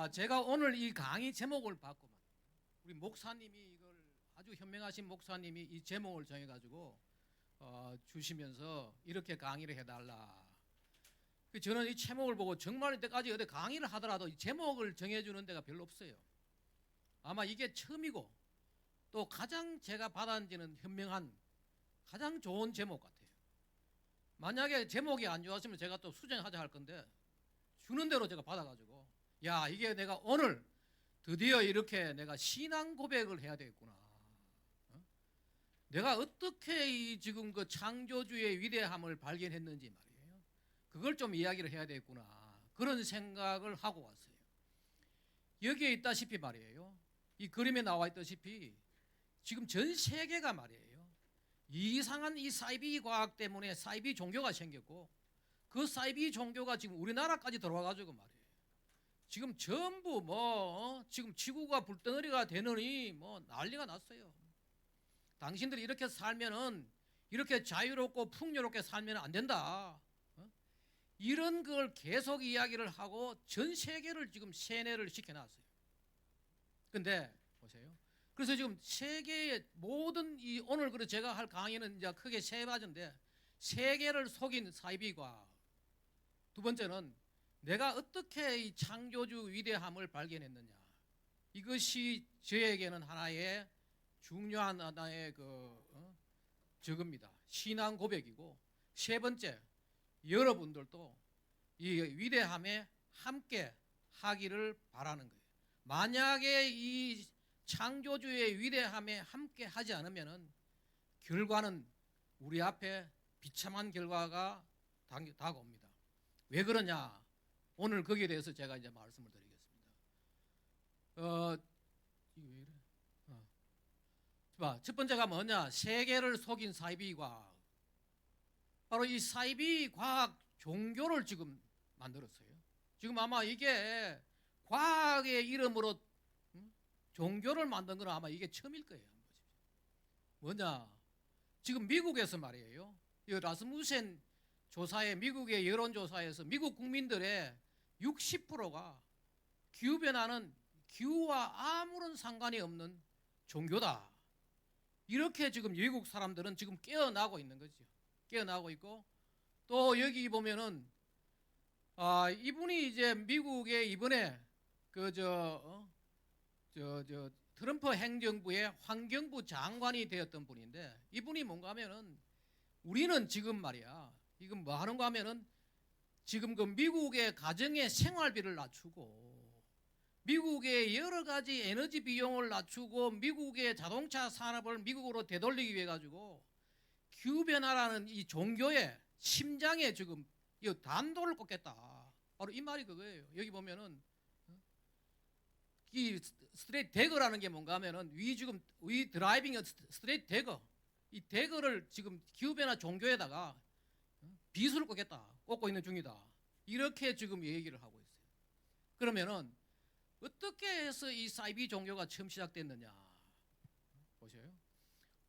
제가 오늘 이 강의 제목을 받고 우리 목사님이 이걸 아주 현명하신 목사님이 이 제목을 정해가지고 주시면서 이렇게 강의를 해달라. 저는 이 제목을 보고 정말 이때까지 어디 강의를 하더라도 이 제목을 정해주는 데가 별로 없어요. 아마 이게 처음이고 또 가장 제가 받아들이는 현명한 가장 좋은 제목 같아요. 만약에 제목이 안 좋았으면 제가 또 수정하자 할 건데 주는 대로 제가 받아가지고 야, 이게 내가 오늘 드디어 이렇게 내가 신앙 고백을 해야 되겠구나. 내가 어떻게 이 지금 그 창조주의 위대함을 발견했는지 말이에요. 그걸 좀 이야기를 해야 되겠구나. 그런 생각을 하고 왔어요. 여기에 있다시피 말이에요. 이 그림에 나와 있다시피 지금 전 세계가 말이에요. 이상한 이 사이비 과학 때문에 사이비 종교가 생겼고 그 사이비 종교가 지금 우리나라까지 들어와가지고 말이에요. 지금 전부 지금 지구가 불덩어리가 되느니 난리가 났어요. 당신들이 이렇게 살면은 이렇게 자유롭고 풍요롭게 살면 안 된다. 이런 걸 계속 이야기를 하고 전 세계를 지금 세뇌를 시켜놨어요. 근데 보세요. 그래서 지금 세계의 모든 오늘 그래 제가 할 강의는 이제 크게 세 가지인데 세계를 속인 사이비과 두 번째는 내가 어떻게 이 창조주 위대함을 발견했느냐. 이것이 저에게는 하나의 중요한 하나의 저겁니다. 신앙 고백이고 세 번째 여러분들도 이 위대함에 함께 하기를 바라는 거예요. 만약에 이 창조주의 위대함에 함께 하지 않으면은 결과는 우리 앞에 비참한 결과가 다가옵니다. 왜 그러냐? 오늘 거기에 대해서 제가 이제 말씀을 드리겠습니다. 이거 왜 이래? 첫 번째가 뭐냐? 세계를 속인 사이비 과학. 바로 이 사이비 과학 종교를 지금 만들었어요. 지금 아마 이게 과학의 이름으로 종교를 만든 건 아마 이게 처음일 거예요. 뭐냐? 지금 미국에서 말이에요. 이 라스무센 조사에 미국의 여론조사에서 미국 국민들의 60%가 기후변화는 기후와 아무런 상관이 없는 종교다. 이렇게 지금 미국 사람들은 지금 깨어나고 있는 거죠. 깨어나고 있고 또 여기 보면은 이분이 이제 미국의 이번에 트럼프 행정부의 환경부 장관이 되었던 분인데 이분이 뭔가 하면은 우리는 지금 말이야. 이건 뭐 하는가 하면은 지금 그 미국의 가정의 생활비를 낮추고 미국의 여러 가지 에너지 비용을 낮추고 미국의 자동차 산업을 미국으로 되돌리기 위해 가지고 기후변화라는 이 종교의 심장에 지금 이 단도를 꽂겠다. 바로 이 말이 그거예요. 여기 보면은 이 스트레이트 대거라는 게 뭔가 하면은 위 드라이빙 스트레이트 대거 이 대거를 지금 기후변화 종교에다가 비수를 꽂고 있는 중이다. 이렇게 지금 얘기를 하고 있어요. 그러면은 어떻게 해서 이 사이비 종교가 처음 시작됐느냐? 보세요.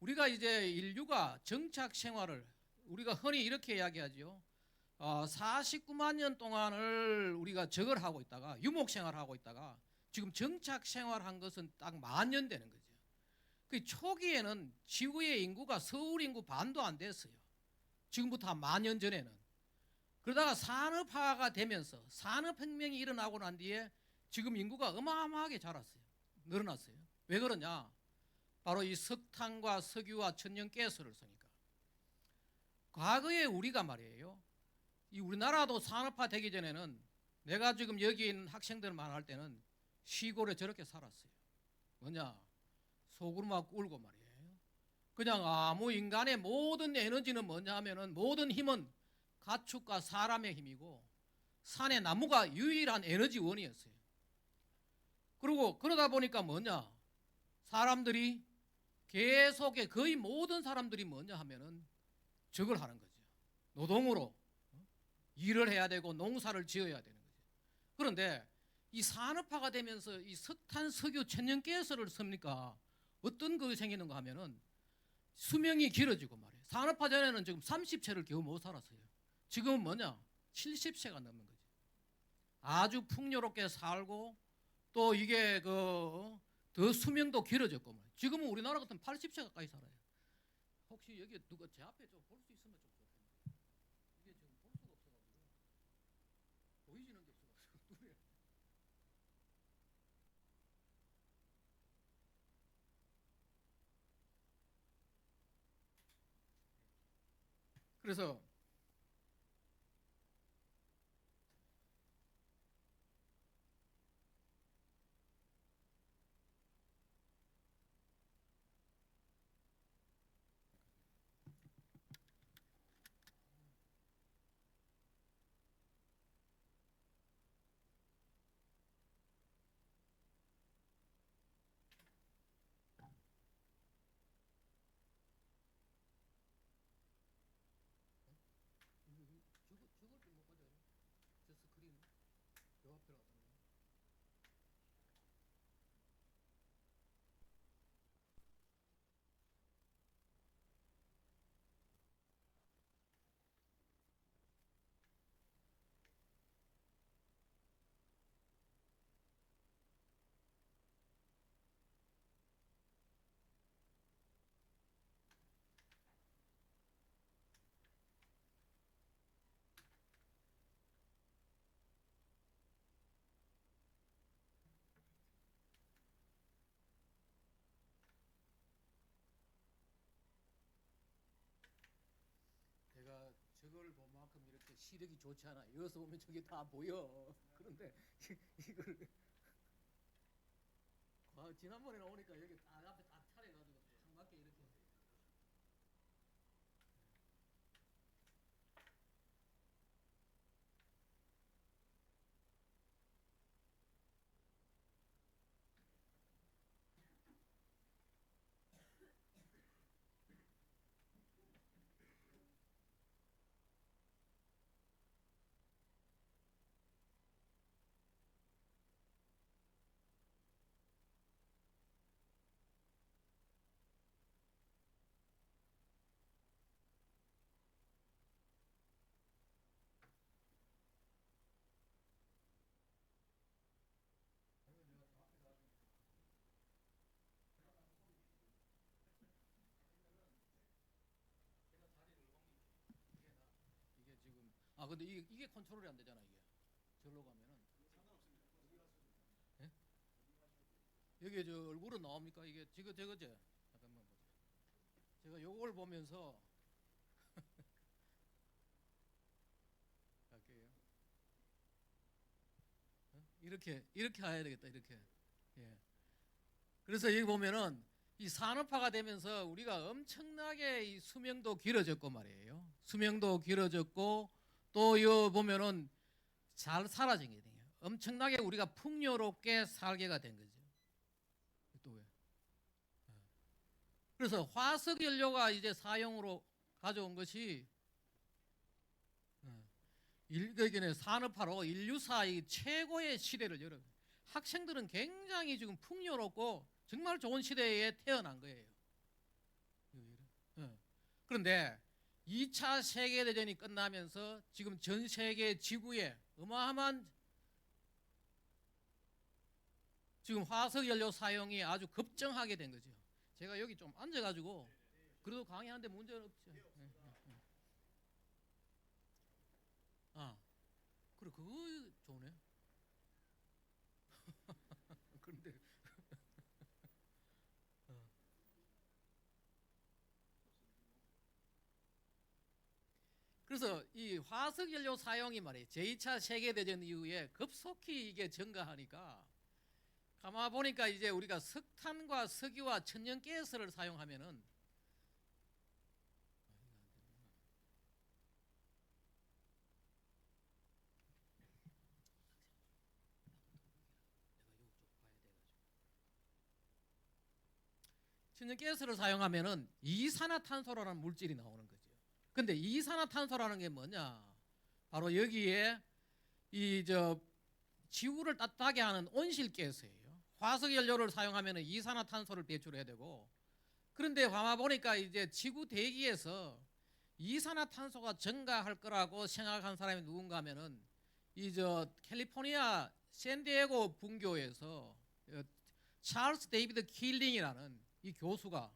우리가 이제 인류가 정착 생활을 우리가 흔히 이렇게 이야기하죠. 49만 년 동안을 우리가 적을 하고 있다가 유목 생활하고 있다가 지금 정착 생활한 것은 딱 10,000년 되는 거죠. 그 초기에는 지구의 인구가 서울 인구 반도 안 됐어요. 지금부터 한 10,000년 전에는. 그러다가 산업화가 되면서 산업혁명이 일어나고 난 뒤에 지금 인구가 어마어마하게 자랐어요. 늘어났어요. 왜 그러냐? 바로 이 석탄과 석유와 천연가스를 쓰니까. 과거에 우리가 말이에요. 이 우리나라도 산업화 되기 전에는 내가 지금 여기 있는 학생들만 할 때는 시골에 저렇게 살았어요. 뭐냐? 소그루막 울고 말이에요. 그냥 아무 인간의 모든 에너지는 뭐냐 하면은 모든 힘은 가축과 사람의 힘이고 산의 나무가 유일한 에너지원이었어요. 그리고 그러다 보니까 뭐냐? 사람들이 계속해 거의 모든 사람들이 뭐냐 하면은 저걸 하는 거죠. 노동으로 일을 해야 되고 농사를 지어야 되는 거죠. 그런데 이 산업화가 되면서 이 석탄, 석유, 천연가스를 씁니까? 어떤 거 생기는가 하면은 수명이 길어지고 말이에요. 산업화 전에는 지금 30세를 겨우 못 살았어요. 지금은 뭐냐? 70세가 넘는 거죠. 아주 풍요롭게 살고 또 이게 더 수명도 길어졌고 말이에요. 지금은 우리나라 같은 80세 가까이 살아요. 혹시 여기 누가 제 앞에 좀 볼 수 있으면 좀 좋겠네요. 이게 지금 볼 수가 없어가지고 보이지는 게 없어가지고 눈에. 그래서 저걸 좀 못 가져요. 저 스크린 요 앞에 놨던 거. 제가 저걸 본 만큼 이렇게 시력이 좋지 않아. 여기서 보면 저게 다 보여. 그런데 이걸 지난번에 나오니까 여기 딱 앞에 딱 차려가지고 딱 맞게 이렇게. 이게 지금 근데 이게 컨트롤이 안 되잖아 이게. 절로 가면은 예? 여기 저 얼굴은 나옵니까? 이게 지금 저거죠? 잠깐만 보자. 제가 요걸 보면서 갈게요. 이렇게 해야 되겠다 이렇게. 예. 그래서 여기 보면은 이 산업화가 되면서 우리가 엄청나게 이 수명도 길어졌고 말이에요. 수명도 길어졌고 또 여기 보면은 잘 살아진 게 돼요. 엄청나게 우리가 풍요롭게 살게가 된 거죠. 또 왜? 그래서 화석 연료가 이제 사용으로 가져온 것이 일격인의 산업화로 인류사의 최고의 시대를 열어. 학생들은 굉장히 지금 풍요롭고 정말 좋은 시대에 태어난 거예요. 그런데 2차 세계대전이 끝나면서 지금 전 세계 지구에 어마어마한 지금 화석연료 사용이 아주 급증하게 된 거죠. 제가 여기 좀 앉아가지고 그래도 강의하는데 문제는 없죠. 그래 그거 좋네. 그런데 그래서 이 화석연료 사용이 말이에요. 제2차 세계대전 이후에 급속히 이게 증가하니까 가만 보니까 이제 우리가 석탄과 석유와 천연가스를 사용하면은 천연가스를 사용하면은 이산화탄소라는 물질이 나오는 거죠. 근데 이산화탄소라는 게 뭐냐? 바로 여기에 이 지구를 따뜻하게 하는 온실가스예요. 화석연료를 사용하면은 이산화탄소를 배출해야 되고, 그런데 가만 보니까 이제 지구 대기에서 이산화탄소가 증가할 거라고 생각한 사람이 누군가 하면은 이 캘리포니아 샌디에고 분교에서 찰스 데이비드 킬링이라는 이 교수가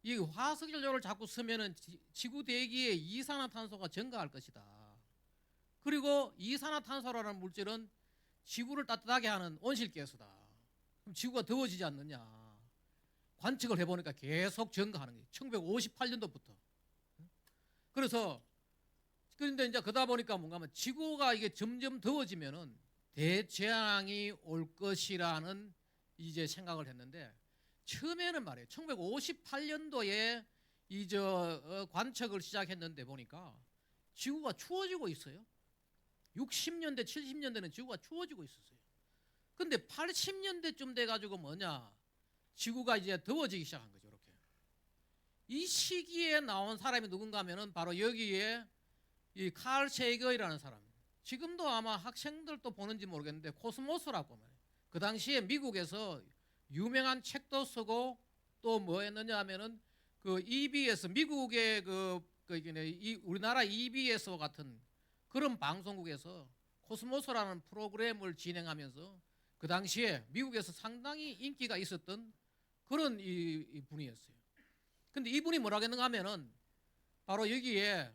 이 화석 연료를 자꾸 쓰면은 지구 대기의 이산화탄소가 증가할 것이다. 그리고 이산화탄소라는 물질은 지구를 따뜻하게 하는 온실가스다. 그럼 지구가 더워지지 않느냐? 관측을 해보니까 계속 증가하는 거예요. 1958년도부터. 그래서 그런데 이제 그러다 보니까 뭔가 하면 지구가 이게 점점 더워지면은 대재앙이 올 것이라는 이제 생각을 했는데 처음에는 말이에요. 1958년도에 관측을 시작했는데 보니까 지구가 추워지고 있어요. 60년대, 70년대는 지구가 추워지고 있었어요. 근데 80년대쯤 돼가지고 뭐냐? 지구가 이제 더워지기 시작한 거죠. 이렇게. 이 시기에 나온 사람이 누군가 하면은 바로 여기에 이 칼 세이거이라는 사람. 지금도 아마 학생들도 보는지 모르겠는데 코스모스라고 말해요. 그 당시에 미국에서 유명한 책도 쓰고 또 뭐 했느냐 하면은 그 EBS 미국의 우리나라 EBS 같은 그런 방송국에서 코스모스라는 프로그램을 진행하면서 그 당시에 미국에서 상당히 인기가 있었던 그런 이 분이었어요. 근데 이분이 뭐라고 했는가 하면은 바로 여기에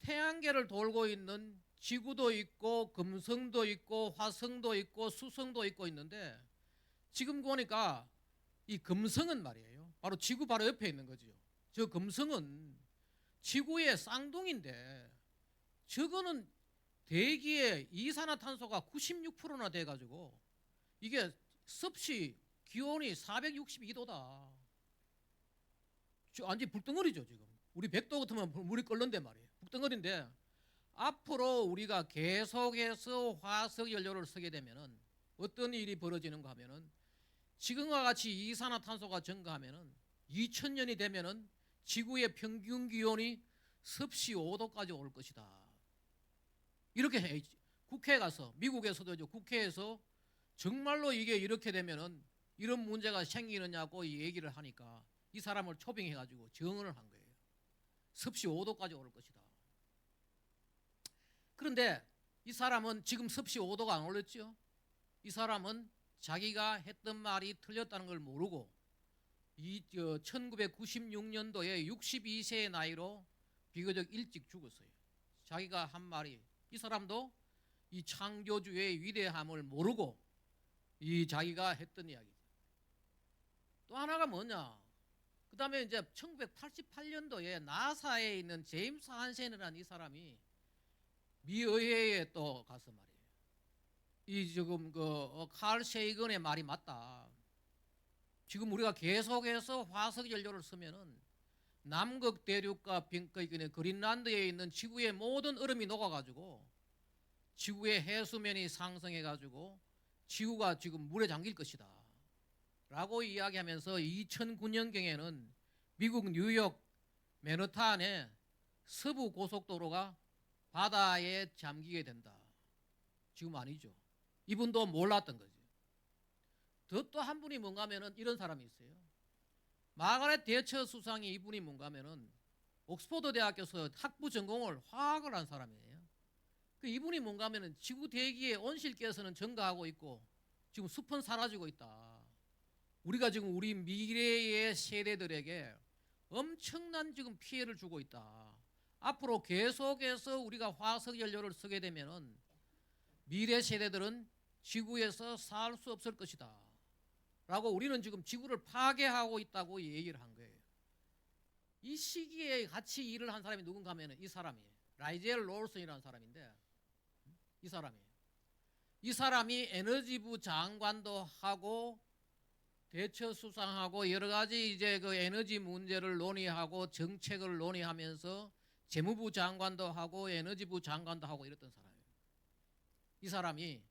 태양계를 돌고 있는 지구도 있고 금성도 있고 화성도 있고 수성도 있고 있는데 지금 보니까 이 금성은 말이에요. 바로 지구 바로 옆에 있는 거죠. 저 금성은 지구의 쌍둥이인데 저거는 대기의 이산화탄소가 96%나 돼가지고 이게 섭씨 기온이 462도다. 완전히 불덩어리죠 지금. 우리 100도 같으면 물이 끓는데 말이에요. 불덩어리인데 앞으로 우리가 계속해서 화석 연료를 쓰게 되면은 어떤 일이 벌어지는가 하면은 지금과 같이 이산화탄소가 증가하면은 2000년이 되면은 지구의 평균 기온이 섭씨 5도까지 올 것이다. 이렇게 해. 국회에 가서 미국에서도 국회에서 정말로 이게 이렇게 되면은 이런 문제가 생기느냐고 얘기를 하니까 이 사람을 초빙해가지고 증언을 한 거예요. 섭씨 5도까지 오를 것이다. 그런데 이 사람은 지금 섭씨 5도가 안 올렸죠. 이 사람은 자기가 했던 말이 틀렸다는 걸 모르고 1996년도에 62세의 나이로 비교적 일찍 죽었어요. 자기가 한 말이 이 사람도 이 창조주의 위대함을 모르고 이 자기가 했던 이야기. 또 하나가 뭐냐? 그 다음에 이제 1988년도에 나사에 있는 제임스 한센이라는 이 사람이 미 의회에 또 가서 말이에요. 이 지금 칼 세이건의 말이 맞다. 지금 우리가 계속해서 화석 연료를 쓰면은 남극 대륙과 그린란드에 있는 지구의 모든 얼음이 녹아가지고 지구의 해수면이 상승해가지고 지구가 지금 물에 잠길 것이다. 라고 이야기하면서 2009년경에는 미국 뉴욕 맨하탄의 서부 고속도로가 바다에 잠기게 된다. 지금 아니죠. 이분도 몰랐던 거죠. 또 한 분이 뭔가 하면은 이런 사람이 있어요. 마가렛 대처 수상이 이분이 뭔가 하면은 옥스퍼드 대학교에서 학부 전공을 화학을 한 사람이에요. 이분이 뭔가 하면은 지구 대기의 온실가스는 증가하고 있고 지금 숲은 사라지고 있다. 우리가 지금 우리 미래의 세대들에게 엄청난 지금 피해를 주고 있다. 앞으로 계속해서 우리가 화석 연료를 쓰게 되면은 미래 세대들은 지구에서 살 수 없을 것이다. 라고 우리는 지금 지구를 파괴하고 있다고 얘기를 한 거예요. 이 시기에 같이 일을 한 사람이 누군가 하면 이 사람이에요. 라이젤 롤슨이라는 사람인데 이 사람이 에너지부 장관도 하고 대처 수상하고 여러 가지 이제 그 에너지 문제를 논의하고 정책을 논의하면서 재무부 장관도 하고 에너지부 장관도 하고 이랬던 사람이에요. 이 사람이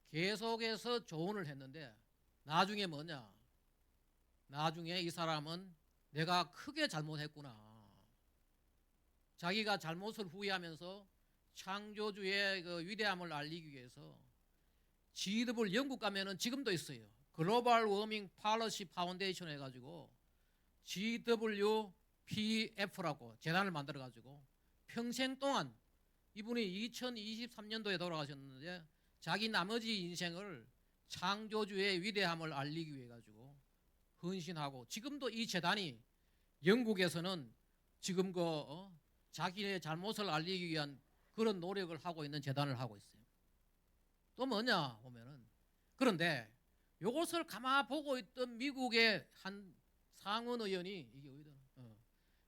계속해서 조언을 했는데 나중에 뭐냐? 나중에 이 사람은 내가 크게 잘못했구나. 자기가 잘못을 후회하면서 창조주의 그 위대함을 알리기 위해서 GW 영국 가면은 지금도 있어요. 글로벌 워밍 팔러시 파운데이션 해가지고 GWPF라고 재단을 만들어가지고 평생 동안 이분이 2023년도에 돌아가셨는데 자기 나머지 인생을 창조주의 위대함을 알리기 위해 가지고 헌신하고, 지금도 이 재단이 영국에서는 지금 자기의 잘못을 알리기 위한 그런 노력을 하고 있는 재단을 하고 있어요. 또 뭐냐 보면은, 그런데 이것을 가만 보고 있던 미국의 한 상원 의원이, 이게 어디다,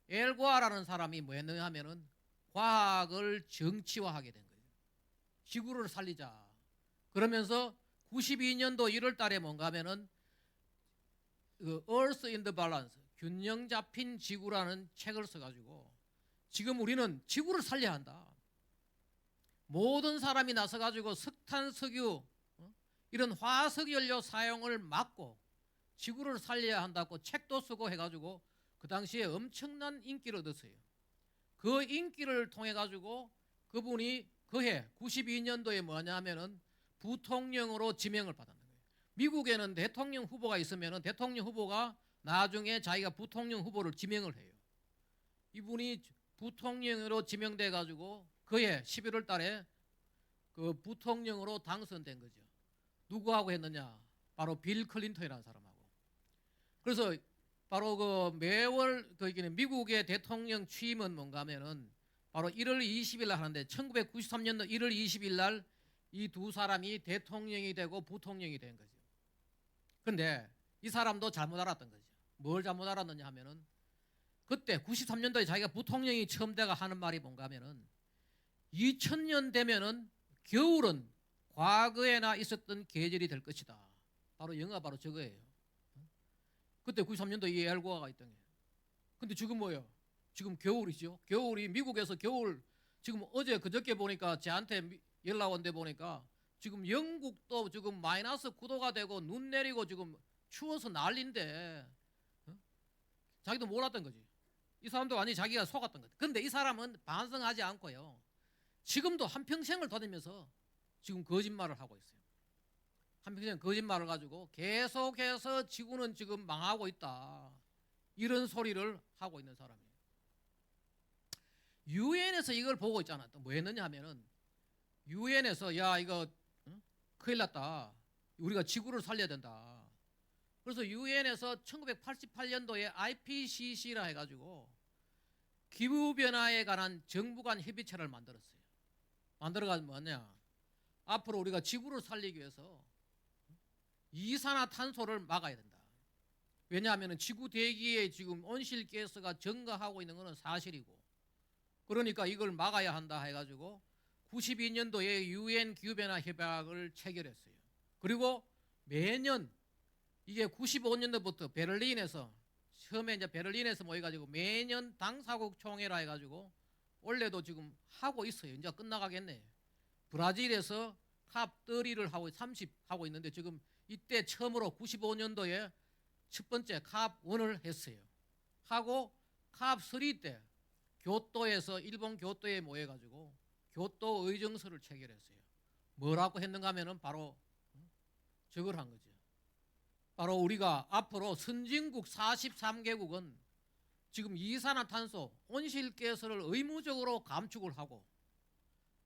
엘고아라는 사람이 뭐 했느냐 하면은 과학을 정치화하게 된 거예요. 지구를 살리자 그러면서 92년도 1월 달에 뭔가 하면은 Earth in the Balance, 균형 잡힌 지구라는 책을 써가지고 지금 우리는 지구를 살려야 한다. 모든 사람이 나서가지고 석탄, 석유, 이런 화석 연료 사용을 막고 지구를 살려야 한다고 책도 쓰고 해가지고 그 당시에 엄청난 인기를 얻었어요. 그 인기를 통해 가지고 그분이 그해 92년도에 뭐냐면은 부통령으로 지명을 받았는 거예요. 미국에는 대통령 후보가 있으면은 대통령 후보가 나중에 자기가 부통령 후보를 지명을 해요. 이분이 부통령으로 지명돼 가지고 그해 11월 달에 그 부통령으로 당선된 거죠. 누구하고 했느냐? 바로 빌 클린턴이라는 사람하고. 그래서 바로 그 매월 미국의 대통령 취임은 뭔가 하면은 바로 1월 20일 날 하는데, 1993년도 1월 20일 날 이 두 사람이 대통령이 되고 부통령이 된 거죠. 근데 이 사람도 잘못 알았던 거죠. 뭘 잘못 알았느냐 하면은, 그때 93년도에 자기가 부통령이 처음 돼가 하는 말이 뭔가 하면은 2000년 되면은 겨울은 과거에나 있었던 계절이 될 것이다. 바로 영화 바로 저거예요. 그때 93년도 이 엘고아가 있던 게. 근데 지금 뭐예요? 지금 겨울이죠. 겨울이 미국에서 겨울, 지금 어제 그저께 보니까 저한테 연락 온 데 보니까 지금 영국도 지금 마이너스 9도가 되고 눈 내리고 지금 추워서 난리인데, 자기도 몰랐던 거지. 이 사람도 완전히 자기가 속았던 거지. 근데 이 사람은 반성하지 않고요, 지금도 한평생을 다니면서 지금 거짓말을 하고 있어요. 한평생 거짓말을 가지고 계속해서 지구는 지금 망하고 있다, 이런 소리를 하고 있는 사람이에요. 유엔에서 이걸 보고 있잖아. 또 뭐 했느냐 하면은, 유엔에서 야 이거 큰일 났다, 우리가 지구를 살려야 된다. 그래서 유엔에서 1988년도에 IPCC라 해가지고 기후변화에 관한 정부 간 협의체를 만들었어요. 만들어가지고 뭐냐, 앞으로 우리가 지구를 살리기 위해서 이산화탄소를 막아야 된다. 왜냐하면 지구 대기에 지금 온실가스가 증가하고 있는 것은 사실이고, 그러니까 이걸 막아야 한다 해가지고 92년도에 유엔 기후변화 협약을 체결했어요. 그리고 매년, 이게 95년도부터 베를린에서, 처음에 이제 베를린에서 모여가지고 매년 당사국 총회라 해가지고 원래도 지금 하고 있어요. 이제 끝나가겠네. 브라질에서 캅30를 하고 30 하고 있는데, 지금 이때 처음으로 95년도에 첫 번째 캅1을 했어요. 하고 캅3 때 교토에서, 일본 교토에 모여가지고 교토 의정서를 체결했어요. 뭐라고 했는가 하면은 바로 저걸 한 거죠. 바로 우리가 앞으로 선진국 43개국은 지금 이산화탄소, 온실가스를 의무적으로 감축을 하고,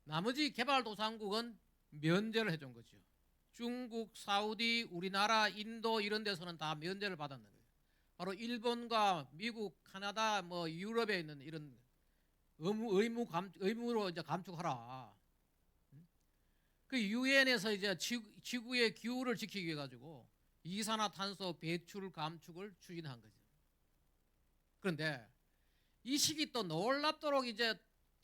나머지 개발도상국은 면제를 해준 거죠. 중국, 사우디, 우리나라, 인도 이런 데서는 다 면제를 받았는 거예요. 바로 일본과 미국, 카나다, 뭐 유럽에 있는 이런 의무로 이제 감축하라. 그 유엔에서 이제 지구의 기후를 지키기 위해 가지고 이산화탄소 배출 감축을 추진한 거죠. 그런데 이 시기 또 놀랍도록 이제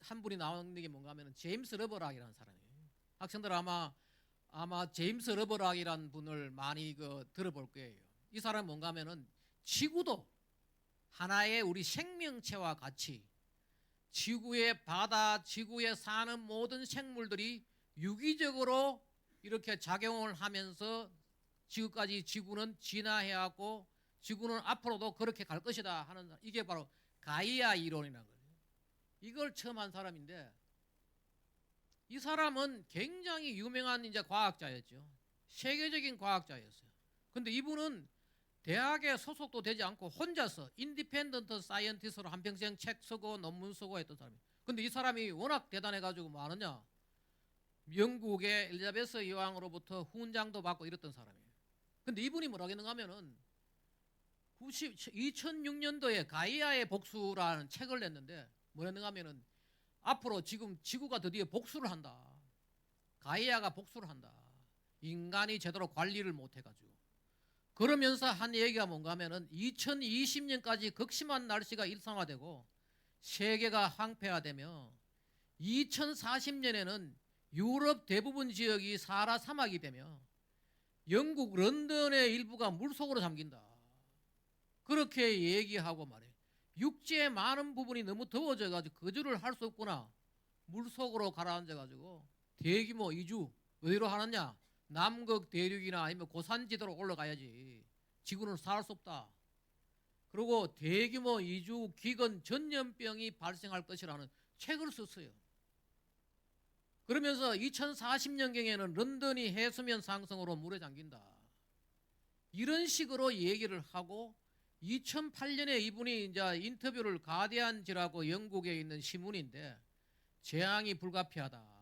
한 분이 나오는 게 뭔가 하면 제임스 러버락이라는 사람이에요. 학생들 아마 제임스 러버락이라는 분을 많이 들어볼 거예요. 이 사람은 뭔가 하면은 지구도 하나의 우리 생명체와 같이 지구의 바다, 지구에 사는 모든 생물들이 유기적으로 이렇게 작용을 하면서 지금까지 지구는 진화해왔고 지구는 앞으로도 그렇게 갈 것이다 하는, 이게 바로 가이아 이론이라는 거예요. 이걸 처음 한 사람인데, 이 사람은 굉장히 유명한 이제 과학자였죠. 세계적인 과학자였어요. 근데 이분은 대학에 소속도 되지 않고 혼자서 인디펜던트 사이언티스트로 한평생 책 쓰고 논문 쓰고 했던 사람이에요. 근데 이 사람이 워낙 대단해가지고 뭐 하느냐, 영국의 엘리자베스 여왕으로부터 훈장도 받고 이랬던 사람이에요. 근데 이분이 뭐라고 했는가 하면은 2006년도에 가이아의 복수라는 책을 냈는데 뭐랬는가 하면은 앞으로 지금 지구가 드디어 복수를 한다. 가이아가 복수를 한다. 인간이 제대로 관리를 못해가지고. 그러면서 한 얘기가 뭔가 하면은 2020년까지 극심한 날씨가 일상화되고 세계가 황폐화되며 2040년에는 유럽 대부분 지역이 사하라 사막이 되며 영국 런던의 일부가 물속으로 잠긴다. 그렇게 얘기하고 말해. 육지의 많은 부분이 너무 더워져가지고 거주를 할 수 없구나. 물속으로 가라앉아가지고 대규모 이주 어디로 하느냐? 남극 대륙이나 아니면 고산지대로 올라가야지. 지구는 살 수 없다. 그리고 대규모 이주 기근 전염병이 발생할 것이라는 책을 썼어요. 그러면서 2040년경에는 런던이 해수면 상승으로 물에 잠긴다. 이런 식으로 얘기를 하고 2008년에 이분이 이제 인터뷰를 가디언지라고 영국에 있는 신문인데 재앙이 불가피하다.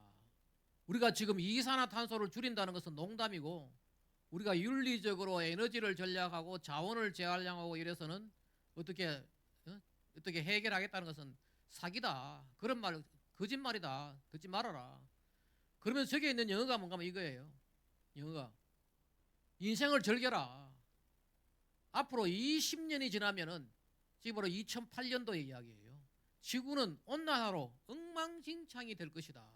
우리가 지금 이산화탄소를 줄인다는 것은 농담이고 우리가 윤리적으로 에너지를 전략하고 자원을 재활용하고 이래서는 어떻게 해결하겠다는 것은 사기다. 그런 말 거짓말이다. 듣지 말아라. 그러면 저기에 있는 영어가 뭔가 하면 이거예요. 영어가 인생을 즐겨라. 앞으로 20년이 지나면은 지금 바로 2008년도의 이야기예요. 지구는 온난화로 엉망진창이 될 것이다.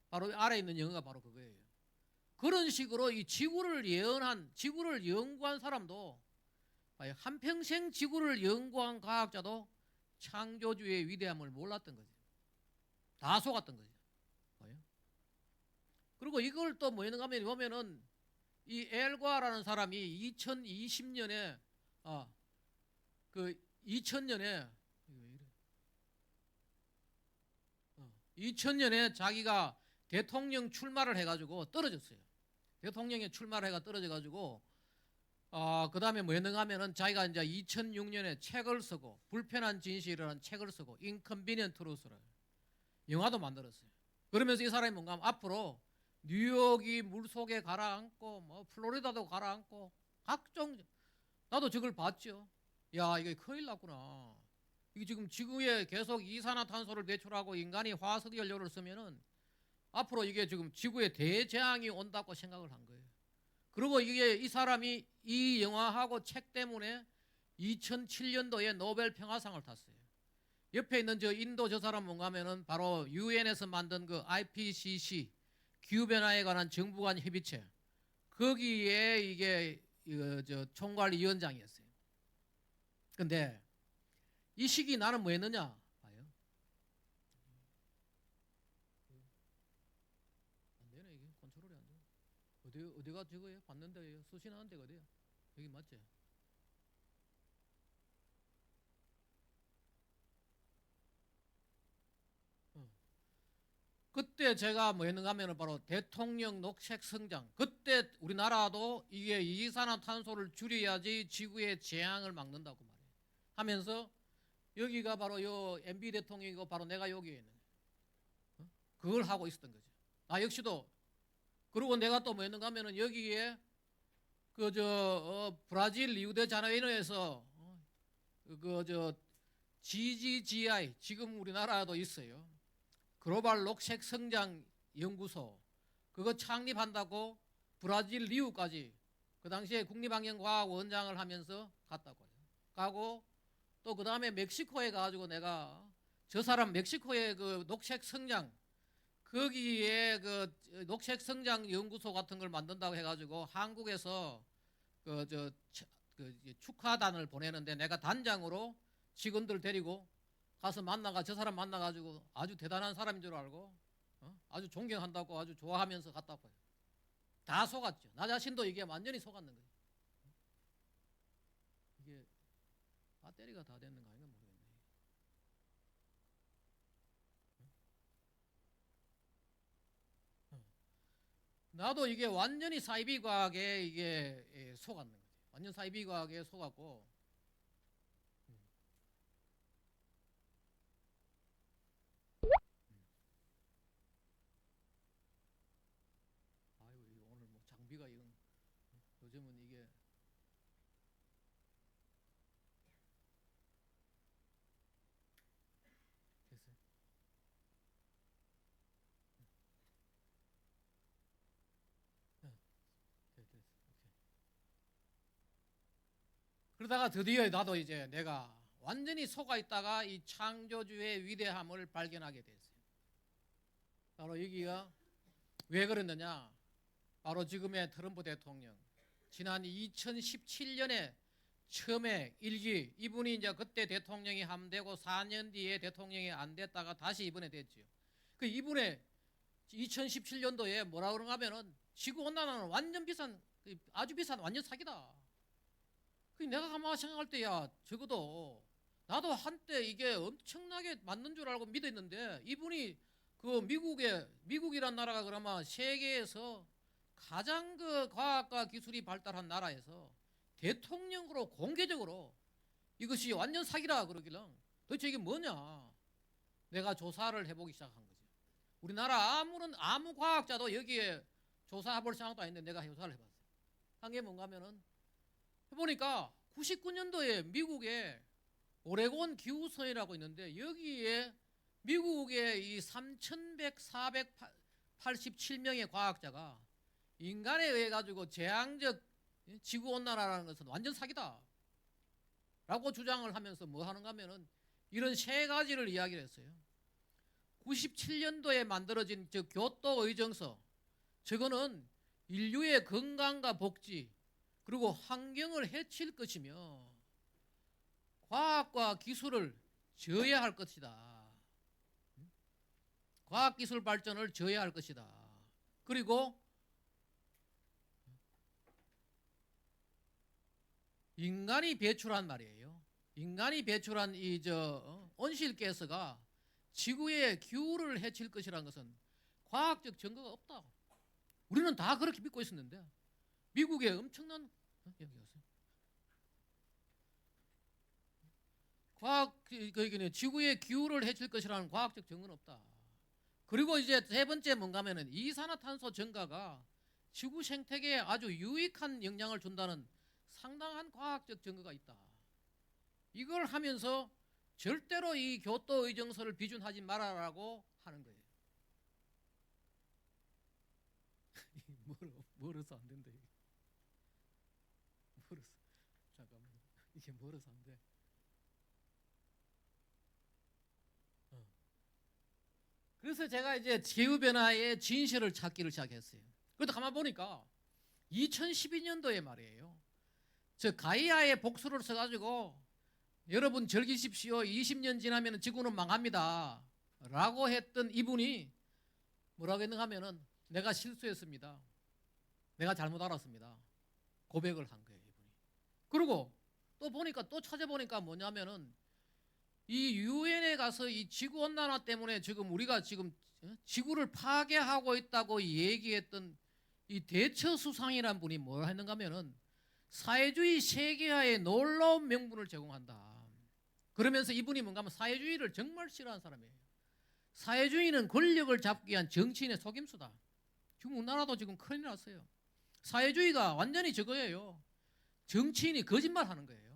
바로 아래에 있는 영어가 바로 그거예요. 그런 식으로 이 지구를 예언한, 지구를 연구한 사람도 한평생 지구를 연구한 과학자도 창조주의 위대함을 몰랐던 거죠. 다 속았던 거죠. 그리고 이걸 또 뭐였는가 하면 보면은 이 엘과라는 사람이 2020년에 그 2000년에 2000년에 자기가 대통령 출마를 해가지고 떨어졌어요. 대통령에 출마를 해가 떨어져가지고 그 다음에 뭐였는가 하면은 자기가 이제 2006년에 책을 쓰고 불편한 진실이라는 책을 쓰고 인컨비니언트 트루스를 영화도 만들었어요. 그러면서 이 사람이 뭔가 하면 앞으로 뉴욕이 물속에 가라앉고 뭐 플로리다도 가라앉고 각종 나도 저걸 봤죠. 야 이게 큰일 났구나. 이게 지금 지구에 계속 이산화탄소를 배출하고 인간이 화석 연료를 쓰면은 앞으로 이게 지금 지구에 대재앙이 온다고 생각을 한 거예요. 그리고 이게 이 사람이 이 영화하고 책 때문에 2007년도에 노벨 평화상을 탔어요. 옆에 있는 저 인도 저 사람 뭔가 하면은 바로 유엔에서 만든 그 IPCC 기후변화에 관한 정부 간 협의체 거기에 이게 저 총괄위원장이었어요. 근데 이 시기 나는 뭐 했느냐 봐요. 안 되네 이게 컨트롤이 안 돼. 어디가 저거예요? 봤는데 수신하는 데가 어디야? 여기 맞지? 그때 제가 뭐 했는가 하면 바로 대통령 녹색 성장. 그때 우리나라도 이게 이산화탄소를 줄여야지 지구의 재앙을 막는다고 말해요. 하면서 여기가 바로 요 MB 대통령이고 바로 내가 여기에 있는 그걸 하고 있었던 거죠. 나 역시도 그리고 내가 또 뭐 했는가 하면은 여기에 브라질 리우데자네이루에서 그저 GGGI 지금 우리나라도 있어요. 글로벌 녹색 성장 연구소 그거 창립한다고 브라질 리우까지 그 당시에 국립환경과학원장을 하면서 갔다고 해요. 가고 또 그 다음에 멕시코에 가가지고 내가 저 사람 멕시코의 그 녹색 성장 거기에 그 녹색 성장 연구소 같은 걸 만든다고 해가지고 한국에서 축하단을 보내는데 내가 단장으로 직원들 데리고 가서 만나가 저 사람 만나가지고 아주 대단한 사람인 줄 알고 아주 존경한다고 아주 좋아하면서 갔다고 해요. 다 속았죠. 나 자신도 이게 완전히 속았는 거예요. 이게 배터리가 다 됐는 거 아닌가 모르겠네. 나도 이게 완전히 사이비 과학에 이게 속았는 거지. 완전 사이비 과학에 속았고 요즘은 이게 됐어요. 네, 됐어. 오케이. 그러다가 드디어 나도 이제 내가 완전히 속아 있다가 이 창조주의 위대함을 발견하게 됐어요. 바로 여기가 왜 그랬느냐? 바로 지금의 트럼프 대통령. 지난 2017년에 처음에 일기 이분이 이제 그때 대통령이 함되고 4년 뒤에 대통령이 안 됐다가 다시 이번에 됐죠. 그 이분의 2017년도에 뭐라 그런가 하면은 지구 온난화는 완전 비싼 아주 비싼 완전 사기다. 그 내가 가만 생각할 때야 적어도 나도 한때 이게 엄청나게 맞는 줄 알고 믿었는데 이분이 그 미국이란 나라가 그러면 세계에서 가장 그 과학과 기술이 발달한 나라에서 대통령으로 공개적으로 이것이 완전 사기라 그러길래 도대체 이게 뭐냐 내가 조사를 해보기 시작한 거죠. 우리나라 아무 과학자도 여기에 조사해볼 생각도 아닌데 내가 조사를 해봤어요. 한 게 뭔가 하면은 해보니까 99년도에 미국에 오레곤 기후선이라고 있는데 여기에 미국의 이 3,487명의 과학자가 인간에 의해 가지고 재앙적 지구온난화라는 것은 완전 사기다 라고 주장을 하면서 뭐 하는가 하면은 이런 세 가지를 이야기를 했어요. 97년도에 만들어진 저 교토 의정서 저거는 인류의 건강과 복지 그리고 환경을 해칠 것이며 과학과 기술을 저해할 것이다. 과학기술 발전을 저해할 것이다. 그리고 인간이 배출한 말이에요. 인간이 배출한 이 온실가스가 지구의 기후를 해칠 것이라는 것은 과학적 증거가 없다. 우리는 다 그렇게 믿고 있었는데 미국의 엄청난 여기 오세요. 지구의 기후를 해칠 것이라는 과학적 증거는 없다. 그리고 이제 세 번째 뭔가 하면은 이산화탄소 증가가 지구 생태계에 아주 유익한 영향을 준다는 상당한 과학적 증거가 있다. 이걸 하면서 절대로 이 교토 의정서를 비준하지 말아라고 하는 거예요. 멀어서 안 된다. 멀어서 잠깐만 이게 멀어서 안 돼. 그래서 제가 이제 기후변화의 진실을 찾기를 시작했어요. 그런데 가만 보니까 2012년도에 말이에요. 저 가이아의 복수를 써가지고 여러분 즐기십시오. 20년 지나면 지구는 망합니다. 라고 했던 이분이 뭐라고 했는가 하면은 내가 실수했습니다. 내가 잘못 알았습니다. 고백을 한 거예요, 이분이. 그리고 또 보니까 또 찾아보니까 뭐냐면은 이 유엔에 가서 이 지구 온난화 때문에 지금 우리가 지금 지구를 파괴하고 있다고 얘기했던 이 대처 수상이라는 분이 뭘 했는가 하면은 사회주의 세계화의 놀라운 명분을 제공한다. 그러면서 이분이 뭔가 하면 사회주의를 정말 싫어하는 사람이에요. 사회주의는 권력을 잡기 위한 정치인의 속임수다. 지금 우리나라도 지금 큰일 났어요. 사회주의가 완전히 저거예요. 정치인이 거짓말하는 거예요.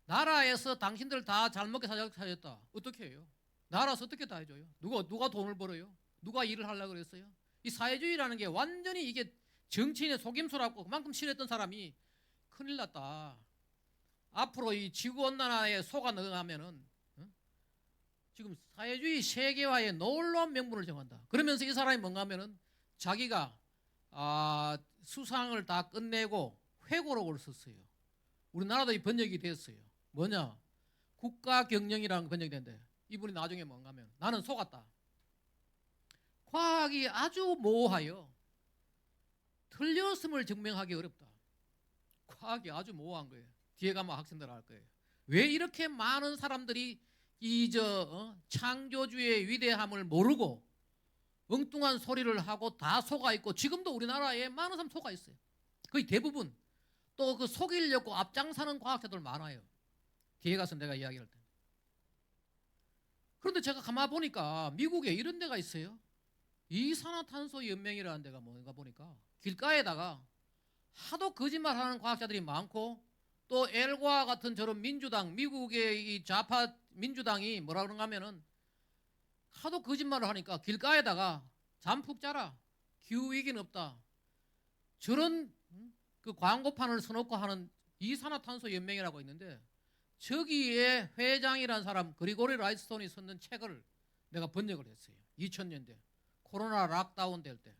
나라에서 당신들 다 잘 먹게 살렸다. 어떻게 해요? 나라에서 어떻게 다 해줘요? 누가 돈을 벌어요? 누가 일을 하려고 그랬어요? 이 사회주의라는 게 완전히 이게 정치인의 속임수라고 그만큼 싫어했던 사람이 큰일 났다. 앞으로 이 지구온난화에 속아 넣으면은 지금 사회주의 세계화의 놀라운 명분을 정한다. 그러면서 이 사람이 뭔가 하면은 자기가 수상을 다 끝내고 회고록을 썼어요. 우리나라도 이 번역이 됐어요. 뭐냐? 국가경영이라는 번역이 된대. 이분이 나중에 뭔가 하면 나는 속았다. 과학이 아주 모호하여 틀렸음을 증명하기 어렵다. 과학이 아주 모호한 거예요. 뒤에 가면 학생들 알 거예요. 왜 이렇게 많은 사람들이 창조주의 위대함을 모르고 엉뚱한 소리를 하고 다 속아 있고 지금도 우리나라에 많은 사람 속아 있어요. 거의 대부분. 또 그 속이려고 앞장서는 과학자들 많아요. 뒤에 가서 내가 이야기할 때. 그런데 제가 가만 보니까 미국에 이런 데가 있어요. 이산화탄소 연맹이라는 데가 뭔가 보니까 길가에다가 하도 거짓말하는 과학자들이 많고 또 엘과 같은 저런 민주당, 미국의 이 좌파 민주당이 뭐라 그런가 하면은 하도 거짓말을 하니까 길가에다가 잠푹 자라, 기후위기는 없다, 저런 그 광고판을 써놓고 하는 이산화탄소 연맹이라고 있는데 저기에 회장이라는 사람 그리고리 라이트스톤이 썼는 책을 내가 번역을 했어요. 2000년대 코로나 락다운 될 때.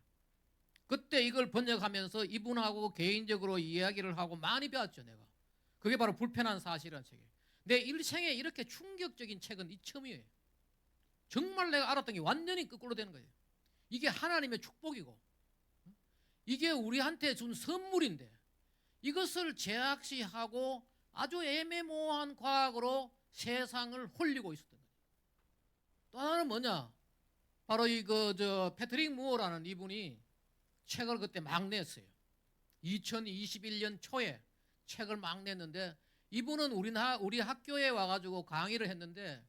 그때 이걸 번역하면서 이분하고 개인적으로 이야기를 하고 많이 배웠죠. 내가. 그게 바로 불편한 사실이라는 책이에요. 내 일생에 이렇게 충격적인 책은 이 처음이에요. 정말 내가 알았던 게 완전히 거꾸로 되는 거예요. 이게 하나님의 축복이고 이게 우리한테 준 선물인데 이것을 제약시하고 아주 애매모호한 과학으로 세상을 홀리고 있었던 거예요. 또 하나는 뭐냐? 바로 패트릭 무어라는 이분이 책을 그때 막 냈어요. 2021년 초에 책을 막 냈는데 이분은 우리 학교에 와가지고 강의를 했는데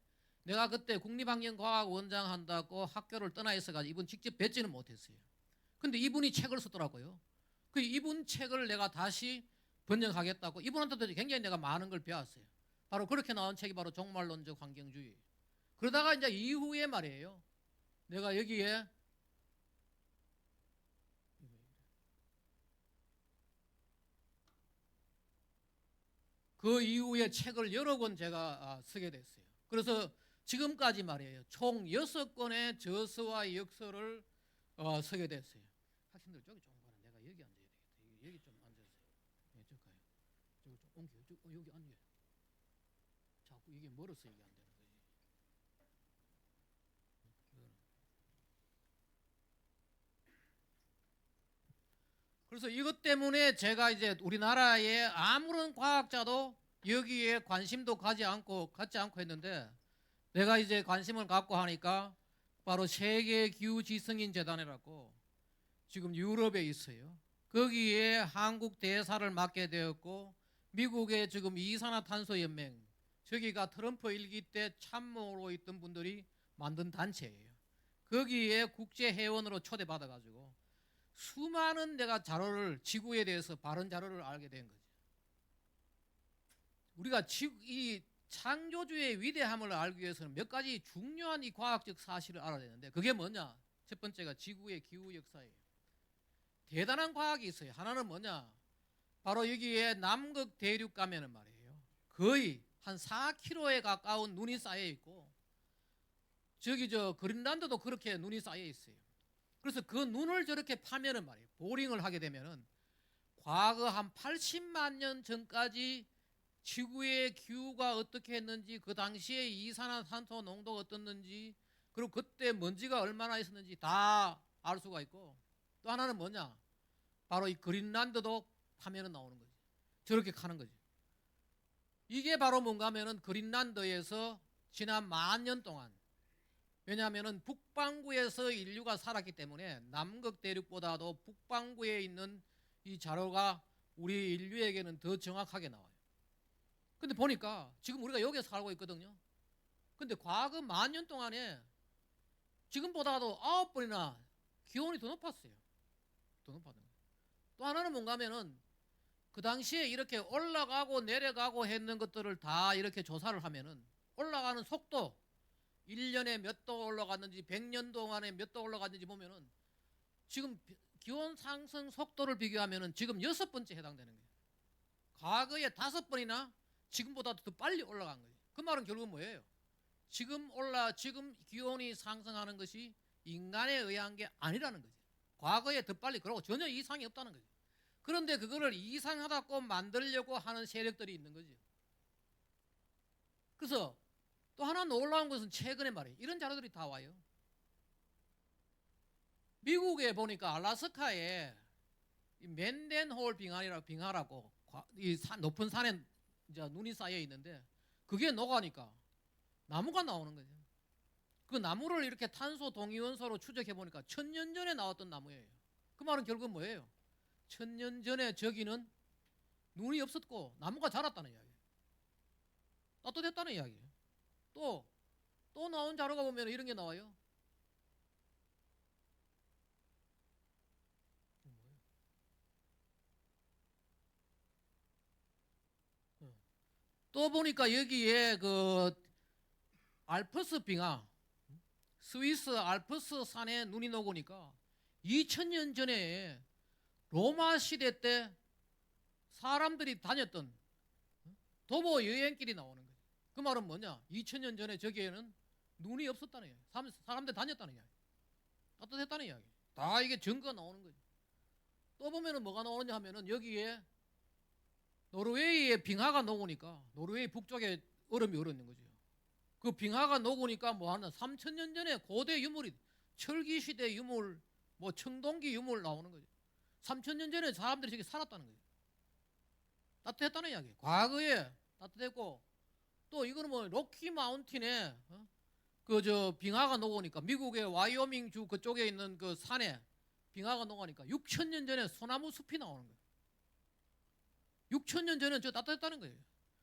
내가 그때 국립환경과학원장 한다고 학교를 떠나 있어가지고 이분 직접 뵙지는 못했어요. 근데 이분이 책을 쓰더라고요. 그 이분 책을 내가 다시 번역하겠다고 이분한테도 굉장히 내가 많은 걸 배웠어요. 바로 그렇게 나온 책이 바로 종말론적 환경주의. 그러다가 이제 이후에 말이에요. 내가 여기에 그 이후에 책을 여러 권 제가 쓰게 됐어요. 그래서 지금까지 말이에요. 총 6권의 저서와 역서를 쓰게 됐어요. 학생들 저기 좀 봐라. 내가 여기 앉아야 되겠다. 여기 좀 앉아서. 네, 저 가요. 저기 좀 옮겨. 여기 앉아요. 자꾸 이게 멀어서 이게 안 되는 거지. 그래서 이것 때문에 제가 이제 우리나라의 아무런 과학자도 여기에 관심도 갖지 않고 했는데 내가 이제 관심을 갖고 하니까 바로 세계 기후지성인 재단이라고 지금 유럽에 있어요. 거기에 한국 대사를 맡게 되었고 미국의 지금 이산화탄소 연맹 저기가 트럼프 일기 때 참모로 있던 분들이 만든 단체예요. 거기에 국제회원으로 초대받아가지고 수많은 내가 자료를 지구에 대해서 바른 자료를 알게 된 거죠. 우리가 이 창조주의 위대함을 알기 위해서는 몇 가지 중요한 이 과학적 사실을 알아야 되는데 그게 뭐냐? 첫 번째가 지구의 기후 역사예요. 대단한 과학이 있어요. 하나는 뭐냐? 바로 여기에 남극 대륙 가면은 말이에요. 거의 한 4km에 가까운 눈이 쌓여 있고 저기 그린란드도 그렇게 눈이 쌓여 있어요. 그래서 그 눈을 저렇게 파면은 말이에요. 보링을 하게 되면은 과거 한 80만 년 전까지 지구의 기후가 어떻게 했는지 그 당시에 이산화탄소 농도가 어떻는지 그리고 그때 먼지가 얼마나 있었는지 다 알 수가 있고 또 하나는 뭐냐? 바로 이 그린란드도 파면은 나오는 거지. 저렇게 가는 거지. 이게 바로 뭔가 하면은 그린란드에서 지난 10,000년 동안 왜냐하면은 북반구에서 인류가 살았기 때문에 남극 대륙보다도 북반구에 있는 이 자료가 우리 인류에게는 더 정확하게 나와요. 근데 보니까 지금 우리가 여기에 살고 있거든요. 근데 과거 10,000년 동안에 지금보다도 9번이나 기온이 더 높았어요. 더 높았던 거예요. 또 하나는 뭔가 하면은 그 당시에 이렇게 올라가고 내려가고 했는 것들을 다 이렇게 조사를 하면은 올라가는 속도 1년에 몇 도 올라갔는지 100년 동안에 몇 도 올라갔는지 보면은 지금 기온 상승 속도를 비교하면은 지금 6번째 해당되는 거예요. 과거에 5번이나 지금보다 더 빨리 올라간 거예요. 그 말은 결국은 뭐예요? 지금 기온이 상승하는 것이 인간에 의한 게 아니라는 거죠. 과거에 더 빨리 그러고 전혀 이상이 없다는 거죠. 그런데 그거를 이상하다고 만들려고 하는 세력들이 있는 거죠. 그래서 또 하나 놀라운 것은 최근에 말이에요. 이런 자료들이 다 와요. 미국에 보니까 알래스카에 맨덴홀 빙하라고 이 높은 산에 이제 눈이 쌓여 있는데 그게 녹아니까 나무가 나오는 거죠. 그 나무를 이렇게 탄소 동위원소로 추적해 보니까 1000년 전에 나왔던 나무예요. 그 말은 결국은 뭐예요? 1000년 전에 저기는 눈이 없었고 나무가 자랐다는 이야기예요. 따뜻했다는 이야기예요. 또 나온 자료가 보면 이런 게 나와요. 또 보니까 여기에 그 알프스 빙하, 스위스 알프스 산에 눈이 녹으니까 2000년 전에 로마 시대 때 사람들이 다녔던 도보 여행길이 나오는 거예요. 그 말은 뭐냐? 2000년 전에 저기에는 눈이 없었다는 이야기. 사람들 다녔다는 이야기. 따뜻했다는 이야기. 다 이게 증거가 나오는 거죠. 또 보면은 뭐가 나오느냐 하면은 여기에 노르웨이의 빙하가 녹으니까 노르웨이 북쪽에 얼음이 얼었는 거죠. 그 빙하가 녹으니까 뭐 하나 3000년 전에 고대 유물이 철기 시대 유물, 뭐 청동기 유물 나오는 거죠. 3000년 전에 사람들이 저기 살았다는 거죠. 따뜻했다는 이야기. 과거에 따뜻했고 또 이거는 뭐 로키 마운틴에 그 저 빙하가 녹으니까 미국의 와이오밍 주 그쪽에 있는 그 산에 빙하가 녹으니까 6000년 전에 소나무 숲이 나오는 거예요. 6000년 전에 저 따뜻했다는 거예요.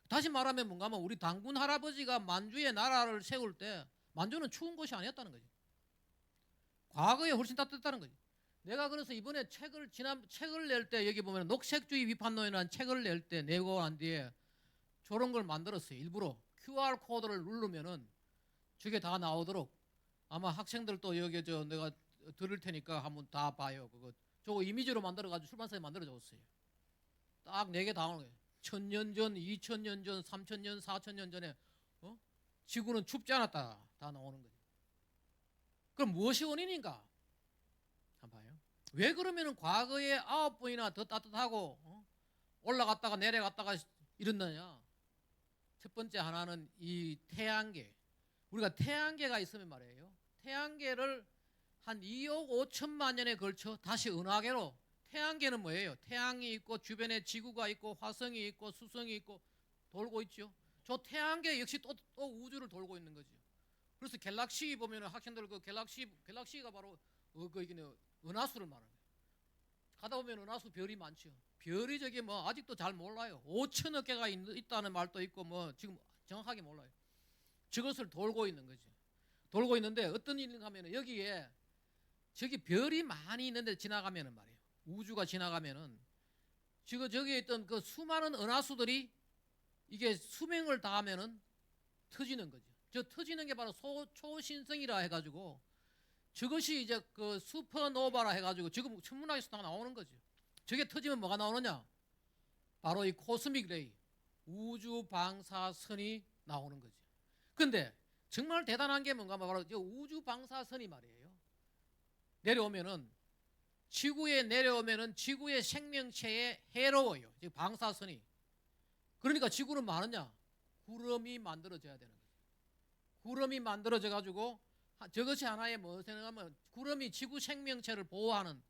다시 말하면 뭔가 하면 우리 당군 할아버지가 만주에 나라를 세울 때 만주는 추운 곳이 아니었다는 거지. 과거에 훨씬 따뜻했다는 거지. 내가 그래서 이번에 책을 낼 때 여기 보면 녹색주의 비판론이라는 책을 낼 때 내고 난 뒤에 저런 걸 만들었어요. 일부러 QR 코드를 누르면은 저게 다 나오도록 아마 학생들도 여기 저 내가 들을 테니까 한번 다 봐요. 그거 저거 이미지로 만들어가지고 출판사에 만들어줬어요. 딱 4개 다 나오는 거예요. 1000년 전, 2000년 전, 3000년, 4000년 전에 지구는 춥지 않았다. 다 나오는 거죠. 그럼 무엇이 원인인가? 한번 봐요. 왜 그러면은 과거에 9번이나 더 따뜻하고 올라갔다가 내려갔다가 이랬느냐? 첫 번째 하나는 이 태양계. 우리가 태양계가 있으면 말이에요. 태양계를 한 2억 5천만 년에 걸쳐 다시 은하계로 태양계는 뭐예요? 태양이 있고 주변에 지구가 있고 화성이 있고 수성이 있고 돌고 있죠. 저 태양계 역시 또 우주를 돌고 있는 거죠. 그래서 갤럭시 보면 학생들 그 갤럭시가 바로 은하수를 말하는 거예요. 가다 보면 은하수 별이 많죠. 별이 저기 뭐 아직도 잘 몰라요. 5천억 개가 있다는 말도 있고 뭐 지금 정확하게 몰라요. 저것을 돌고 있는 거죠. 돌고 있는데 어떤 일인가 하면 여기에 저기 별이 많이 있는데 지나가면은 말이에요. 우주가 지나가면은 지금 저기에 있던 그 수많은 은하수들이 이게 수명을 다하면은 터지는 거죠. 저 터지는 게 바로 초신성이라 해가지고 저것이 이제 그 슈퍼노바라 해가지고 지금 천문학에서 다 나오는 거죠. 저게 터지면 뭐가 나오느냐? 바로 이 코스믹 레이, 우주 방사선이 나오는 거죠. 근데 정말 대단한 게 뭔가 바로 저 우주 방사선이 말이에요. 내려오면은 지구에 내려오면은 지구의 생명체에 해로워요. 즉 방사선이. 그러니까 지구는 뭐 하느냐? 구름이 만들어져야 되는 거예요. 구름이 만들어져 가지고 저것이 하나의 무엇이 생각하면 구름이 지구 생명체를 보호하는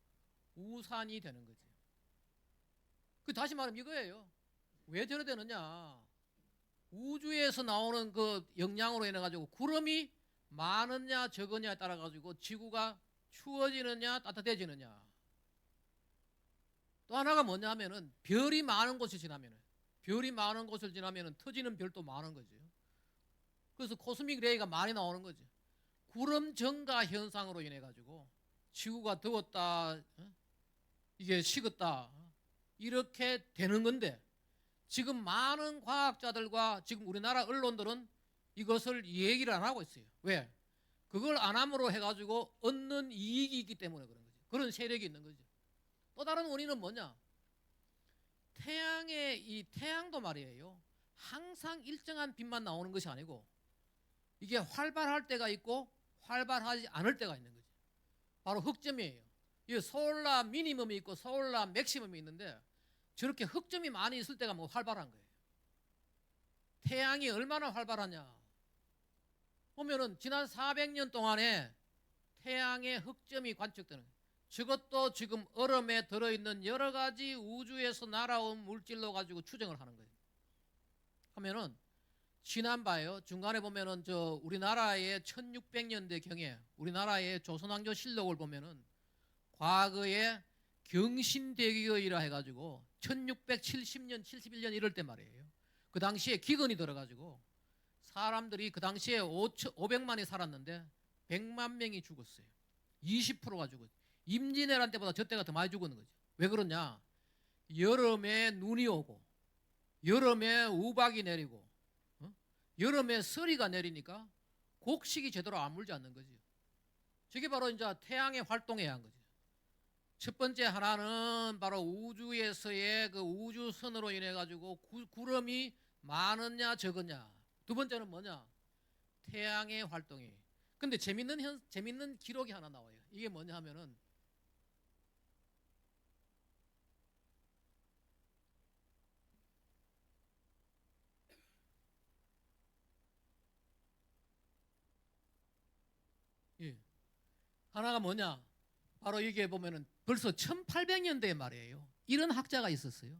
우산이 되는 거죠. 그 다시 말하면 이거예요. 왜 저래 되느냐? 우주에서 나오는 그 영향으로 인해 가지고 구름이 많으냐 적으냐에 따라 가지고 지구가 추워지느냐 따뜻해지느냐. 또 하나가 뭐냐면은 별이 많은 곳을 지나면은 터지는 별도 많은 거죠. 그래서 코스믹 레이가 많이 나오는 거죠. 구름 증가 현상으로 인해 가지고 지구가 더웠다, 이게 식었다 이렇게 되는 건데 지금 많은 과학자들과 지금 우리나라 언론들은 이것을 얘기를 안 하고 있어요. 왜? 그걸 안 함으로 해가지고 얻는 이익이 있기 때문에 그런 거죠. 그런 세력이 있는 거죠. 또 다른 원인은 뭐냐? 이 태양도 말이에요. 항상 일정한 빛만 나오는 것이 아니고 이게 활발할 때가 있고 활발하지 않을 때가 있는 거죠. 바로 흑점이에요. 이 소울라 미니멈이 있고 소울라 맥시멈이 있는데 저렇게 흑점이 많이 있을 때가 뭐 활발한 거예요. 태양이 얼마나 활발하냐? 보면은 지난 400년 동안에 태양의 흑점이 관측되는 거예요. 저것도 지금 얼음에 들어있는 여러 가지 우주에서 날아온 물질로 가지고 추정을 하는 거예요. 하면은 지난바에요. 중간에 보면은 저 우리나라의 1600년대 경에 우리나라의 조선왕조 실록을 보면은 과거에 경신대교이라 해가지고 1670년, 71년 이럴 때 말이에요. 그 당시에 기근이 들어가지고 사람들이 그 당시에 500만이 살았는데 100만 명이 죽었어요. 20%가 죽었어요. 임진왜란 때보다 저 때가 더 많이 죽은 거죠. 왜 그러냐? 여름에 눈이 오고 여름에 우박이 내리고 여름에 서리가 내리니까 곡식이 제대로 안 물지 않는 거지. 저게 바로 이제 태양의 활동에 한 거지. 첫 번째 하나는 바로 우주에서의 그 우주선으로 인해 가지고 구름이 많으냐 적으냐. 두 번째는 뭐냐? 태양의 활동이. 근데 재밌는 기록이 하나 나와요. 이게 뭐냐 하면은 예. 하나가 뭐냐? 바로 이게 보면은 벌써 1800년대의 말이에요. 이런 학자가 있었어요.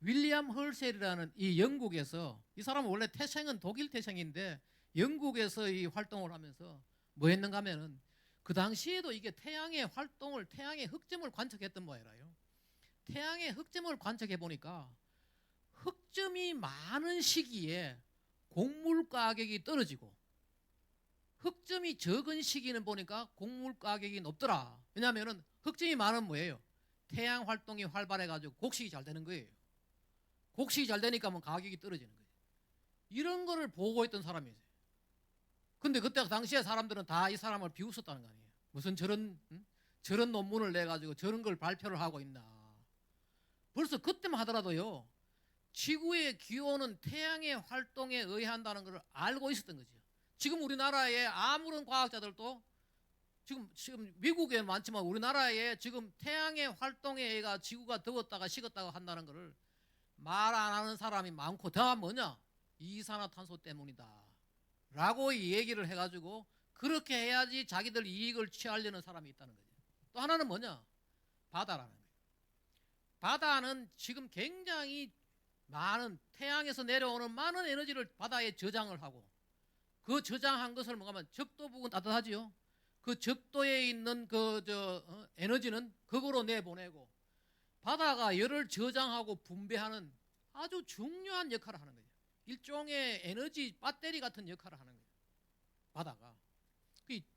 윌리엄 헐셀이라는 이 영국에서, 이 사람은 원래 태생은 독일 태생인데 영국에서 이 활동을 하면서 뭐 했는가 하면은 그 당시에도 이게 태양의 활동을, 태양의 흑점을 관측했던 모양이라요. 태양의 흑점을 관측해 보니까 흑점이 많은 시기에 곡물 가격이 떨어지고 흑점이 적은 시기는 보니까 곡물 가격이 높더라. 왜냐하면 흑점이 많으면 뭐예요? 태양 활동이 활발해가지고 곡식이 잘 되는 거예요. 곡식이 잘 되니까 뭐 가격이 떨어지는 거예요. 이런 거를 보고했던 사람이에요. 근데 그때 당시에 사람들은 다 이 사람을 비웃었다는 거 아니에요. 무슨 저런 논문을 내가지고 저런 걸 발표를 하고 있나. 벌써 그때만 하더라도요, 지구의 기온은 태양의 활동에 의한다는 걸 알고 있었던 거죠. 지금 우리나라에 아무런 과학자들도 지금 미국에 많지만 우리나라에 지금 태양의 활동에 의해 지구가 더웠다가 식었다가 한다는 것을 말 안 하는 사람이 많고, 다 뭐냐? 이산화탄소 때문이다 라고 이 얘기를 해가지고 그렇게 해야지 자기들 이익을 취하려는 사람이 있다는 거죠. 또 하나는 뭐냐? 바다라는 거예요. 바다는 지금 굉장히 많은 태양에서 내려오는 많은 에너지를 바다에 저장을 하고, 그 저장한 것을 뭐냐면 적도 부근 따뜻하지요. 그 적도에 있는 에너지는 극으로 내보내고 바다가 열을 저장하고 분배하는 아주 중요한 역할을 하는 거예요. 일종의 에너지 배터리 같은 역할을 하는 거예요. 바다가.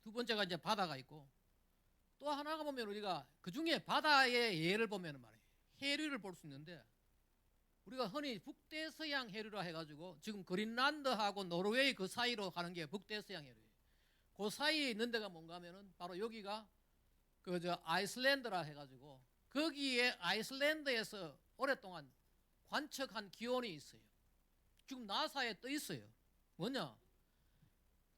두 번째가 이제 바다가 있고, 또 하나가 보면 우리가 그 중에 바다의 예를 보면 말이에요. 해류를 볼 수 있는데, 우리가 흔히 북대서양 해류라 해가지고 지금 그린란드하고 노르웨이 그 사이로 가는 게 북대서양 해류예요. 그 사이에 있는 데가 뭔가 하면은 바로 여기가 아이슬란드라 해가지고 거기에 아이슬란드에서 오랫동안 관측한 기온이 있어요. 지금 나사에 떠 있어요. 뭐냐?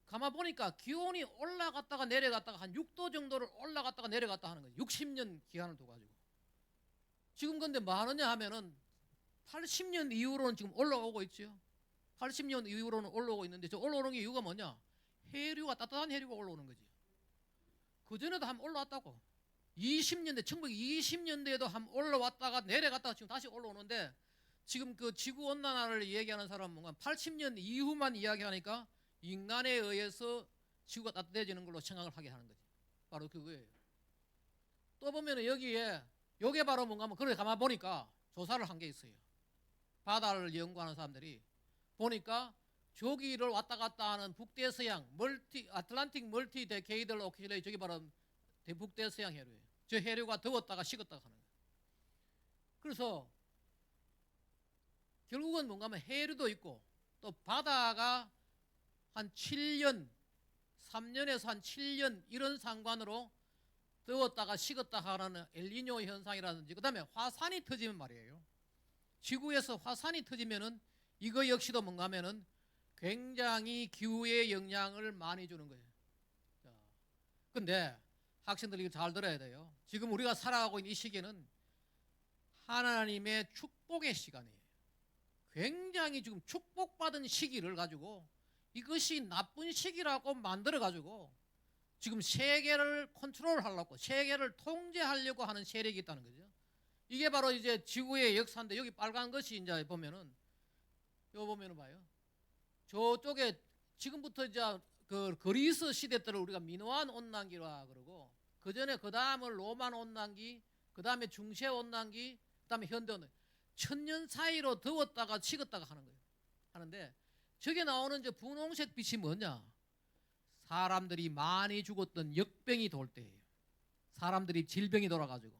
가만 보니까 기온이 올라갔다가 내려갔다가 한 6도 정도를 올라갔다가 내려갔다 하는 거예요. 60년 기간을 둬가지고. 지금 근데 뭐 하느냐 하면은 80년 이후로는 지금 올라오고 있죠. 80년 이후로는 올라오고 있는데, 저 올라오는 게 이유가 뭐냐? 해류가, 따뜻한 해류가 올라오는 거지. 그전에도 한번 올라왔다고. 20년대, 1920년대에도 한번 올라왔다가 내려갔다가 지금 다시 올라오는데, 지금 그 지구온난화를 얘기하는 사람은 뭔가 80년 이후만 이야기하니까 인간에 의해서 지구가 따뜻해지는 걸로 생각을 하게 하는 거지. 바로 그거예요. 또 보면은 여기에, 요게 바로 뭔가 하면, 그래 가만 보니까 조사를 한 게 있어요. 바다를 연구하는 사람들이 보니까 저기를 왔다 갔다 하는 북대서양 아틀란틱 멀티 데케이들 오케이레, 저기 바로 북대서양 해류예요. 저 해류가 더웠다가 식었다가 하는 거예요. 그래서 결국은 뭔가 하면 해류도 있고 또 바다가 한 7년, 3년에서 한 7년 이런 상관으로 더웠다가 식었다 하는 엘니뇨 현상이라든지, 그 다음에 화산이 터지면 말이에요. 지구에서 화산이 터지면은 이거 역시도 뭔가 하면은 굉장히 기후에 영향을 많이 주는 거예요. 자, 근데 학생들이 이거 잘 들어야 돼요. 지금 우리가 살아가고 있는 이 시기는 하나님의 축복의 시간이에요. 굉장히 지금 축복받은 시기를 가지고 이것이 나쁜 시기라고 만들어 가지고 지금 세계를 컨트롤하려고, 세계를 통제하려고 하는 세력이 있다는 거죠. 이게 바로 이제 지구의 역사인데, 여기 빨간 것이 이제 보면은, 요 보면은 봐요. 저쪽에 지금부터 이제 그 그리스 시대 때를 우리가 미노안 온난기라 그러고, 그 전에 그 다음을 로만 온난기, 그 다음에 중세 온난기, 그 다음에 현대 온난기. 1000년 사이로 더웠다가 식었다가 하는 거예요. 하는데 저게 나오는 이제 분홍색 빛이 뭐냐? 사람들이 많이 죽었던 역병이 돌 때예요. 사람들이 질병이 돌아가지고.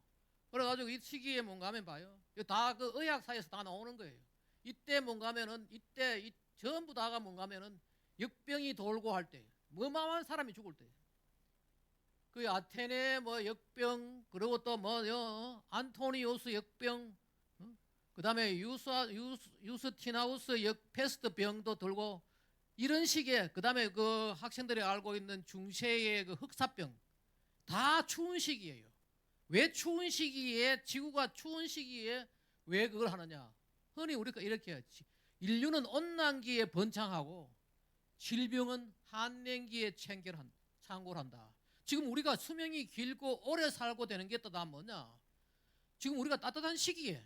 그래가지고 이 시기에 뭔가 하면 봐요. 다 그 의학사에서 다 나오는 거예요. 이때 뭔가 하면은, 전부 다가 뭔가 하면은 역병이 돌고 할 때, 어마어마한 사람이 죽을 때, 그 아테네 뭐 역병, 그리고 또 뭐 안토니우스 역병, 그다음에 유스티나우스 역페스트 병도 돌고 이런 식의, 그다음에 그 학생들이 알고 있는 중세의 그 흑사병, 다 추운 시기예요. 왜 추운 시기에, 지구가 추운 시기에 왜 그걸 하느냐? 흔히 우리가 이렇게 하지. 인류는 온난기에 번창하고 질병은 한냉기에 창궐한다. 지금 우리가 수명이 길고 오래 살고 되는 게 또 다 뭐냐? 지금 우리가 따뜻한 시기에,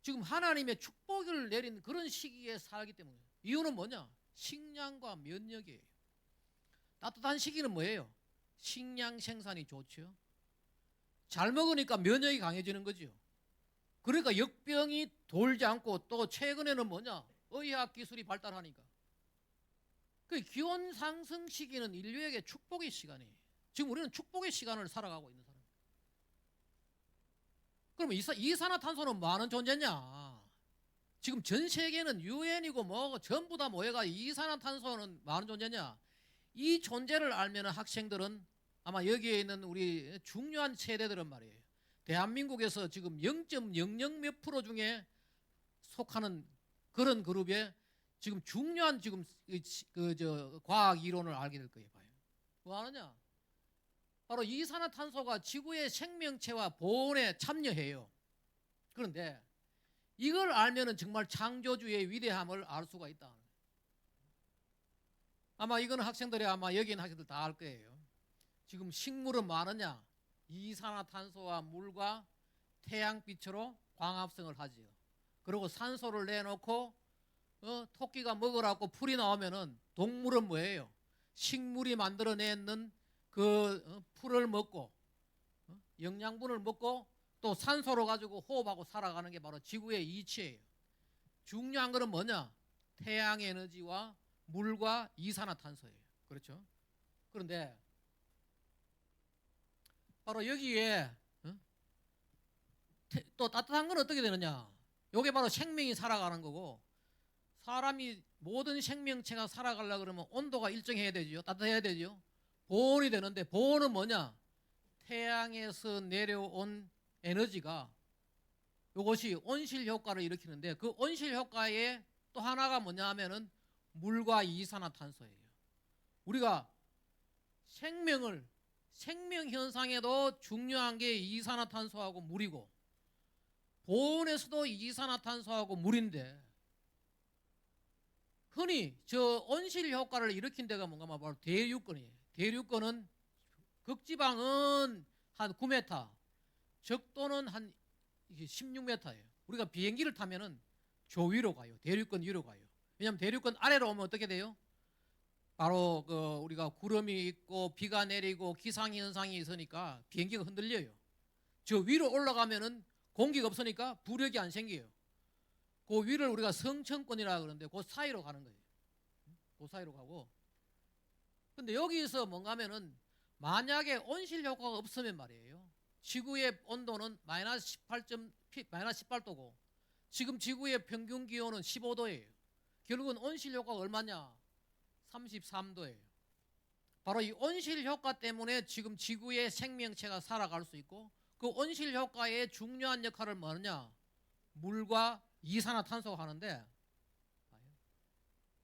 지금 하나님의 축복을 내린 그런 시기에 살기 때문에. 이유는 뭐냐? 식량과 면역이에요. 따뜻한 시기는 뭐예요? 식량 생산이 좋죠. 잘 먹으니까 면역이 강해지는 거죠. 그러니까 역병이 돌지 않고, 또 최근에는 뭐냐? 의학 기술이 발달하니까. 그 기온 상승 시기는 인류에게 축복의 시간이에요. 지금 우리는 축복의 시간을 살아가고 있는 사람. 그럼 이산화탄소는 뭐 하는 존재냐? 지금 전 세계는 유엔이고 뭐고 전부 다 모여가 이산화탄소는 뭐 하는 존재냐? 이 존재를 알면 학생들은 아마 여기에 있는 우리 중요한 세대들은 말이에요. 대한민국에서 지금 0.00 몇 프로 중에 속하는 그런 그룹에 지금 중요한 지금 과학 이론을 알게 될 거예요. 봐요. 뭐 하느냐? 바로 이산화탄소가 지구의 생명체와 보온에 참여해요. 그런데 이걸 알면은 정말 창조주의 위대함을 알 수가 있다. 아마 이거는 학생들이 아마 여기 있는 학생들 다 알 거예요. 지금 식물은 많으냐? 이산화탄소와 물과 태양빛으로 광합성을 하지요. 그리고 산소를 내놓고 토끼가 먹으라고 풀이 나오면은 동물은 뭐예요? 식물이 만들어내는 그 풀을 먹고 영양분을 먹고 또 산소를 가지고 호흡하고 살아가는 게 바로 지구의 이치예요. 중요한 거는 뭐냐? 태양 에너지와 물과 이산화탄소예요. 그렇죠? 그런데 바로 여기에 또 따뜻한 건 어떻게 되느냐? 이게 바로 생명이 살아가는 거고, 사람이 모든 생명체가 살아가려고 그러면 온도가 일정해야 되죠. 따뜻해야 되죠. 보온이 되는데, 보온은 뭐냐? 태양에서 내려온 에너지가 이것이 온실 효과를 일으키는데, 그 온실 효과의 또 하나가 뭐냐 하면은 물과 이산화탄소예요. 우리가 생명 현상에도 중요한 게 이산화탄소하고 물이고, 보온에서도 이산화탄소하고 물인데, 흔히 저 온실 효과를 일으킨 데가 뭔가 바로 대륙권이에요. 대륙권은 극지방은 한 9m, 적도는 한 16m예요. 우리가 비행기를 타면은 저 위로 가요. 대륙권 위로 가요. 왜냐하면 대륙권 아래로 오면 어떻게 돼요? 바로 그 우리가 구름이 있고 비가 내리고 기상 현상이 있으니까 비행기가 흔들려요. 저 위로 올라가면은 공기가 없으니까 부력이 안 생겨요. 그 위를 우리가 성층권이라 그러는데 그 사이로 가는 거예요. 그 사이로 가고. 근데 여기서 뭔가 하면은 만약에 온실 효과가 없으면 말이에요. 지구의 온도는 마이너스 18도고 지금 지구의 평균 기온은 15도예요. 결국은 온실 효과가 얼마냐? 33도예요. 바로 이 온실 효과 때문에 지금 지구의 생명체가 살아갈 수 있고, 그 온실 효과의 중요한 역할을 뭐하느냐? 물과 이산화탄소가 하는데,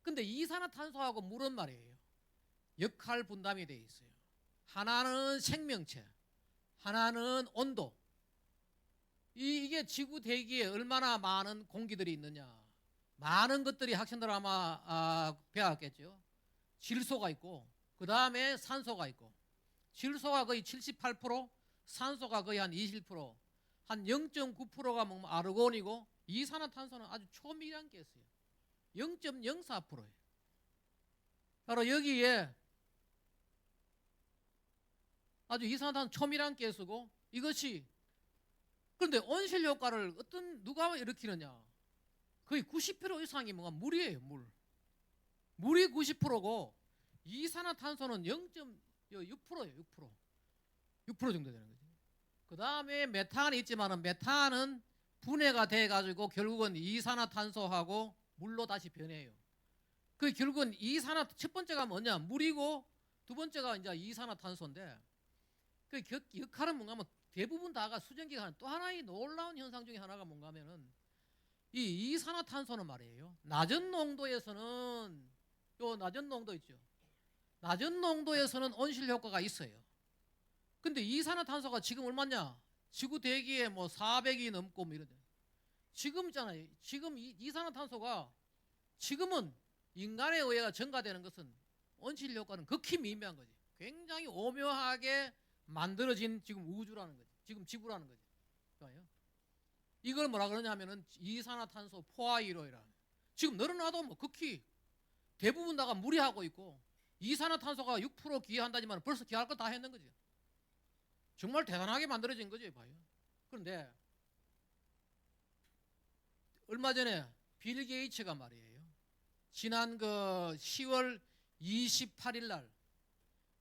근데 이산화탄소하고 물은 말이에요. 역할 분담이 되어 있어요. 하나는 생명체, 하나는 온도. 이게 지구 대기에 얼마나 많은 공기들이 있느냐. 많은 것들이 학생들 아마 배웠겠죠. 질소가 있고, 그 다음에 산소가 있고, 질소가 거의 78%, 산소가 거의 한 20%, 한 0.9%가 뭐 아르곤이고, 이산화탄소는 아주 초미량 가스예요. 0.04%예요. 바로 여기에 아주 이산화탄소 초미량 가스고, 이것이 그런데 온실 효과를 누가 일으키느냐? 거의 90% 이상이 뭔가 물이에요. 물이 90%고 이산화탄소는 0.6%예요. 6% 정도 되는 거죠. 그 다음에 메탄이 있지만은 메탄은 분해가 돼 가지고 결국은 이산화탄소하고 물로 다시 변해요. 그 결국은 첫 번째가 뭐냐? 물이고 두 번째가 이제 이산화탄소인데 그 역할은 뭔가 하면 대부분 다가 수증기가 하는 또 하나의 놀라운 현상 중에 하나가 뭔가 하면은 이 이산화탄소는 말이에요. 낮은 농도에서는 요 낮은 농도 있죠. 낮은 농도에서는 온실 효과가 있어요. 근데 이산화탄소가 지금 얼마냐? 지구 대기에 뭐 400이 넘고 뭐 이러죠. 지금 있잖아요. 지금 이산화탄소가 지금은 인간에 의해 증가되는 것은 온실 효과는 극히 미미한 거지. 굉장히 오묘하게 만들어진 지금 우주라는 거지. 지금 지구라는 거지. 이걸 뭐라 그러냐면은 이산화탄소 포화이로이라. 지금 늘어나도 뭐 극히 대부분 다가 무리하고 있고 이산화탄소가 6% 기여한다지만 벌써 기여할 거 다 했는 거지. 정말 대단하게 만들어진 거죠, 봐요. 그런데 얼마 전에 빌 게이츠가 말이에요. 지난 그 10월 28일 날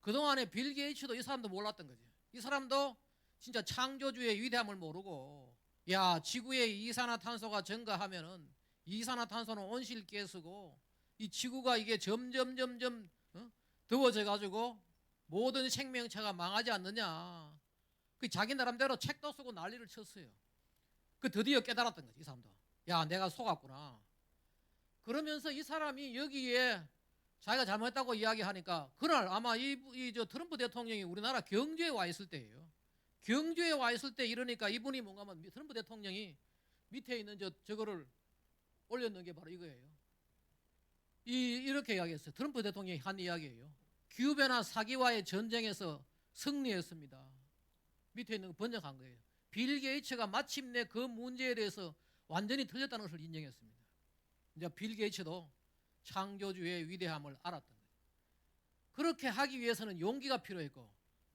그동안에 빌 게이츠도 이 사람도 몰랐던 거죠. 이 사람도 진짜 창조주의 위대함을 모르고 야, 지구에 이산화탄소가 증가하면은 이산화탄소는 온실가스고 이 지구가 이게 점점 더워져 가지고 모든 생명체가 망하지 않느냐. 그 자기 나름대로 책도 쓰고 난리를 쳤어요. 그 드디어 깨달았던 거지, 이 사람도. 야, 내가 속았구나. 그러면서 이 사람이 여기에 자기가 잘못했다고 이야기하니까 그날 아마 저 트럼프 대통령이 우리나라 경주에 와 있을 때예요. 경주에 와 있을 때 이러니까 이분이 뭔가 하면 트럼프 대통령이 밑에 있는 저거를 올렸는 게 바로 이거예요. 이렇게 이야기했어요. 트럼프 대통령이 한 이야기예요. 기후변화 사기와의 전쟁에서 승리했습니다. 밑에 있는 거 번역한 거예요. 빌 게이츠가 마침내 그 문제에 대해서 완전히 틀렸다는 것을 인정했습니다. 이제 빌 게이츠도 창조주의 위대함을 알았던 거예요. 그렇게 하기 위해서는 용기가 필요했고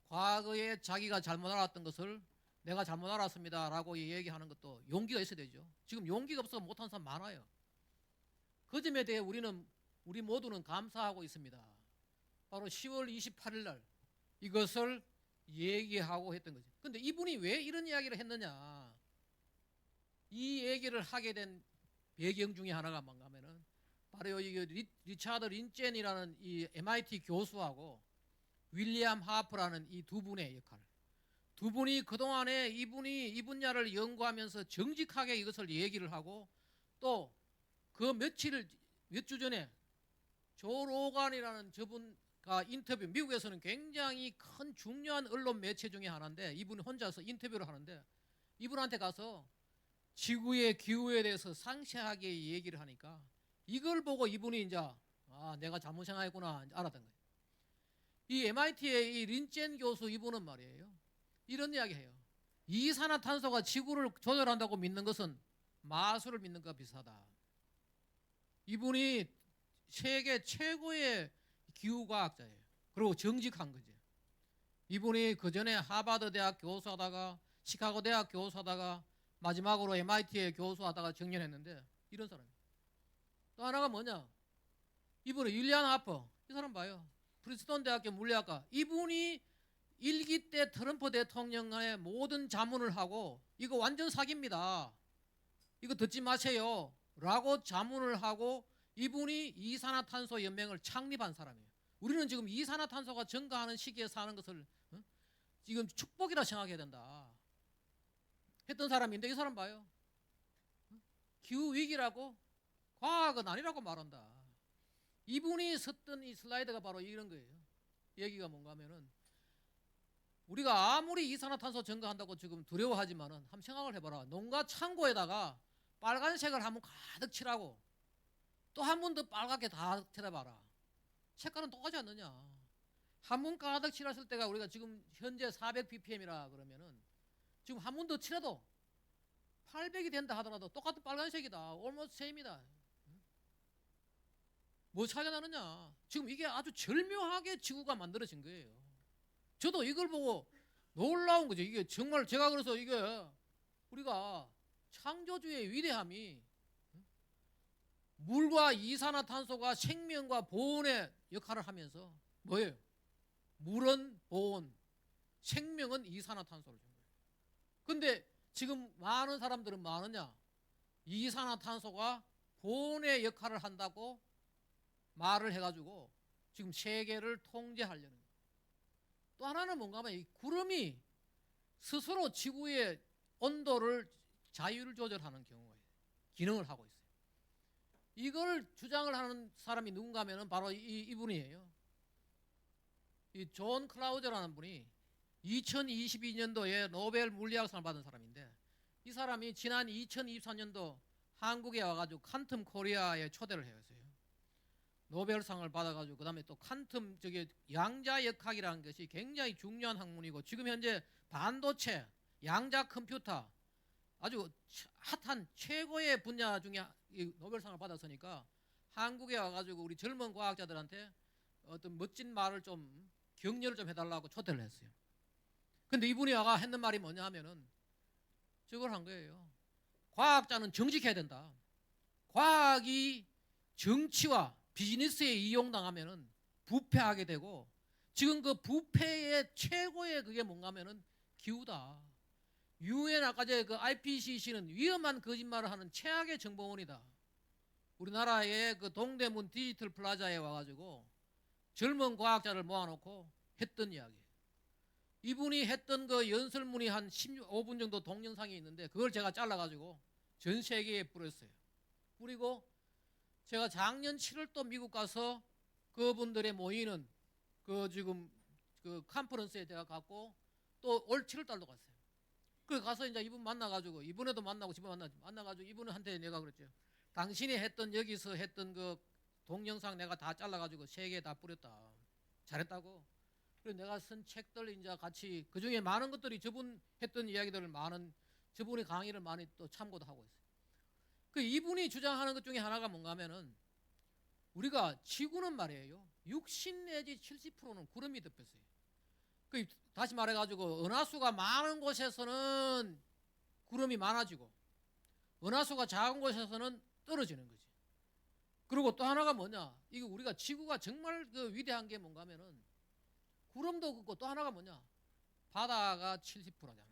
과거에 자기가 잘못 알았던 것을 내가 잘못 알았습니다 라고 얘기하는 것도 용기가 있어야 되죠. 지금 용기가 없어서 못하는 사람 많아요. 그 점에 대해 우리 모두는 감사하고 있습니다. 바로 10월 28일 날 이것을 얘기하고 했던 거죠. 근데 이분이 왜 이런 이야기를 했느냐? 이 얘기를 하게 된 배경 중에 하나가 뭔가 하면은 바로 이 리차드 린첸이라는 이 MIT 교수하고 윌리엄 하프라는 이 두 분의 역할. 두 분이 그동안에 이분이 이 분야를 연구하면서 정직하게 이것을 얘기를 하고 또 그 몇 주 전에 조 로간이라는 저분과 인터뷰, 미국에서는 굉장히 큰 중요한 언론 매체 중에 하나인데 이분이 혼자서 인터뷰를 하는데 이분한테 가서 지구의 기후에 대해서 상세하게 얘기를 하니까 이걸 보고 이분이 이제 내가 잘못 생각했구나 알았던 거예요. 이 MIT의 이 린첸 교수 이분은 말이에요. 이런 이야기해요. 이산화탄소가 지구를 조절한다고 믿는 것은 마술을 믿는 것과 비슷하다. 이분이 세계 최고의 기후과학자예요. 그리고 정직한 거죠. 이분이 그 전에 하버드 대학 교수하다가 시카고 대학 교수하다가 마지막으로 MIT에 교수하다가 정년했는데 이런 사람이에요. 또 하나가 뭐냐? 이분은 윌리엄 하퍼. 이 사람 봐요. 프린스턴 대학교 물리학과. 이분이 일기 때 트럼프 대통령의 모든 자문을 하고 이거 완전 사기입니다. 이거 듣지 마세요. 라고 자문을 하고 이분이 이산화탄소 연맹을 창립한 사람이에요. 우리는 지금 이산화탄소가 증가하는 시기에 사는 것을 지금 축복이라 생각해야 된다. 했던 사람인데 이 사람 봐요. 기후위기라고 과학은 아니라고 말한다. 이분이 썼던 이 슬라이드가 바로 이런 거예요. 얘기가 뭔가 하면은 우리가 아무리 이산화탄소 증가한다고 지금 두려워하지만은 한번 생각을 해봐라. 농가 창고에다가 빨간색을 한번 가득 칠하고 또 한 번 더 빨갛게 다 칠해봐라. 색깔은 똑같지 않느냐. 한 번 가득 칠했을 때가 우리가 지금 현재 400ppm이라 그러면은 지금 한 번 더 칠해도 800이 된다 하더라도 똑같은 빨간색이다. almost same이다. 뭐 차이가 나느냐. 지금 이게 아주 절묘하게 지구가 만들어진 거예요. 저도 이걸 보고 놀라운 거죠. 이게 정말 제가 그래서 이게 우리가 창조주의 위대함이 물과 이산화탄소가 생명과 보온의 역할을 하면서 뭐예요? 물은 보온, 생명은 이산화탄소를 준 거예요. 근데 지금 많은 사람들은 뭐하느냐? 이산화탄소가 보온의 역할을 한다고 말을 해가지고 지금 세계를 통제하려는 거예요. 또 하나는 뭔가 하면 이 구름이 스스로 지구의 온도를 자율 조절하는 경우에 기능을 하고 있어요. 이걸 주장을 하는 사람이 누군가 하면은 바로 이분이에요. 이 존 클라우저라는 분이 2022년도에 노벨 물리학상을 받은 사람인데, 이 사람이 지난 2024년도 한국에 와가지고 퀀텀 코리아에 초대를 했어요. 노벨상을 받아가지고 그다음에 또 퀀텀 양자역학이라는 것이 굉장히 중요한 학문이고, 지금 현재 반도체, 양자 컴퓨터 아주 핫한 최고의 분야 중에 노벨상을 받았으니까 한국에 와가지고 우리 젊은 과학자들한테 어떤 멋진 말을 좀 격려를 좀 해달라고 초대를 했어요. 근데 이분이 와가 했는 말이 뭐냐 하면은 저걸 한 거예요. 과학자는 정직해야 된다. 과학이 정치와 비즈니스에 이용당하면은 부패하게 되고, 지금 그 부패의 최고의 그게 뭔가 하면은 기후다. UN 아까 그 IPCC는 위험한 거짓말을 하는 최악의 정보원이다. 우리나라의 그 동대문 디지털 플라자에 와가지고 젊은 과학자를 모아놓고 했던 이야기예요. 이분이 했던 그 연설문이 한 15분 정도 동영상이 있는데 그걸 제가 잘라가지고 전 세계에 뿌렸어요. 뿌리고 제가 작년 7월 또 미국 가서 그분들의 모이는 그 지금 그 컨퍼런스에 제가 갔고, 또 올 7월 달도 갔어요. 그 가서 이제 이분 만나가지고, 이번에도 만나고 집에 만나가지고 이분한테 내가 그랬죠. 당신이 했던 여기서 했던 그 동영상 내가 다 잘라가지고 세계에 다 뿌렸다. 잘했다고. 그래서 내가 쓴 책들 이제 같이 그 중에 많은 것들이 저분 했던 이야기들을 많은 저분의 강의를 많이 또 참고도 하고 있어요. 그 이분이 주장하는 것 중에 하나가 뭔가 하면은 우리가 지구는 말이에요. 60 내지 70%는 구름이 덮였어요. 그 다시 말해가지고 은하수가 많은 곳에서는 구름이 많아지고 은하수가 작은 곳에서는 떨어지는 거지. 그리고 또 하나가 뭐냐? 이거 우리가 지구가 정말 그 위대한 게 뭔가 하면은 구름도 그렇고 또 하나가 뭐냐? 바다가 70%잖아요.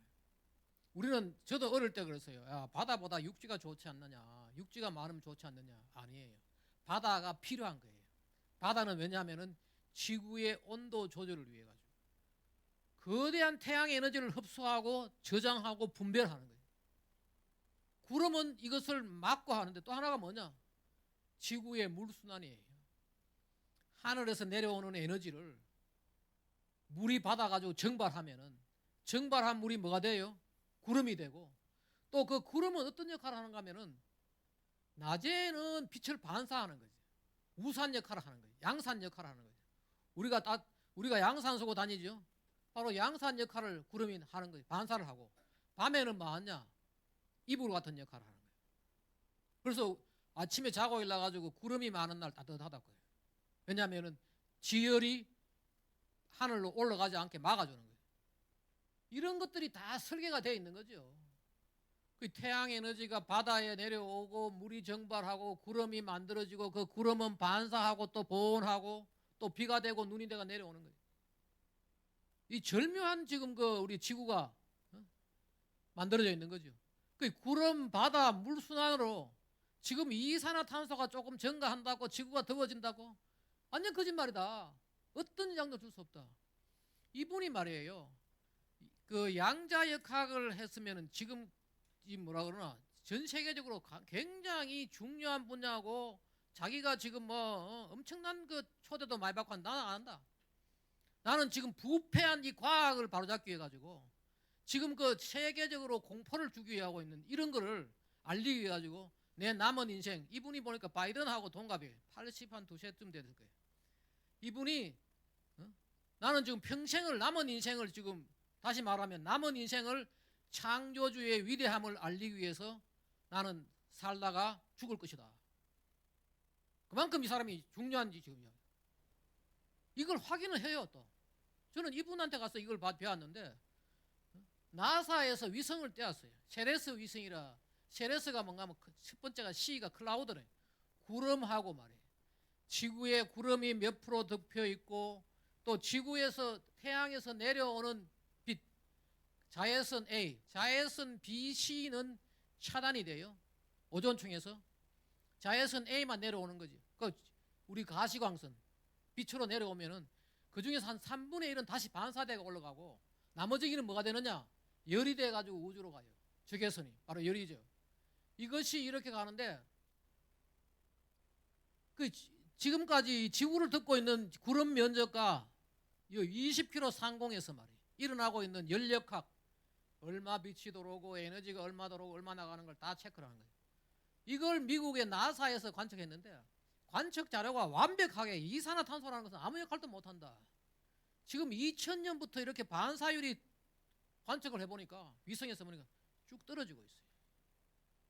우리는 저도 어릴 때 그랬어요. 야, 바다보다 육지가 좋지 않느냐? 육지가 많으면 좋지 않느냐? 아니에요. 바다가 필요한 거예요. 바다는 왜냐하면은 지구의 온도 조절을 위해 가지고 거대한 태양 에너지를 흡수하고 저장하고 분별하는 거예요. 구름은 이것을 막고 하는데 또 하나가 뭐냐? 지구의 물순환이에요. 하늘에서 내려오는 에너지를 물이 받아가지고 증발하면은 증발한 물이 뭐가 돼요? 구름이 되고, 또 그 구름은 어떤 역할을 하는가 하면은 낮에는 빛을 반사하는 거지. 우산 역할을 하는 거지. 양산 역할을 하는 거지. 우리가 양산 쓰고 다니죠. 바로 양산 역할을 구름이 하는 거지. 반사를 하고, 밤에는 뭐 하냐? 이불 같은 역할을 하는 거예요. 그래서 아침에 자고 일어나가지고 구름이 많은 날 따뜻하다고요. 왜냐하면은 지열이 하늘로 올라가지 않게 막아주는 거예요. 이런 것들이 다 설계가 되어 있는 거죠. 그 태양 에너지가 바다에 내려오고 물이 증발하고 구름이 만들어지고, 그 구름은 반사하고 또 보온하고 또 비가 되고 눈이 되고 내려오는 거예요. 이 절묘한 지금 그 우리 지구가 만들어져 있는 거죠. 그 구름, 바다, 물 순환으로 지금 이산화탄소가 조금 증가한다고 지구가 더워진다고? 완전 거짓말이다. 어떤 영향도 줄 수 없다. 이분이 말이에요. 그 양자역학을 했으면은 지금 이 뭐라 그러나 전 세계적으로 굉장히 중요한 분야고, 자기가 지금 뭐 엄청난 그 초대도 많이 받고 나는 안 한다. 나는 지금 부패한 이 과학을 바로잡기 위해 가지고 지금 그 세계적으로 공포를 주기 위해 하고 있는 이런 거를 알리기 위해 가지고 내 남은 인생, 이분이 보니까 바이든하고 동갑이에요. 80 한 2세쯤 됐을 거예요. 이분이 나는 지금 평생을, 남은 인생을, 지금 다시 말하면 남은 인생을 창조주의 위대함을 알리기 위해서 나는 살다가 죽을 것이다. 그만큼 이 사람이 중요한지 지금요. 이걸 확인을 해요. 또 저는 이분한테 가서 이걸 배웠는데, 나사에서 위성을 떼었어요. 세레스 위성이라. 세레스가 뭔가 하면 첫 번째가 C가 클라우드래. 구름하고 말이에요. 지구에 구름이 몇 프로 덮여 있고, 또 지구에서 태양에서 내려오는 빛, 자외선 A, 자외선 B, C는 차단이 돼요. 오존층에서 자외선 A만 내려오는 거지. 그 우리 가시광선 빛으로 내려오면은 그 중에서 한 3분의 1은 다시 반사대가 올라가고 나머지는 뭐가 되느냐? 열이 돼가지고 우주로 가요. 적외선이 바로 열이죠. 이것이 이렇게 가는데 지금까지 지구를 덮고 있는 구름 면적과 20km 상공에서 말이에요. 일어나고 있는 연력학 얼마 빛이 들어오고 에너지가 얼마 들어오고 얼마 나가는 걸 다 체크를 하는 거예요. 이걸 미국의 나사에서 관측했는데 관측 자료가 완벽하게 이산화탄소라는 것은 아무 역할도 못한다. 지금 2000년부터 이렇게 반사율이 관측을 해보니까 위성에서 보니까 쭉 떨어지고 있어요.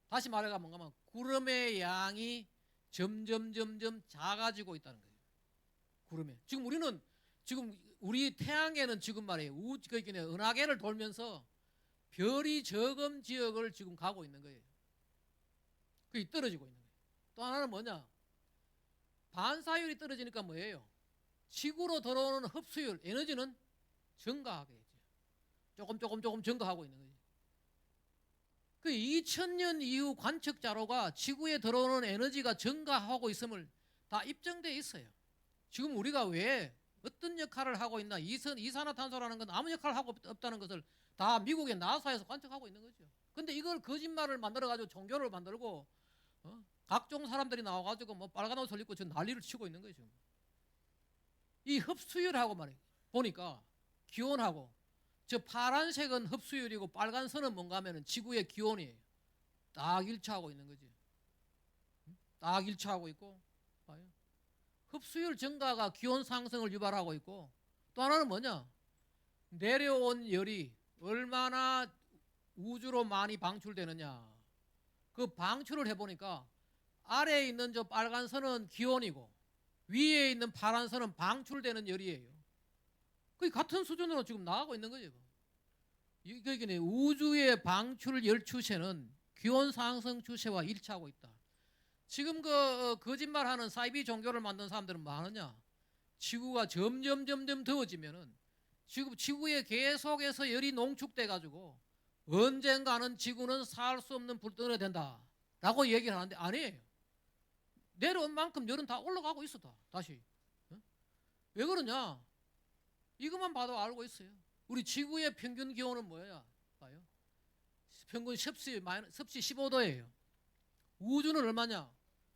다시 말해가 뭔가 하면 구름의 양이 점점 작아지고 있다는 거예요. 구름에. 지금 우리 태양계는 지금 말이에요. 은하계를 돌면서 별이 적은 지역을 지금 가고 있는 거예요. 그게 떨어지고 있는 거예요. 또 하나는 뭐냐? 반사율이 떨어지니까 뭐예요? 지구로 들어오는 흡수율, 에너지는 증가하게 조금 증가하고 있는 거예요. 그 2000년 이후 관측 자료가 지구에 들어오는 에너지가 증가하고 있음을 다 입증돼 있어요. 지금 우리가 왜 어떤 역할을 하고 있나? 이산화탄소라는 건 아무 역할을 하고 없다는 것을 다 미국의 나사에서 관측하고 있는 거죠. 근데 이걸 거짓말을 만들어가지고 종교를 만들고 각종 사람들이 나와가지고 뭐 빨간 옷을 입고 지금 난리를 치고 있는 거예요. 지금. 이 흡수율하고 말이에요. 보니까 기온하고 저 파란색은 흡수율이고 빨간 선은 뭔가 하면은 지구의 기온이에요. 딱 일치하고 있는 거지. 딱 일치하고 있고 봐요. 흡수율 증가가 기온 상승을 유발하고 있고 또 하나는 뭐냐? 내려온 열이 얼마나 우주로 많이 방출되느냐. 그 방출을 해보니까 아래에 있는 저 빨간 선은 기온이고 위에 있는 파란 선은 방출되는 열이에요. 그게 같은 수준으로 지금 나가고 있는 거죠. 이게 우주의 방출 열 추세는 기온 상승 추세와 일치하고 있다. 지금 거짓말하는 사이비 종교를 만든 사람들은 뭐 하느냐? 지구가 점점 더워지면은 지구에 계속해서 열이 농축돼 가지고 언젠가는 지구는 살 수 없는 불덩어리가 된다라고 얘기를 하는데 아니에요. 내려온 만큼 열은 다 올라가고 있어 다시. 왜 그러냐? 이것만 봐도 알고 있어요. 우리 지구의 평균 기온은 뭐야? 봐요. 평균 섭씨 15도예요. 우주는 얼마냐?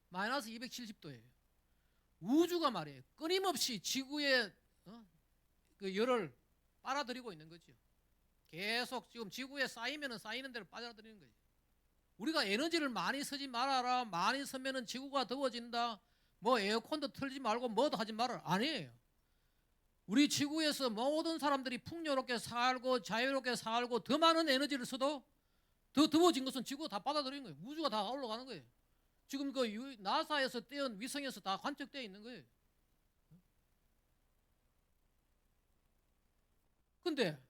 마이너스 270도예요. 우주가 말이에요. 끊임없이 지구의 그 열을 빨아들이고 있는 거죠. 계속 지금 지구에 쌓이면은 쌓이는 대로 빨아들이는 거예요. 우리가 에너지를 많이 쓰지 말아라. 많이 쓰면은 지구가 더워진다. 뭐 에어컨도 틀지 말고 뭐도 하지 말아라. 아니에요. 우리 지구에서 모든 사람들이 풍요롭게 살고 자유롭게 살고 더 많은 에너지를 써도 더 더워진 것은 지구가 다 받아들이는 거예요. 우주가 다 올라가는 거예요. 지금 그 나사에서 떼은 위성에서 다 관측되어 있는 거예요. 근데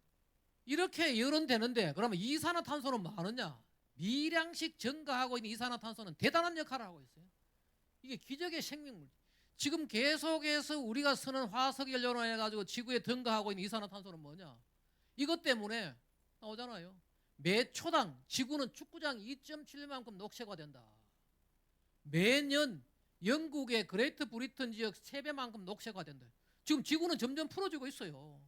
이렇게 열은 되는데 그러면 이산화탄소는 뭐 하느냐? 미량씩 증가하고 있는 이산화탄소는 대단한 역할을 하고 있어요. 이게 기적의 생명물. 지금 계속해서 우리가 쓰는 화석연료로 해가지고 지구에 등가하고 있는 이산화탄소는 뭐냐? 이것 때문에 나오잖아요. 매 초당 지구는 축구장 2.7만큼 녹색화된다. 매년 영국의 그레이트 브리튼 지역 3배만큼 녹색화된다. 지금 지구는 점점 풀어지고 있어요.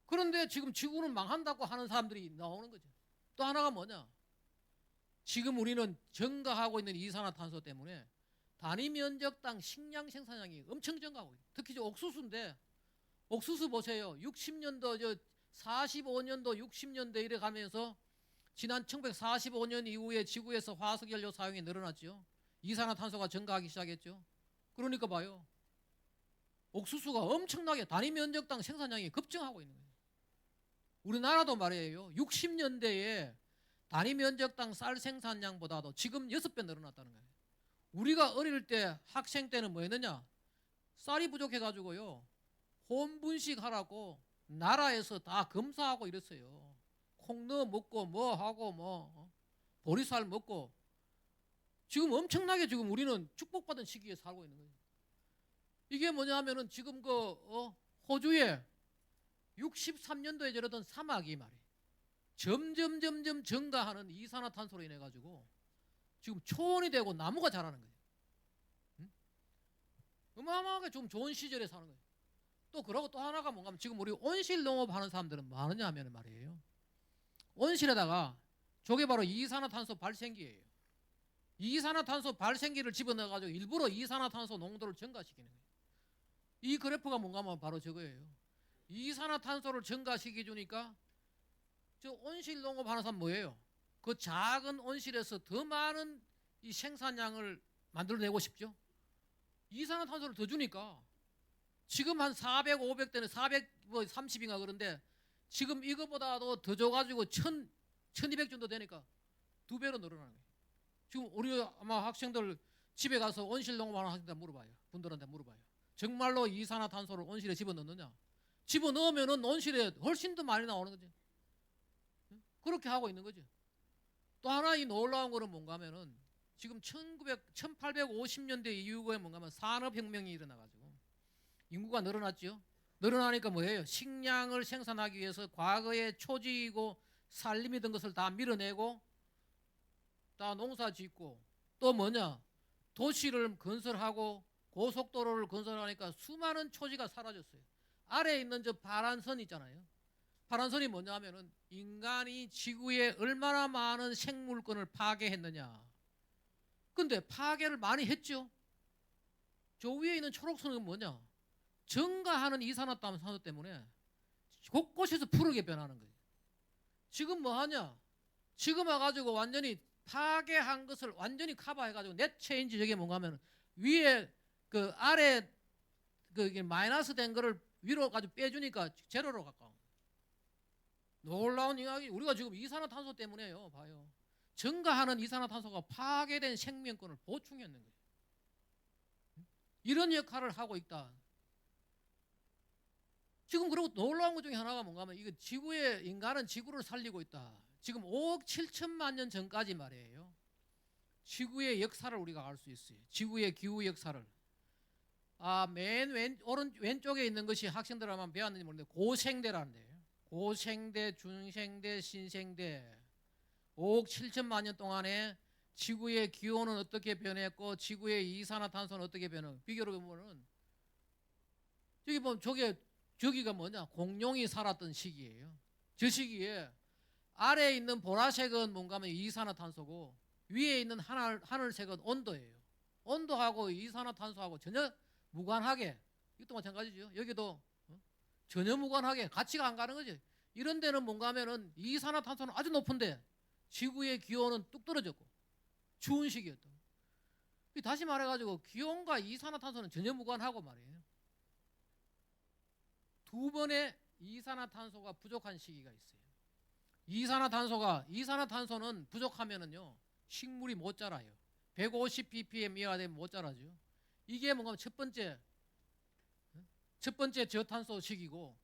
그런데 지금 지구는 망한다고 하는 사람들이 나오는 거죠. 또 하나가 뭐냐? 지금 우리는 증가하고 있는 이산화탄소 때문에 단위 면적당 식량 생산량이 엄청 증가하고 있어요. 특히 옥수수인데 옥수수 보세요. 60년도 45년도 60년대 이래 가면서 지난 1945년 이후에 지구에서 화석연료 사용이 늘어났죠. 이산화탄소가 증가하기 시작했죠. 그러니까 봐요. 옥수수가 엄청나게 단위 면적당 생산량이 급증하고 있는 거예요. 우리나라도 말이에요. 60년대에 단위 면적당 쌀 생산량보다도 지금 6배 늘어났다는 거예요. 우리가 어릴 때 학생 때는 뭐 했느냐? 쌀이 부족해가지고요. 혼분식하라고 나라에서 다 검사하고 이랬어요. 콩 넣어 먹고 뭐 하고 뭐 보리쌀 먹고 지금 엄청나게 지금 우리는 축복받은 시기에 살고 있는 거예요. 이게 뭐냐 하면은 지금 호주에 63년도에 저러던 사막이 말이에요. 점점 증가하는 이산화탄소로 인해 가지고 지금 초원이 되고 나무가 자라는 거예요. 응? 어마어마하게 좀 좋은 시절에 사는 거예요. 또 그러고 또 하나가 뭔가 하면 지금 우리 온실 농업하는 사람들은 뭐 하느냐 하면 말이에요. 온실에다가 저게 바로 이산화탄소 발생기예요. 이산화탄소 발생기를 집어넣어가지고 일부러 이산화탄소 농도를 증가시키는 거예요. 이 그래프가 뭔가 하면 바로 저거예요. 이산화탄소를 증가시켜 주니까 저 온실 농업하는 사람 뭐예요? 그 작은 온실에서 더 많은 이 생산량을 만들어내고 싶죠. 이산화탄소를 더 주니까 지금 한 400, 500대는 430인가 그런데 지금 이거보다도 더 줘가지고 1200 정도 되니까 2배로 늘어나는 거예요. 지금 우리 아마 학생들 집에 가서 온실 농업하는 학생들 물어봐요. 분들한테 물어봐요. 정말로 이산화탄소를 온실에 집어넣느냐? 집어넣으면은 온실에 훨씬 더 많이 나오는 거지. 그렇게 하고 있는 거죠. 또 하나 이 놀라운 거는 뭔가 하면은 지금 1850년대 이후에 뭔가 하면 산업혁명이 일어나가지고 인구가 늘어났죠. 늘어나니까 뭐예요? 식량을 생산하기 위해서 과거에 초지이고 산림이던 것을 다 밀어내고 다 농사 짓고 또 뭐냐? 도시를 건설하고 고속도로를 건설하니까 수많은 초지가 사라졌어요. 아래에 있는 저 파란 선 있잖아요. 파란 선이 뭐냐 하면은 인간이 지구에 얼마나 많은 생물권을 파괴했느냐. 근데 파괴를 많이 했죠. 저 위에 있는 초록선은 뭐냐? 증가하는 이산화탄소 때문에 곳곳에서 푸르게 변하는 거예요. 지금 뭐 하냐? 지금 와가지고 완전히 파괴한 것을 완전히 커버해가지고 넷 체인지 저게 뭔가 하면 위에 그 아래 그 마이너스 된 거를 위로 가지고 빼주니까 제로로 가까워. 놀라운 이야기. 우리가 지금 이산화탄소 때문에요. 봐요. 증가하는 이산화탄소가 파괴된 생명권을 보충했는 거예요. 이런 역할을 하고 있다. 지금 그리고 놀라운 것 중에 하나가 뭔가 하면 이거 지구의 인간은 지구를 살리고 있다. 지금 5억 7천만 년 전까지 말이에요. 지구의 역사를 우리가 알 수 있어요. 지구의 기후 역사를. 맨 왼쪽에 있는 것이 학생들 아마 배웠는지 모르는데 고생대라는데요. 고생대, 중생대, 신생대. 5억 7천만 년 동안에 지구의 기온은 어떻게 변했고 지구의 이산화탄소는 어떻게 변했고 비교를 보면은 저기 보면 저기가 뭐냐? 공룡이 살았던 시기예요. 저 시기에 아래에 있는 보라색은 뭔가 하면 이산화탄소고 위에 있는 하늘색은 온도예요. 온도하고 이산화탄소하고 전혀 무관하게 이것도 마찬가지죠. 여기도 전혀 무관하게 가치가 안 가는 거지. 이런 데는 뭔가 하면은 이산화탄소는 아주 높은데 지구의 기온은 뚝 떨어졌고 추운 시기였다. 다시 말해가지고 기온과 이산화탄소는 전혀 무관하고 말이에요. 두 번의 이산화탄소가 부족한 시기가 있어요. 이산화탄소는 부족하면은요 식물이 못 자라요. 150 ppm 이하가 되면 못 자라죠. 이게 뭔가 첫 번째 저탄소 시기고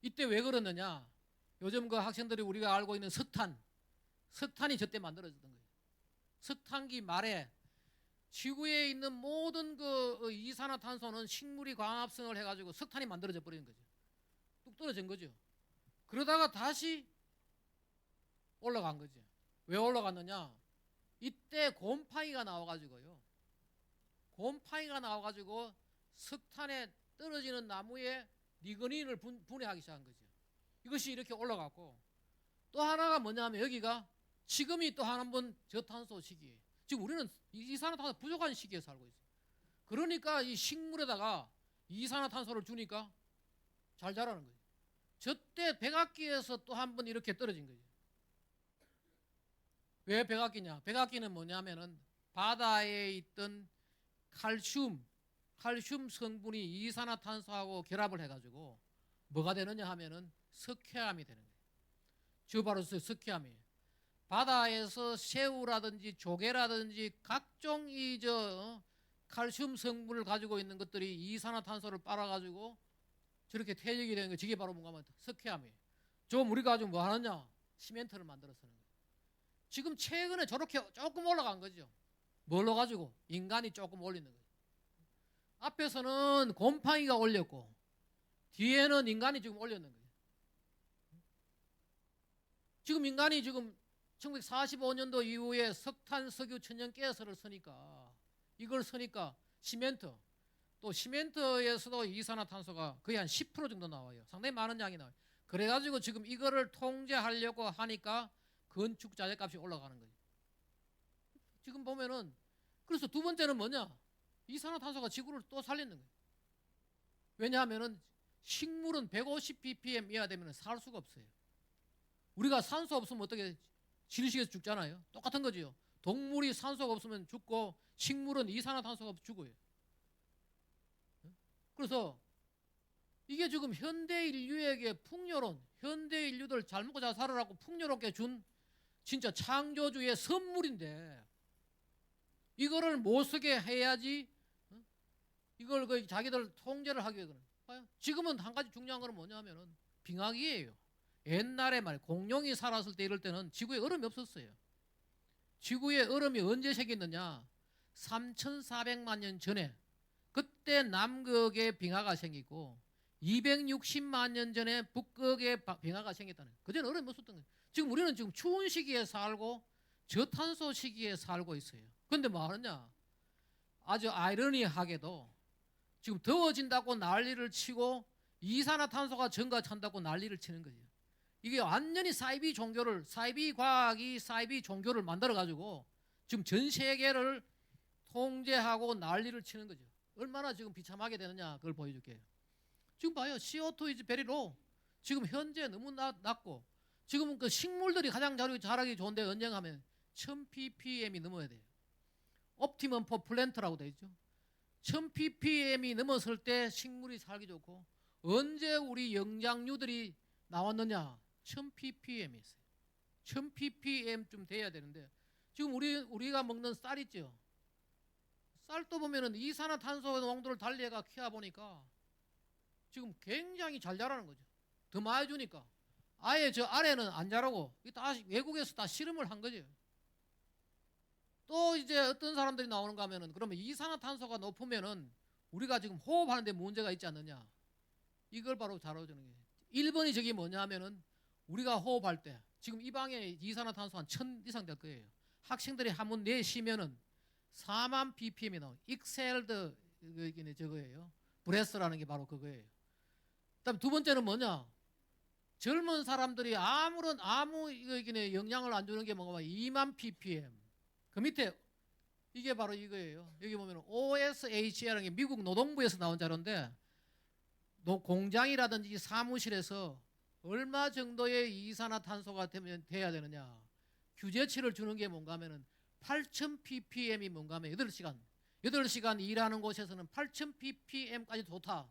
이때 왜 그러느냐? 요즘 그 학생들이 우리가 알고 있는 석탄이 저때 만들어졌던 거예요. 석탄기 말에 지구에 있는 모든 그 이산화탄소는 식물이 광합성을 해가지고 석탄이 만들어져 버리는 거죠. 뚝 떨어진 거죠. 그러다가 다시 올라간 거죠. 왜 올라갔느냐? 이때 곰팡이가 나와가지고요. 곰팡이가 나와가지고 석탄에 떨어지는 나무에 리그닌을 분해하기 시작한 거죠. 이것이 이렇게 올라갔고 또 하나가 뭐냐면 여기가 지금이 또 한 번 저탄소 시기예요. 지금 우리는 이산화탄소 부족한 시기에 살고 있어요. 그러니까 이 식물에다가 이산화탄소를 주니까 잘 자라는 거예요. 저때 백악기에서 또 한 번 이렇게 떨어진 거예요. 왜 백악기냐? 백악기는 뭐냐면은 바다에 있던 칼슘 성분이 이산화탄소하고 결합을 해가지고 뭐가 되느냐 하면은 석회암이 되는 거예요. 저 바로 석회암이에요. 바다에서 새우라든지 조개라든지 각종 칼슘 성분을 가지고 있는 것들이 이산화탄소를 빨아가지고 저렇게 퇴적이 되는 거, 저게 바로 뭔가 하면 석회암이에요. 좀 우리가 지금 뭐 하느냐? 시멘트를 만들어 쓰는 거예요. 지금 최근에 저렇게 조금 올라간 거죠. 뭘로 가지고? 인간이 조금 올리는 거예요. 앞에서는 곰팡이가 올렸고 뒤에는 인간이 지금 올렸는 거예요. 지금 인간이 지금 1945년도 이후에 석탄, 석유, 천연 가스를 쓰니까 이걸 쓰니까 시멘트 또 시멘트에서도 이산화탄소가 거의 한 10% 정도 나와요. 상당히 많은 양이 나와요. 그래가지고 지금 이거를 통제하려고 하니까 건축 자재값이 올라가는 거예요. 지금 보면은 그래서 두 번째는 뭐냐? 이산화탄소가 지구를 또 살리는 거예요. 왜냐하면은 식물은 150 ppm 이하 되면 살 수가 없어요. 우리가 산소 없으면 어떻게 지르시게서 죽잖아요. 똑같은 거지요. 동물이 산소가 없으면 죽고 식물은 이산화탄소가 없으면 죽어요. 그래서 이게 지금 현대 인류에게 풍요로운, 현대 인류들 잘 먹고 잘 살아라고 풍요롭게 준 진짜 창조주의 선물인데 이거를 못 쓰게 해야지. 이걸 그 자기들 통제를 하기 위해서는. 지금은 한 가지 중요한 거는 뭐냐면은 빙하기예요. 옛날에 말 공룡이 살았을 때 이럴 때는 지구에 얼음이 없었어요. 지구에 얼음이 언제 생겼느냐? 3,400만 년 전에 그때 남극에 빙하가 생기고 260만 년 전에 북극에 빙하가 생겼다는 거예요. 그전에 얼음이 없었던 거예요. 지금 우리는 지금 추운 시기에 살고 저탄소 시기에 살고 있어요. 그런데 뭐 하느냐? 아주 아이러니하게도 지금 더워진다고 난리를 치고 이산화탄소가 증가한다고 난리를 치는 거죠. 이게 완전히 사이비 종교를, 사이비 과학이 사이비 종교를 만들어가지고 지금 전 세계를 통제하고 난리를 치는 거죠. 얼마나 지금 비참하게 되느냐 그걸 보여줄게요. 지금 봐요. CO2 is very low. 지금 현재 너무 낮고 지금 그 식물들이 가장 자라기 좋은데 언젠가면 1000ppm이 넘어야 돼요. 옵티멈 포 플랜트라고 되어 있죠. 1000ppm이 넘었을 때 식물이 살기 좋고 언제 우리 영장류들이 나왔느냐? 1000ppm이 있어요. 1000ppm쯤 돼야 되는데 지금 우리가 먹는 쌀 있죠. 쌀도 보면은 이산화탄소 농도를 달리해가 키워 보니까 지금 굉장히 잘 자라는 거죠. 더 많이 주니까 아예 저 아래는 안 자라고 다 외국에서 다 실험을 한 거죠. 또 이제 어떤 사람들이 나오는가 하면은 그러면 이산화탄소가 높으면은 우리가 지금 호흡하는데 문제가 있지 않느냐? 이걸 바로 잘해주는 게 1번이 저게 뭐냐 하면은 우리가 호흡할 때 지금 이 방에 이산화탄소 한 1000 이상 될 거예요. 학생들이 한번 내쉬면은 4만 ppm이 나와요. 익셀드 저거예요. 브레스라는 게 바로 그거예요. 그다음 두 번째는 뭐냐? 젊은 사람들이 아무 영향을 안 주는 게 뭔가 2만 ppm. 그 밑에 이게 바로 이거예요. 여기 보면 OSH라는 게 미국 노동부에서 나온 자료인데 공장이라든지 사무실에서 얼마 정도의 이산화탄소가 돼야 되느냐? 규제치를 주는 게 뭔가 하면은 8000ppm이 뭔가 하면 8시간 일하는 곳에서는 8000ppm까지 좋다.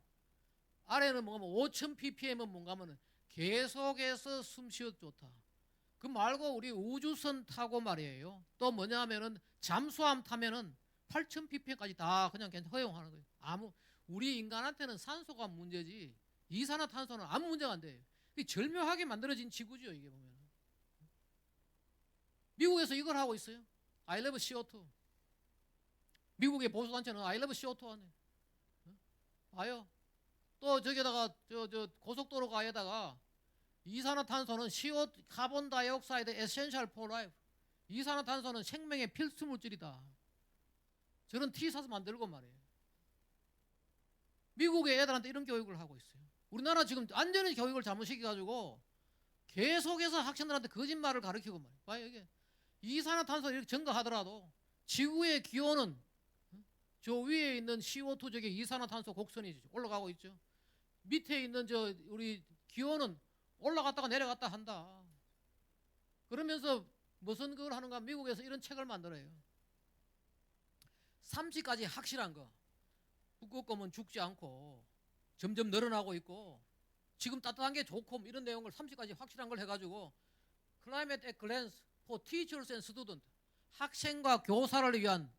아래는 뭔가 하면 5000ppm은 뭔가 하면은 계속해서 숨 쉬어도 좋다. 그 말고 우리 우주선 타고 말이에요. 또 뭐냐 하면은 잠수함 타면은 8000ppm까지 다 그냥 허용하는 거예요. 우리 인간한테는 산소가 문제지 이산화탄소는 아무 문제가 안 돼요. 절묘하게 만들어진 지구죠. 이게 보면 미국에서 이걸 하고 있어요. I love CO2. 미국의 보수단체는 I love CO2 하네. 봐요. 또 저기다가 저 고속도로 가에다가 이산화탄소는 CO2 카본 다이옥사이드 에센셜 포 라이프. 이산화탄소는 생명의 필수 물질이다. 저런 티 사서 만들고 말이에요. 미국의 애들한테 이런 교육을 하고 있어요. 우리나라 지금 완전히 교육을 잘못 시켜가지고 계속해서 학생들한테 거짓말을 가르치고 말이에요. 봐요, 이게 이산화탄소 이렇게 증가하더라도 지구의 기온은 저 위에 있는 CO2 저게 이산화탄소 곡선이 올라가고 있죠. 밑에 있는 저 우리 기온은 올라갔다가 내려갔다 한다. 그러면서 무슨 걸 하는가? 미국에서 이런 책을 만들어요. 30까지 확실한 거. 북극 검은 죽지 않고 점점 늘어나고 있고 지금 따뜻한 게 좋고 이런 내용을 30까지 확실한 걸 해가지고 Climate at Glance for Teachers and Students, 학생과 교사를 위한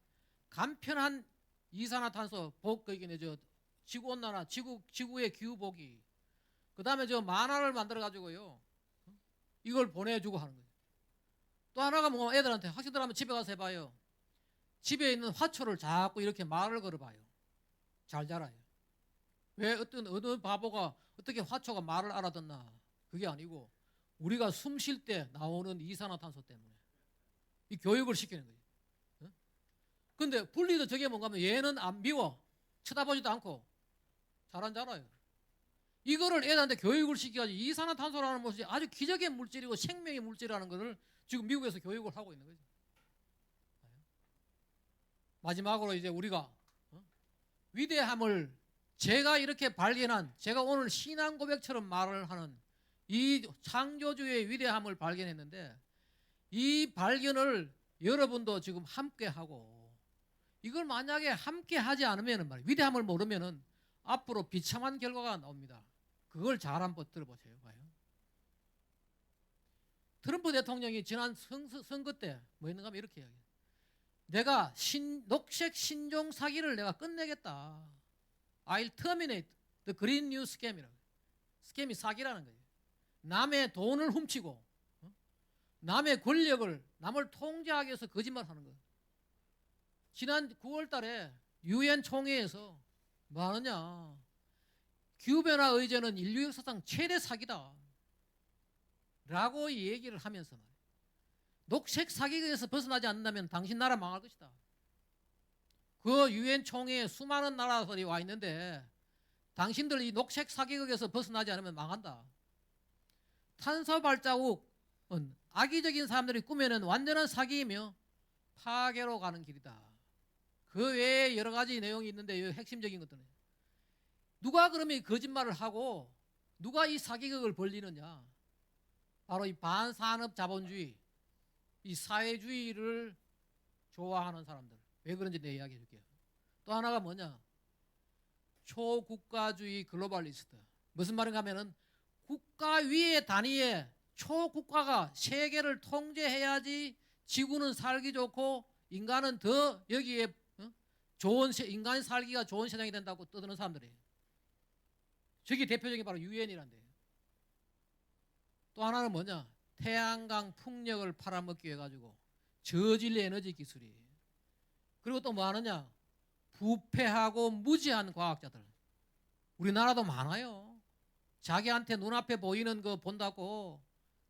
간편한 이산화탄소 지구온난화, 지구의 기후 보기. 그 다음에 저 만화를 만들어 가지고요 이걸 보내주고 하는 거예요. 또 하나가 뭐 애들한테 학생들 한번 집에 가서 해봐요. 집에 있는 화초를 자꾸 이렇게 말을 걸어봐요. 잘 자라요. 왜 어느 바보가 어떻게 화초가 말을 알아듣나? 그게 아니고 우리가 숨 쉴 때 나오는 이산화탄소 때문에 이 교육을 시키는 거예요. 근데 분리도 저게 뭔가 하면 얘는 안 미워. 쳐다보지도 않고 잘한 줄 알아요. 이거를 애들한테 교육을 시켜가지고 이산화탄소라는 것이 아주 기적의 물질이고 생명의 물질이라는 것을 지금 미국에서 교육을 하고 있는 거죠. 마지막으로 이제 우리가 위대함을 제가 이렇게 발견한, 제가 오늘 신앙 고백처럼 말을 하는 이 창조주의 위대함을 발견했는데, 이 발견을 여러분도 지금 함께 하고, 이걸 만약에 함께 하지 않으면 말이에요, 위대함을 모르면은 앞으로 비참한 결과가 나옵니다. 그걸 잘 한번 들어보세요. 봐요. 트럼프 대통령이 지난 선거 때 뭐 했는가 하면 이렇게 이야기해요. 내가 녹색 신종 사기를 내가 끝내겠다. I'll terminate the green new scam이라고. 스캠이 사기라는 거예요. 남의 돈을 훔치고 남의 권력을 남을 통제하기 위해서 거짓말하는 거예요. 지난 9월 달에 유엔 총회에서 뭐 하느냐, 기후변화 의제는 인류 역사상 최대 사기다 라고 얘기를 하면서 말이에요. 녹색 사기극에서 벗어나지 않는다면 당신 나라 망할 것이다. 그 유엔 총회에 수많은 나라들이 와 있는데 당신들 이 녹색 사기극에서 벗어나지 않으면 망한다. 탄소 발자국은 악의적인 사람들이 꾸며낸 완전한 사기이며 파괴로 가는 길이다. 그 외에 여러 가지 내용이 있는데 핵심적인 것들은 누가 그러면 거짓말을 하고 누가 이 사기극을 벌리느냐? 바로 이 반산업 자본주의, 이 사회주의를 좋아하는 사람들. 왜 그런지 내 이야기해 줄게요. 또 하나가 뭐냐? 초국가주의 글로벌리스트. 무슨 말인가 하면은 국가 위의 단위의 초국가가 세계를 통제해야지 지구는 살기 좋고 인간은 더 여기에 좋은 인간 살기가 좋은 세상이 된다고 떠드는 사람들이에요. 저기 대표적인 바로 유엔이란데요. 또 하나는 뭐냐? 태양광 풍력을 팔아먹기 해가지고 저질 에너지 기술이. 그리고 또 뭐 하느냐? 부패하고 무지한 과학자들. 우리나라도 많아요. 자기한테 눈앞에 보이는 거 본다고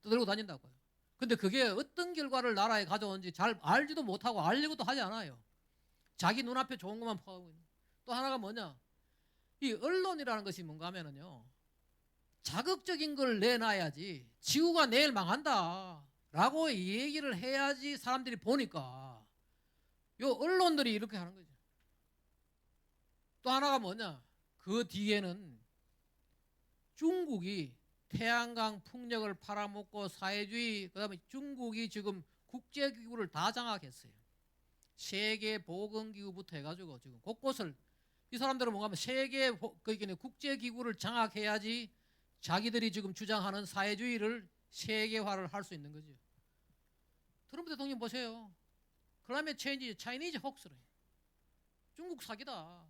떠들고 다닌다고요. 근데 그게 어떤 결과를 나라에 가져오는지 잘 알지도 못하고 알려고도 하지 않아요. 자기 눈앞에 좋은 것만 파고 있는. 또 하나가 뭐냐? 이 언론이라는 것이 뭔가 하면은요, 자극적인 걸 내놔야지 지구가 내일 망한다 라고 얘기를 해야지 사람들이 보니까 요 언론들이 이렇게 하는 거죠. 또 하나가 뭐냐? 그 뒤에는 중국이 태양광 풍력을 팔아먹고 사회주의, 그 다음에 중국이 지금 국제기구를 다 장악했어요. 세계보건기구부터 해가지고 지금 곳곳을, 이 사람들은 뭔가 하면 국제기구를 장악해야지 자기들이 지금 주장하는 사회주의를 세계화를 할 수 있는 거죠. 트럼프 대통령 보세요. 클라이밋 체인지 차이니즈 혹스래. 중국 사기다.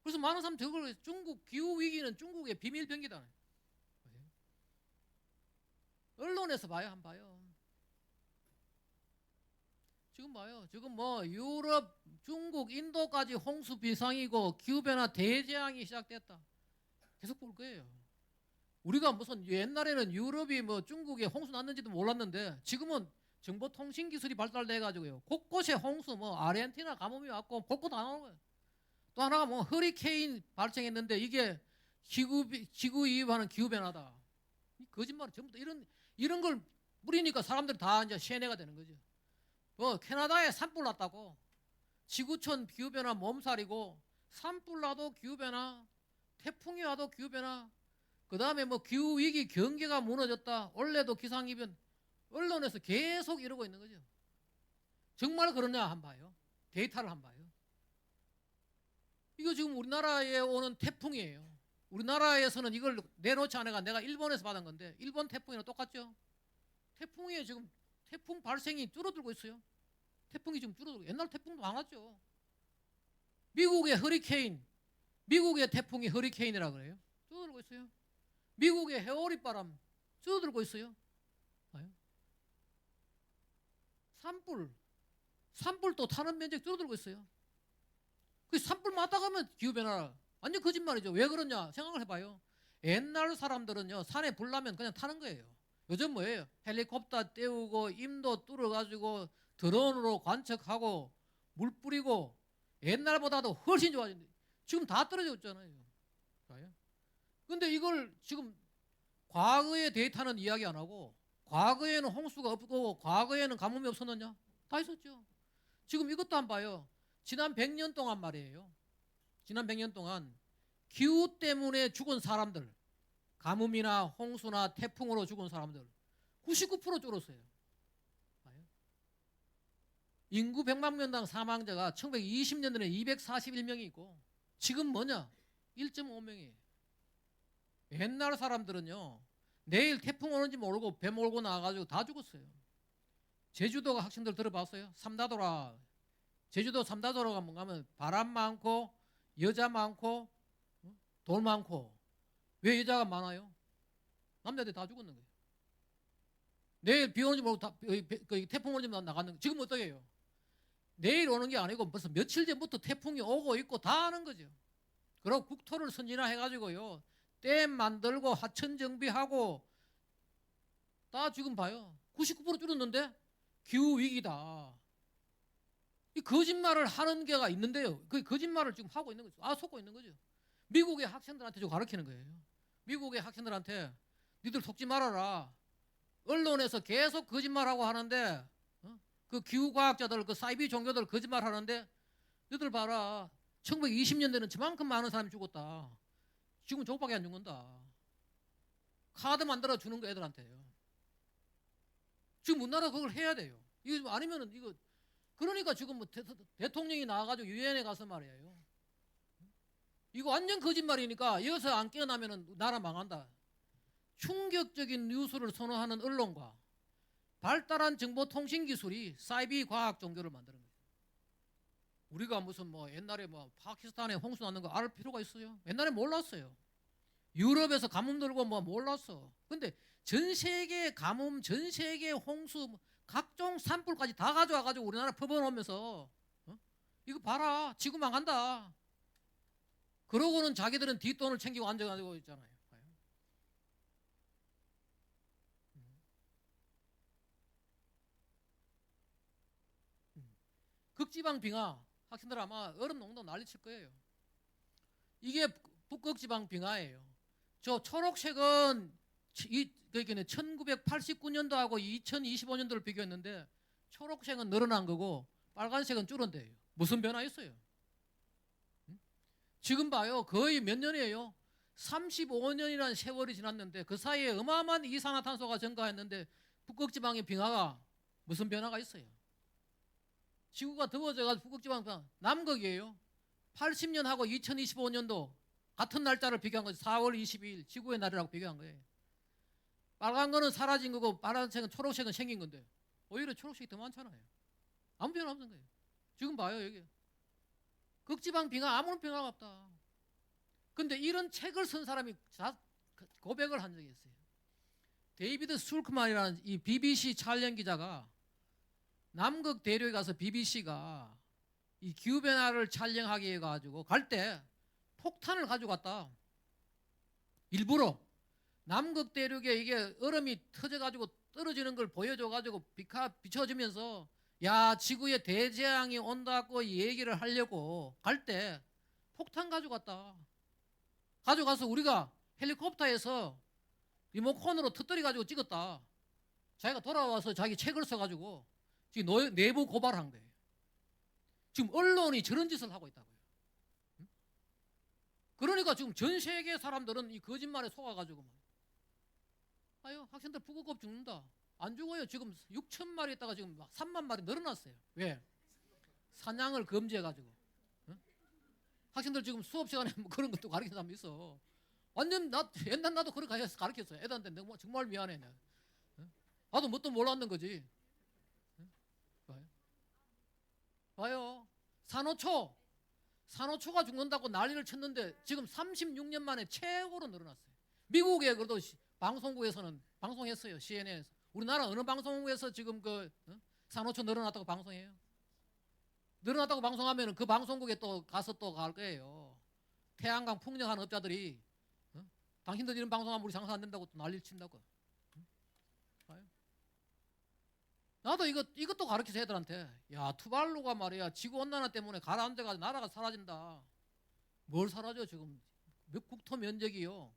그래서 많은 사람들이 그걸 중국 기후위기는 중국의 비밀병기다. 언론에서 봐요, 한번 봐요. 지금 봐요. 지금 뭐 유럽, 중국, 인도까지 홍수 비상이고 기후변화 대재앙이 시작됐다. 계속 볼 거예요. 우리가 무슨 옛날에는 유럽이 뭐 중국에 홍수 났는지도 몰랐는데 지금은 정보통신 기술이 발달돼가지고요. 곳곳에 홍수, 뭐 아르헨티나 가뭄이 왔고 곳곳 다 나오는 거예요. 또 하나가 뭐 허리케인 발생했는데 이게 지구 이입하는 기후변화다. 거짓말 전부 다 이런 걸 뿌리니까 사람들이 다 이제 세뇌가 되는 거죠. 캐나다에 산불 났다고 지구촌 기후변화 몸살이고 산불 나도 기후변화, 태풍이 와도 기후변화, 그 다음에 뭐 기후위기 경계가 무너졌다, 원래도 기상이변, 언론에서 계속 이러고 있는 거죠. 정말 그러냐 한번 봐요. 데이터를 한번 봐요. 이거 지금 우리나라에 오는 태풍이에요. 우리나라에서는 이걸 내놓지 않아가 내가 일본에서 받은 건데 일본 태풍이랑 똑같죠. 태풍이 지금 태풍 발생이 줄어들고 있어요. 태풍이 지금 줄어들고, 옛날 태풍도 많았죠. 미국의 허리케인, 미국의 태풍이 허리케인이라 그래요. 줄어들고 있어요. 미국의 해오리바람 줄어들고 있어요. 산불도 타는 면적 줄어들고 있어요. 그 산불 맞다 가면 기후변화 완전 거짓말이죠. 왜 그러냐 생각을 해봐요. 옛날 사람들은요, 산에 불 나면 그냥 타는 거예요. 요즘 뭐예요? 헬리콥터 떼우고 임도 뚫어가지고 드론으로 관측하고 물 뿌리고 옛날보다도 훨씬 좋아졌는데 지금 다 떨어져 있잖아요. 근데 이걸 지금 과거의 데이터는 이야기 안 하고 과거에는 홍수가 없고 과거에는 가뭄이 없었느냐? 다 있었죠. 지금 이것도 안 봐요. 지난 100년 동안 말이에요. 지난 100년 동안 기후 때문에 죽은 사람들, 가뭄이나 홍수나 태풍으로 죽은 사람들 99% 줄었어요. 인구 100만 명당 사망자가 1920년도에 241명이 있고 지금 뭐냐? 1.5명이에요. 옛날 사람들은요, 내일 태풍 오는지 모르고 배 몰고 나가가지고 다 죽었어요. 제주도가 학생들 들어봤어요? 삼다도라. 제주도 삼다도라가 뭔가 하면 바람 많고 여자 많고 돌 많고. 왜 여자가 많아요? 남자들 다 죽었는 거예요. 내일 비 오는지 모르고 태풍 오는지 나갔는 거예요. 지금 어떻게 해요? 내일 오는 게 아니고 벌써 며칠 전부터 태풍이 오고 있고 다 하는 거죠. 그리고 국토를 선진화해가지고요, 댐 만들고 하천 정비하고 다 지금 봐요. 99% 줄었는데 기후 위기다. 이 거짓말을 하는 게가 있는데요. 그 거짓말을 지금 하고 있는 거죠. 속고 있는 거죠. 미국의 학생들한테 좀 가르치는 거예요. 미국의 학생들한테 니들 속지 말아라. 언론에서 계속 거짓말하고 하는데 그 기후과학자들, 그 사이비 종교들 거짓말하는데 너희들 봐라. 1920년대는 저만큼 많은 사람이 죽었다. 지금 저거밖에 안 죽는다. 카드 만들어 주는 거 애들한테요. 지금 우리나라 그걸 해야 돼요. 이거 아니면은 이거 그러니까 지금 뭐 대통령이 나와가지고 유엔에 가서 말이에요. 이거 완전 거짓말이니까 여기서 안 깨어나면은 나라 망한다. 충격적인 뉴스를 선호하는 언론과 발달한 정보통신 기술이 사이비 과학 종교를 만드는 거예요. 우리가 무슨 뭐 옛날에 뭐 파키스탄에 홍수 났는 거 알 필요가 있어요? 옛날에 몰랐어요. 유럽에서 가뭄 들고 뭐 몰랐어. 근데 전 세계 가뭄, 전 세계 홍수, 각종 산불까지 다 가져와가지고 우리나라 퍼부어놓으면서 이거 봐라, 지구 망한다. 그러고는 자기들은 뒷돈을 챙기고 앉아가지고 있잖아요. 극지방 빙하, 학생들 아마 얼음 농도 난리칠 거예요. 이게 북극지방 빙하예요. 저 초록색은 1989년도하고 2025년도를 비교했는데 초록색은 늘어난 거고 빨간색은 줄어든대요. 무슨 변화 있어요? 지금 봐요. 거의 몇 년이에요? 35년이라는 세월이 지났는데 그 사이에 어마어마한 이산화탄소가 증가했는데 북극지방의 빙하가 무슨 변화가 있어요? 지구가 더워져가지고 북극지방 남극이에요. 80년하고 2025년도 같은 날짜를 비교한 거죠. 4월 22일 지구의 날이라고 비교한 거예요. 빨간 거는 사라진 거고 파란색은 초록색은 생긴 건데 오히려 초록색이 더 많잖아요. 아무 변화 없는 거예요. 지금 봐요. 여기 극지방 빙하 아무런 변화가 없다. 근데 이런 책을 쓴 사람이 고백을 한 적이 있어요. 데이비드 스툴크만이라는 이 BBC 촬영 기자가 남극 대륙에 가서 BBC가 이 기후변화를 촬영하기 해가지고 갈 때 폭탄을 가지고 갔다. 일부러 남극 대륙에 이게 얼음이 터져가지고 떨어지는 걸 보여줘가지고 비춰주면서 야, 지구에 대재앙이 온다고 얘기를 하려고 갈 때 폭탄 가지고 갔다. 가져가서 우리가 헬리콥터에서 리모컨으로 터뜨려 가지고 찍었다. 자기가 돌아와서 자기 책을 써가지고 지금 내부 고발한 거예요. 지금 언론이 저런 짓을 하고 있다고요. 그러니까 지금 전 세계 사람들은 이 거짓말에 속아가지고 아유, 학생들 북극곰 죽는다. 안 죽어요. 지금 6천 마리 있다가 지금 3만 마리 늘어났어요. 왜? 사냥을 금지해가지고. 학생들 지금 수업 시간에 뭐 그런 것도 가르치는 사람 있어. 완전 옛날 나도 그렇게 가르쳤어요. 애들한테 내가 정말 미안해. 내가. 나도 뭣도 몰랐는 거지. 봐요. 산호초가 죽는다고 난리를 쳤는데 지금 36년 만에 최고로 늘어났어요. 미국에 그래도 방송국에서는 방송했어요. CNN에서. 우리나라 어느 방송국에서 지금 산호초 늘어났다고 방송해요? 늘어났다고 방송하면 그 방송국에 또 가서 또 갈 거예요. 태양광 풍력하는 업자들이 당신들 이런 방송하면 우리 장사 안 된다고 또 난리를 친다고. 나도 이것도 가르쳐서 애들한테 야, 투발루가 말이야 지구온난화 때문에 가라앉아가지고 나라가 사라진다. 뭘 사라져 지금 국토 면적이요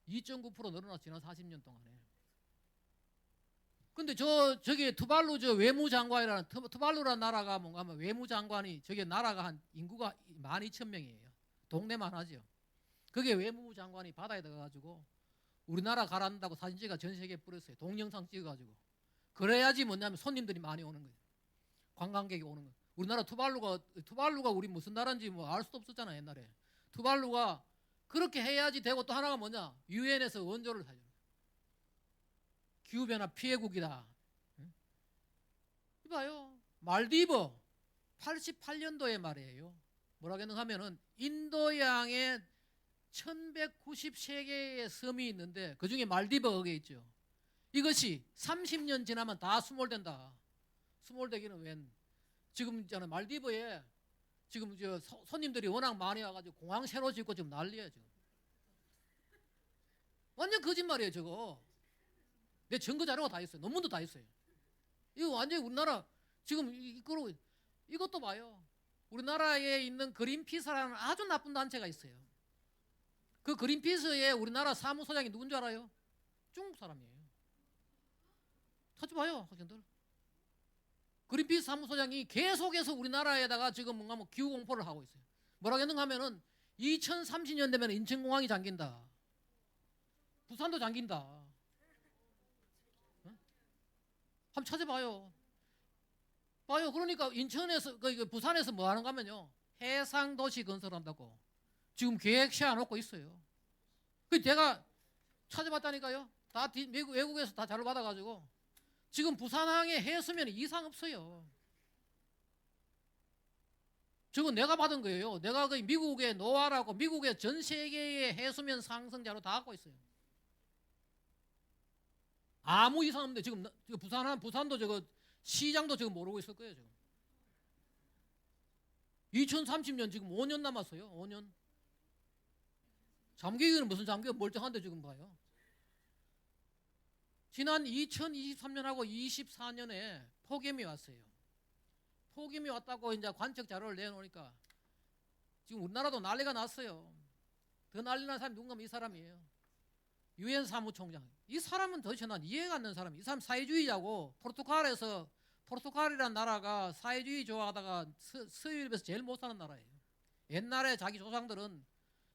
2.9% 늘어났어 지난 40년 동안에. 근데 저기 투발루 저 외무장관이라는 투발루라는 나라가 뭔가 하면 외무장관이 저게 나라가 한 인구가 12,000명이에요. 동네만 하죠. 그게 외무장관이 바다에 들어가가지고 우리나라 가란다고 사진 찍어 전 세계에 뿌렸어요. 동영상 찍어가지고. 그래야지 뭐냐면 손님들이 많이 오는 거예요. 관광객이 오는 거예요. 우리나라 투발루가 우리 무슨 나라인지 뭐 알 수도 없었잖아 옛날에. 투발루가 그렇게 해야지 되고 또 하나가 뭐냐 유엔에서 원조를 사줘. 기후변화 피해국이다. 이봐요. 말디브 88년도에 말이에요. 뭐라고 하면은 인도양에 1193개의 섬이 있는데 그중에 말디브가 거기에 있죠. 이것이 30년 지나면 다 수몰된다. 수몰되기는 웬. 지금 저는 말디브에 지금 저 손님들이 워낙 많이 와가지고 공항 새로 짓고 지금 난리야 지금. 완전 거짓말이에요 저거. 내 증거 자료가 다 있어요. 논문도 다 있어요. 이거 완전히 우리나라 지금 이것도 봐요. 우리나라에 있는 그린피스라는 아주 나쁜 단체가 있어요. 그 그린피스의 우리나라 사무소장이 누군 줄 알아요? 중국 사람이에요. 찾아봐요, 학생들. 그린피스 사무소장이 계속해서 우리나라에다가 지금 뭔가 뭐 기후 공포를 하고 있어요. 뭐라고 했는가 하면은 2030년 되면 인천공항이 잠긴다. 부산도 잠긴다. 어? 한번 찾아봐요. 봐요. 그러니까 인천에서 부산에서 뭐 하는가 하면요. 해상도시 건설한다고 지금 계획 세워놓고 있어요. 그 제가 찾아봤다니까요. 다 외국에서 다 자료 받아가지고 지금 부산항에 해수면이 이상 없어요. 저거 내가 받은 거예요. 내가 그 미국의 노아라고 미국의 전 세계의 해수면 상승 자료 다 갖고 있어요. 아무 이상 없는데 지금 부산도 저거 시장도 지금 모르고 있을 거예요. 지금 2030년 지금 5년 남았어요. 5년. 잠기기는 무슨 잠기가 멀쩡한데 지금 봐요. 지난 2023년하고 24년에 폭염이 왔어요. 폭염이 왔다고 이제 관측 자료를 내놓으니까 지금 우리나라도 난리가 났어요. 더 난리 난 사람이 누군가 하면 이 사람이에요. 유엔 사무총장. 이 사람은 도대체 난 이해가 안 되는 사람이에요. 이 사람 사회주의자고 포르투갈이라는 나라가 사회주의 좋아하다가 서유럽에서 제일 못 사는 나라예요. 옛날에 자기 조상들은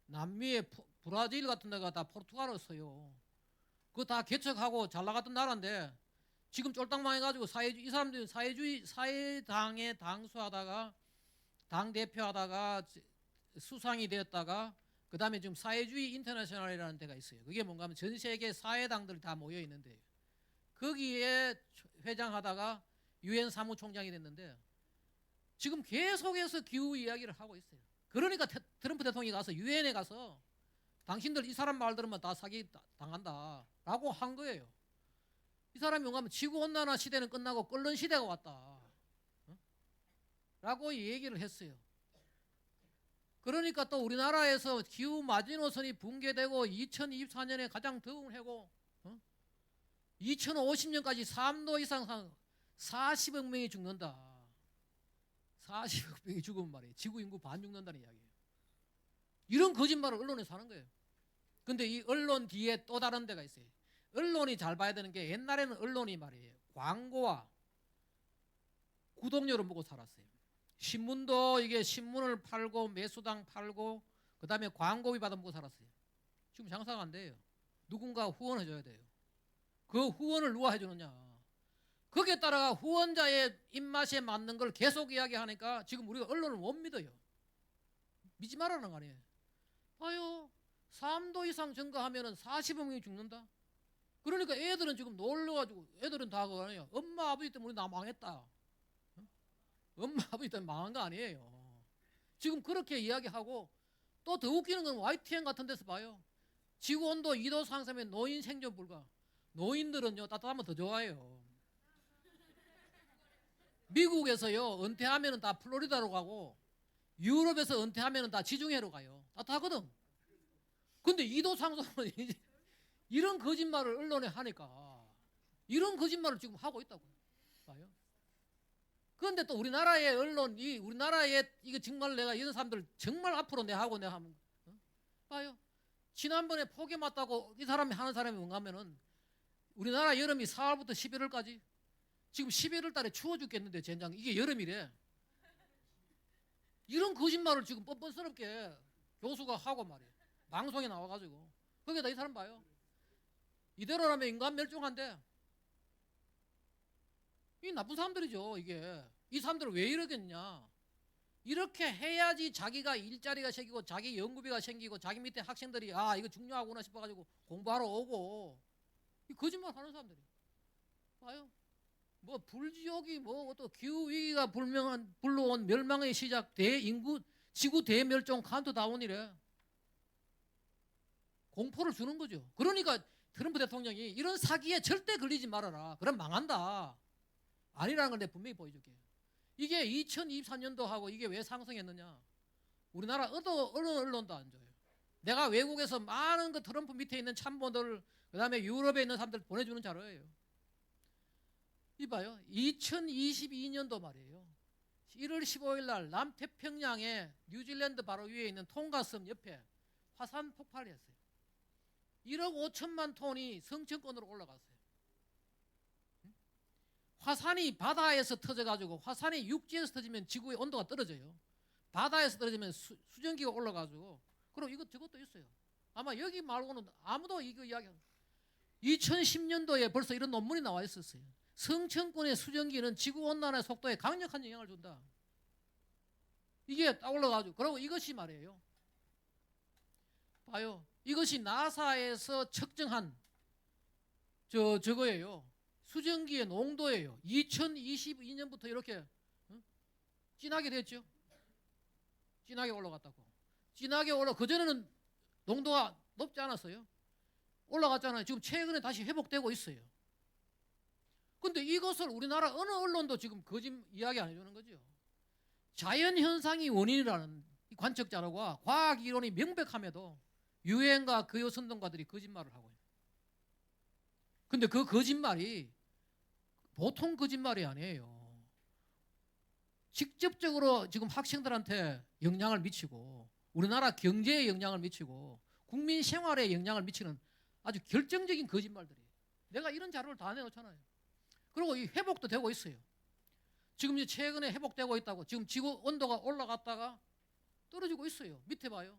남미의 브라질 같은 데가 다 포르투갈어 써요. 그거 다 개척하고 잘 나갔던 나라인데 지금 쫄딱 망해가지고 이 사람들이 사회당에 당수하다가 당대표하다가 수상이 되었다가 그 다음에 지금 사회주의 인터내셔널이라는 데가 있어요. 그게 뭔가 하면 전 세계 사회당들이 다 모여 있는데 거기에 회장하다가 유엔 사무총장이 됐는데 지금 계속해서 기후 이야기를 하고 있어요. 그러니까 트럼프 대통령이 가서 유엔에 가서 당신들 이 사람 말 들으면 다 사기 당한다 라고 한 거예요. 이 사람이 뭔가 하면 지구온난화 시대는 끝나고 끓는 시대가 왔다 라고 얘기를 했어요. 그러니까 또 우리나라에서 기후 마지노선이 붕괴되고 2024년에 가장 더운 해고 2050년까지 3도 이상 40억 명이 죽는다. 40억 명이 죽으면 말이에요. 지구 인구 반 죽는다는 이야기예요. 이런 거짓말을 언론에서 하는 거예요. 근데 이 언론 뒤에 또 다른 데가 있어요. 언론이 잘 봐야 되는 게 옛날에는 언론이 말이에요. 광고와 구독료를 보고 살았어요. 신문도 이게 신문을 팔고 매수당 팔고 그 다음에 광고비 받아먹고 살았어요. 지금 장사가 안 돼요. 누군가 후원해줘야 돼요. 그 후원을 누가 해주느냐. 거기에 따라가 후원자의 입맛에 맞는 걸 계속 이야기하니까 지금 우리가 언론을 못 믿어요. 믿지 말라는 거 아니에요. 봐요. 3도 이상 증가하면 40억 명이 죽는다. 그러니까 애들은 지금 놀려가지고 애들은 다 그거 아니에요. 엄마 아버지 때문에 나 망했다. 엄마 아버지 때문에 망한 거 아니에요. 지금 그렇게 이야기하고 또 더 웃기는 건 YTN 같은 데서 봐요. 지구온도 2도 상승하면 노인 생존 불가. 노인들은요 따뜻하면 더 좋아해요. 미국에서요 은퇴하면 다 플로리다로 가고 유럽에서 은퇴하면 다 지중해로 가요. 따뜻하거든. 근데 2도 상승은 이런 거짓말을 언론에 하니까 이런 거짓말을 지금 하고 있다고요. 봐요. 그런데 또 우리나라의 언론, 우리나라의 이거 정말 내가 이런 사람들 정말 앞으로 내하고 내가 하면 봐요. 지난번에 폭염 왔다고 이 사람이 하는 사람이 뭔가 하면은 우리나라 여름이 4월부터 11월까지 지금 11월 달에 추워 죽겠는데 젠장 이게 여름이래. 이런 거짓말을 지금 뻔뻔스럽게 교수가 하고 말이에요. 방송에 나와가지고 거기다 이 사람 봐요. 이대로라면 인간 멸종한데 이 나쁜 사람들이죠. 이게 이 사람들은 왜 이러겠냐. 이렇게 해야지 자기가 일자리가 생기고 자기 연구비가 생기고 자기 밑에 학생들이 아 이거 중요하구나 싶어가지고 공부하러 오고 이 거짓말 하는 사람들이 봐요. 뭐 불지옥이 뭐 또 기후위기가 불러온 멸망의 시작 대인구 지구 대멸종 카운트다운이래. 공포를 주는 거죠. 그러니까 트럼프 대통령이 이런 사기에 절대 걸리지 말아라. 그럼 망한다. 아니라는 걸 내가 분명히 보여줄게. 이게 2024년도하고 이게 왜 상승했느냐. 우리나라 어느 언론도 안 줘요. 내가 외국에서 많은 그 트럼프 밑에 있는 참모들 그다음에 유럽에 있는 사람들 보내주는 자료예요. 이봐요. 2022년도 말이에요. 1월 15일 날 남태평양의 뉴질랜드 바로 위에 있는 tonga섬 옆에 화산 폭발이 했어요. 1억 5천만 톤이 성층권으로 올라갔어요. 화산이 바다에서 터져가지고 화산이 육지에서 터지면 지구의 온도가 떨어져요. 바다에서 떨어지면 수증기가 올라가지고 그럼 저것도 있어요. 아마 여기 말고는 아무도 이거 이야기 안 해요. 2010년도에 벌써 이런 논문이 나와 있었어요. 성층권의 수증기는 지구온난화의 속도에 강력한 영향을 준다. 이게 딱 올라가지고 그리고 이것이 말이에요. 봐요. 이것이 나사에서 측정한 저거예요. 수증기의 농도예요. 2022년부터 이렇게 진하게 됐죠. 진하게 올라갔다고. 진하게 그전에는 농도가 높지 않았어요. 올라갔잖아요. 지금 최근에 다시 회복되고 있어요. 근데 이것을 우리나라 어느 언론도 지금 거짓 이야기 안 해주는 거죠. 자연현상이 원인이라는 관측자료가 과학 이론이 명백함에도 유엔과 그요 선동가들이 거짓말을 하고 있어요. 근데 그 거짓말이 보통 거짓말이 아니에요. 직접적으로 지금 학생들한테 영향을 미치고 우리나라 경제에 영향을 미치고 국민 생활에 영향을 미치는 아주 결정적인 거짓말들이에요. 내가 이런 자료를 다 내놓잖아요. 그리고 이 회복도 되고 있어요. 지금 이제 최근에 회복되고 있다고. 지금 지구 온도가 올라갔다가 떨어지고 있어요. 밑에 봐요.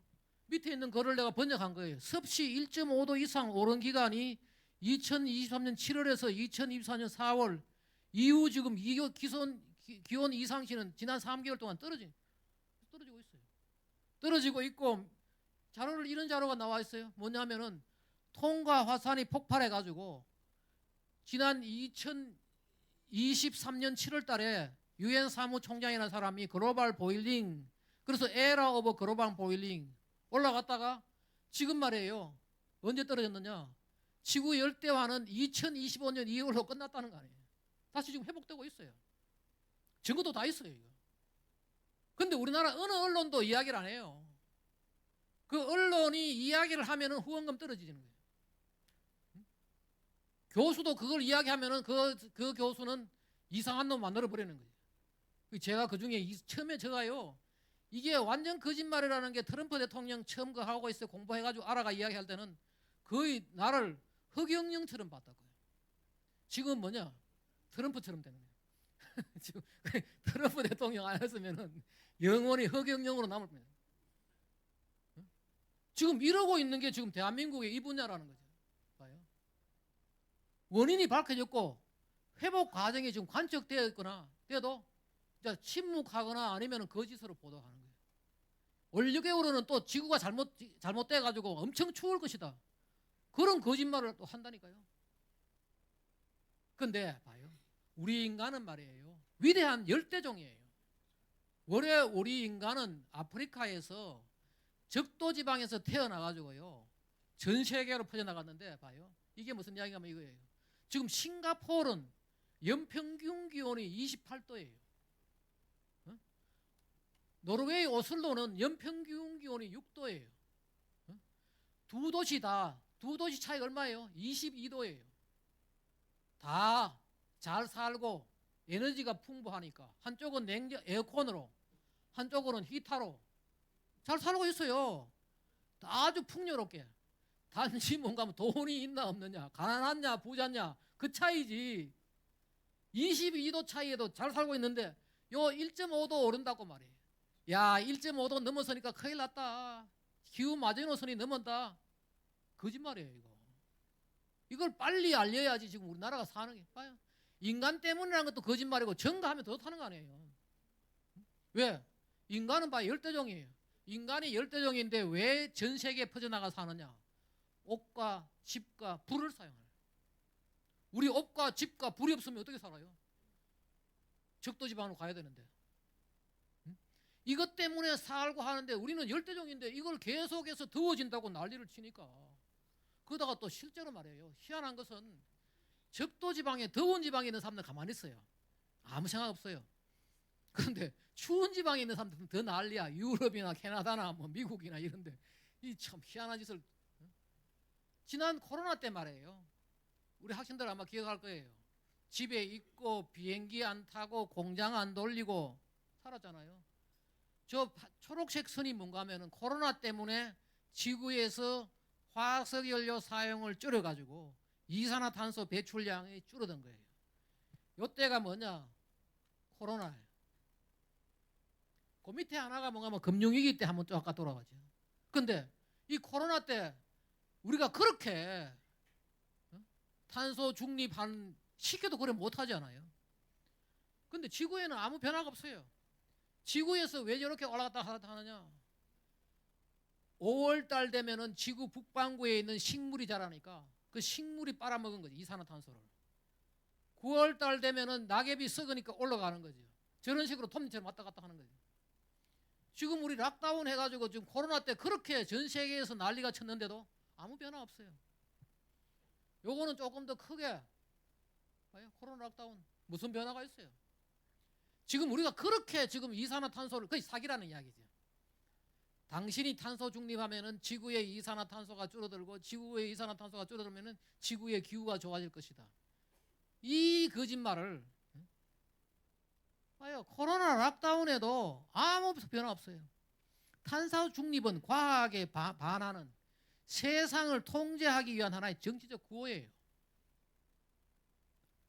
밑에 있는 거를 내가 번역한 거예요. 섭씨 1.5도 이상 오른 기간이 2023년 7월에서 2024년 4월 이후 지금 기온 이상치는 지난 3개월 동안 떨어지고 있어요. 떨어지고 있고 이런 자료가 나와 있어요. 뭐냐면은 톤가 화산이 폭발해가지고 지난 2023년 7월 달에 유엔 사무총장이라는 사람이 글로벌 보일링 그래서 에라 오브 글로벌 보일링 올라갔다가 지금 말이에요. 언제 떨어졌느냐. 지구 열대화는 2025년 2월로 끝났다는 거 아니에요. 다시 지금 회복되고 있어요. 증거도 다 있어요. 이거. 근데 우리나라 어느 언론도 이야기를 안 해요. 그 언론이 이야기를 하면은 후원금 떨어지는 거예요. 교수도 그걸 이야기하면은 그 교수는 이상한 놈 만들어 버리는 거예요. 제가 그 중에 처음에 제가요 이게 완전 거짓말이라는 게 트럼프 대통령 처음 그 하고 있어요. 공부해가지고 알아가 이야기할 때는 거의 나를 흑영령처럼 봤다고요. 지금 뭐냐 트럼프처럼 되는 거예요. 지금 트럼프 대통령 안 했으면은 영원히 흑영령으로 남을 겁니다. 지금 이러고 있는 게 지금 대한민국의 이 분야라는 거죠. 봐요. 원인이 밝혀졌고 회복 과정이 지금 관측되어 있거나 돼도 침묵하거나 아니면 거짓으로 보도하는 거예요. 올 6개월은 또 지구가 잘못돼 가지고 엄청 추울 것이다. 그런 거짓말을 또 한다니까요. 근데 봐요. 우리 인간은 말이에요. 위대한 열대종이에요. 원래 우리 인간은 아프리카에서 적도 지방에서 태어나 가지고요. 전 세계로 퍼져나갔는데 봐요. 이게 무슨 이야기냐면 이거예요. 지금 싱가포르는 연평균 기온이 28도예요. 노르웨이 오슬로는 연평균 기온이 6도예요. 두 도시 차이가 얼마예요? 22도예요. 다 잘 살고 에너지가 풍부하니까 한쪽은 냉장 에어컨으로, 한쪽은 히타로 잘 살고 있어요. 아주 풍요롭게. 단지 뭔가 하면 돈이 있나 없느냐, 가난하냐 부자냐 그 차이지. 22도 차이에도 잘 살고 있는데 요 1.5도 오른다고 말이에요. 야, 1.5도 넘어서니까 큰일 났다. 기후 마지노선이 넘었다. 거짓말이에요, 이거. 이걸 빨리 알려야지 지금 우리나라가 사는 게. 봐요. 인간 때문이라는 것도 거짓말이고 증가하면 더 타는 거 아니에요. 왜? 인간은 봐, 열대종이에요. 인간이 열대종인데 왜 전 세계에 퍼져나가 사느냐? 옷과 집과 불을 사용해요. 우리 옷과 집과 불이 없으면 어떻게 살아요? 적도지방으로 가야 되는데. 이것 때문에 살고 하는데 우리는 열대종인데 이걸 계속해서 더워진다고 난리를 치니까. 그러다가 또 실제로 말이에요. 희한한 것은 적도지방에 더운 지방에 있는 사람들 가만히 있어요. 아무 생각 없어요. 그런데 추운 지방에 있는 사람들은 더 난리야. 유럽이나 캐나다나 뭐 미국이나 이런데 이 참 희한한 짓을. 지난 코로나 때 말이에요. 우리 학생들 아마 기억할 거예요. 집에 있고 비행기 안 타고 공장 안 돌리고 살았잖아요. 저 초록색 선이 뭔가 하면은 코로나 때문에 지구에서 화석연료 사용을 줄여가지고 이산화탄소 배출량이 줄어든 거예요. 요때가 뭐냐? 코로나예요. 그 밑에 하나가 뭔가 뭐 금융위기 때 한번 또 아까 돌아가죠. 근데 이 코로나 때 우리가 그렇게 탄소 중립한 시켜도 그래 못하잖아요. 근데 지구에는 아무 변화가 없어요. 지구에서 왜 저렇게 올라갔다 하느냐? 5월달 되면은 지구 북반구에 있는 식물이 자라니까 그 식물이 빨아먹은 거지, 이산화탄소를. 9월달 되면은 낙엽이 썩으니까 올라가는 거죠. 저런 식으로 톱니처럼 왔다 갔다 하는 거죠. 지금 우리 락다운 해가지고 지금 코로나 때 그렇게 전 세계에서 난리가 쳤는데도 아무 변화 없어요. 요거는 조금 더 크게 봐요. 코로나 락다운 무슨 변화가 있어요? 지금 우리가 그렇게 지금 이산화탄소를 거의 사기라는 이야기죠. 당신이 탄소 중립하면은 지구의 이산화탄소가 줄어들고 지구의 이산화탄소가 줄어들면은 지구의 기후가 좋아질 것이다. 이 거짓말을 봐요. 코로나 락다운에도 아무 변화 없어요. 탄소 중립은 과학에 반하는 세상을 통제하기 위한 하나의 정치적 구호예요.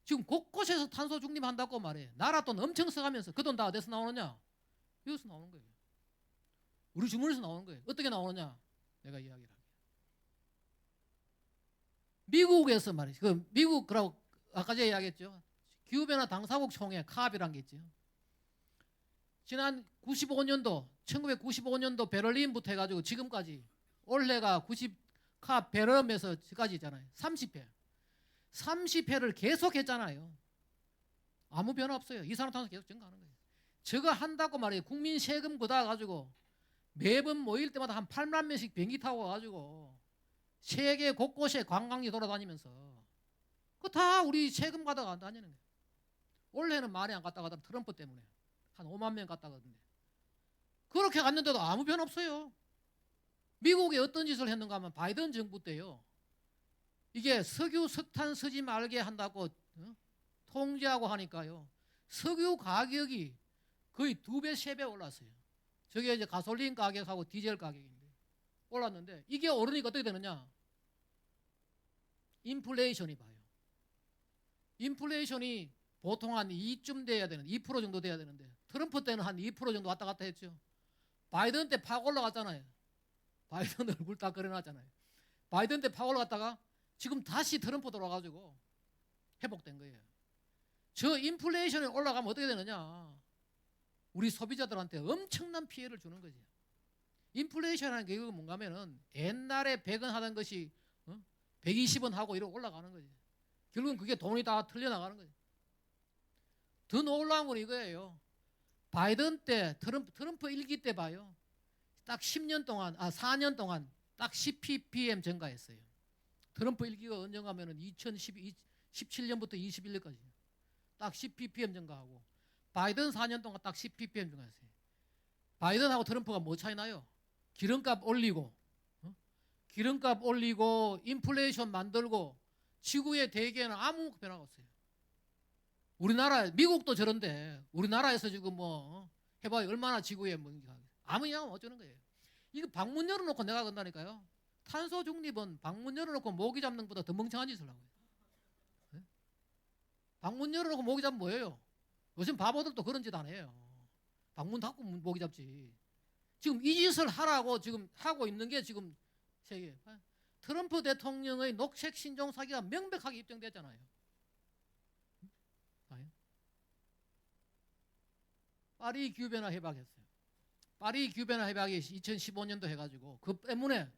지금 곳곳에서 탄소 중립한다고 말해요. 나라 돈 엄청 써가면서 그 돈 다 어디서 나오느냐? 여기서 나오는 거예요. 우리 주머니에서 나오는 거예요. 어떻게 나오느냐? 내가 이야기를 할게요. 미국에서 말이죠. 그 미국 그라고 아까 제가 이야기했죠. 기후변화 당사국 총회 카업이란 게 있죠. 지난 95년도 1995년도 베를린부터 해가지고 지금까지 올해가 90카 베를린에서 지금까지 있잖아요. 30회. 30회를 계속 했잖아요. 아무 변화 없어요. 이산화탄소 계속 증가하는 거예요. 저거 한다고 말이에요. 국민 세금 걷어가지고 매번 모일 때마다 한 8만 명씩 비행기 타고 가가지고 세계 곳곳에 관광지 돌아다니면서 그거 다 우리 세금 가다가 다니는 거예요. 올해는 많이 안 갔다 가더라. 트럼프 때문에 한 5만 명 갔다 가던데 그렇게 갔는데도 아무 변화 없어요. 미국에 어떤 짓을 했는가 하면 바이든 정부 때요. 이게 석유 석탄 쓰지 말게 한다고 통제하고 하니까요. 석유 가격이 거의 2배, 3배 올랐어요. 저게 이제 가솔린 가격하고 디젤 가격인데 올랐는데 이게 오르니까 어떻게 되느냐? 인플레이션이 봐요. 인플레이션이 보통 한 2쯤 돼야 되는 2% 정도 돼야 되는데 트럼프 때는 한 2% 정도 왔다 갔다 했죠. 바이든 때 팍 올라갔잖아요. 바이든 얼굴 다 그려놨잖아요. 바이든 때 팍 올라갔다가 지금 다시 트럼프 돌아가지고 회복된 거예요. 저 인플레이션이 올라가면 어떻게 되느냐? 우리 소비자들한테 엄청난 피해를 주는 거지. 인플레이션이라는 게 뭔가 하면은 옛날에 100원 하던 것이 120원 하고 이렇게 올라가는 거지. 결국은 그게 돈이 다 틀려나가는 거지. 더 놀라운 건 이거예요. 바이든 때 트럼프 1기 때 봐요. 딱 10년 동안 4년 동안 딱 10ppm 증가했어요. 트럼프 1기가 언젠가 하면은 2017년부터 21년까지 딱 10ppm 증가하고 바이든 4년 동안 딱 10ppm 증가했어요. 바이든하고 트럼프가 뭐 차이 나요? 기름값 올리고 기름값 올리고 인플레이션 만들고 지구의 대기에는 아무 변화가 없어요. 우리나라 미국도 저런데 우리나라에서 지금 뭐 해봐요 얼마나 지구에 뭐 아무 이야기 어쩌는 거예요. 이거 방문 열어놓고 내가 건다니까요. 탄소 중립은 방문 열어놓고 모기 잡는 것보다 더 멍청한 짓을 하고 있어요. 네? 방문 열어놓고 모기 잡으면 뭐예요? 요즘 바보들도 그런 짓 안 해요. 방문 닫고 모기 잡지. 지금 이 짓을 하라고 지금 하고 있는 게 지금 세계 트럼프 대통령의 녹색 신종 사기가 명백하게 입증됐잖아요. 파리 기후변화 협약했어요. 파리 기후변화 협약이 2015년도 해가지고 그 때문에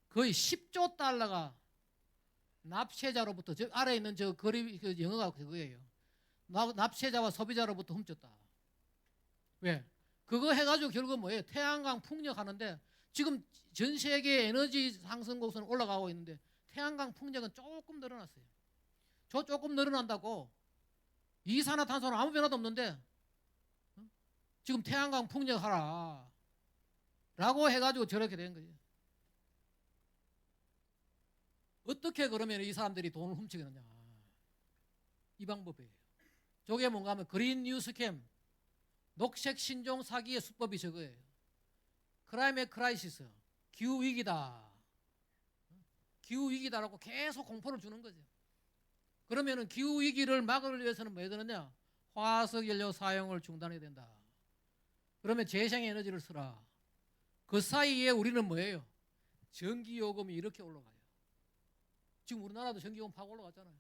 거의 10조 달러가 납세자로부터 저 아래에 있는 저 그림 그 영어가 그거예요. 납세자와 소비자로부터 훔쳤다. 왜? 그거 해가지고 결국 뭐예요? 태양광 풍력하는데 지금 전 세계 에너지 상승 곡선은 올라가고 있는데 태양광 풍력은 조금 늘어났어요. 저 조금 늘어난다고 이산화탄소는 아무 변화도 없는데 지금 태양광 풍력하라 라고 해가지고 저렇게 된 거예요. 어떻게 그러면 이 사람들이 돈을 훔치겠느냐. 이 방법이에요. 저게 뭔가 하면 그린 뉴스 캠 녹색 신종 사기의 수법이 저거예요. 클라이맥 크라이시스 기후위기다. 기후위기다라고 계속 공포를 주는 거죠. 그러면은 기후위기를 막을 위해서는 뭐 해야 되느냐. 화석연료 사용을 중단해야 된다. 그러면 재생에너지를 쓰라. 그 사이에 우리는 뭐예요? 전기요금이 이렇게 올라가요. 지금 우리나라도 전기요금 팍 올라갔잖아요.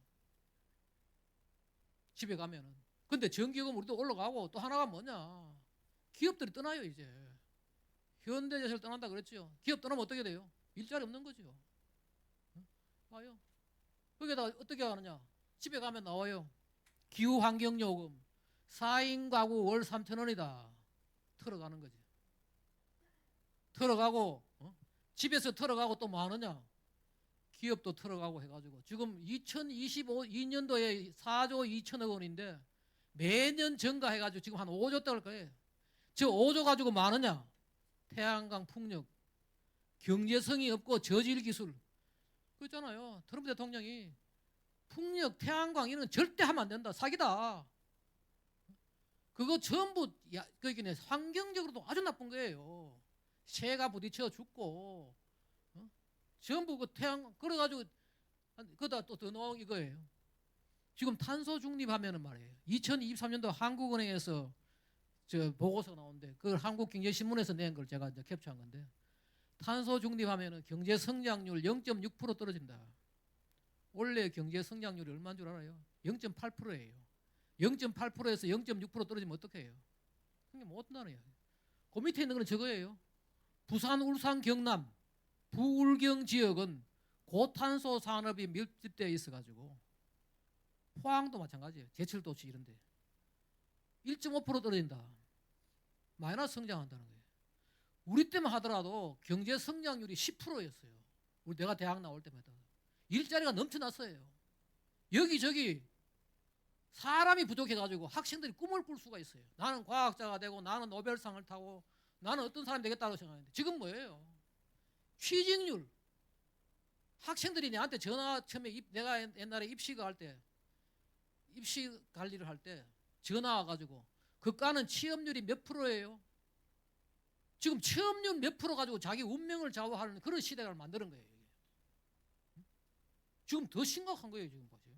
집에 가면은. 근데 전기요금 우리도 올라가고 또 하나가 뭐냐. 기업들이 떠나요 이제. 현대제철 떠난다 그랬죠. 기업 떠나면 어떻게 돼요? 일자리 없는 거죠. 봐요. 거기에다 어떻게 하느냐. 집에 가면 나와요. 기후환경요금 4인 가구 월 3,000원이다. 털어가는 거지. 털어가고 집에서 털어가고 또 뭐 하느냐. 기업도 털어가고 해가지고 지금 2025년도에 4조 2천억 원인데 매년 증가해가지고 지금 한 5조 될 거예요. 저 5조 가지고 뭐 하느냐. 태양광 풍력 경제성이 없고 저질 기술 그랬잖아요. 트럼프 대통령이 풍력 태양광 이런 절대 하면 안 된다. 사기다. 그거 전부 그게 환경적으로도 아주 나쁜 거예요. 새가 부딪혀 죽고 전부 그 태양 그래가지고 그다 또 더 나온 이거예요. 지금 탄소 중립하면은 말이에요. 2023년도 한국은행에서 저 보고서가 나오는데 그걸 한국경제신문에서 낸 걸 제가 이제 캡처한 건데 탄소 중립하면은 경제 성장률 0.6% 떨어진다. 원래 경제 성장률이 얼마인 줄 알아요? 0.8%예요. 0.8%에서 0.6% 떨어지면 어떻게 해요? 그게 뭐 어떤 나라야? 그 밑에 있는 건 저거예요. 부산, 울산, 경남, 부울경 지역은 고탄소 산업이 밀집되어 있어가지고 포항도 마찬가지예요. 제철도시 이런데 1.5% 떨어진다. 마이너스 성장한다는 거예요. 우리 때만 하더라도 경제 성장률이 10%였어요. 우리 내가 대학 나올 때마다 일자리가 넘쳐났어요. 여기저기 사람이 부족해가지고 학생들이 꿈을 꿀 수가 있어요. 나는 과학자가 되고 나는 노벨상을 타고 나는 어떤 사람이 되겠다고 생각하는데 지금 뭐예요? 취직률. 학생들이 내한테 전화 처음에 내가 옛날에 입시가 할 때 입시 관리를 할 때 전화 와가지고 그과는 취업률이 몇 프로예요? 지금 취업률 몇 프로 가지고 자기 운명을 좌우하는 그런 시대를 만드는 거예요. 지금 더 심각한 거예요. 지금 보세요.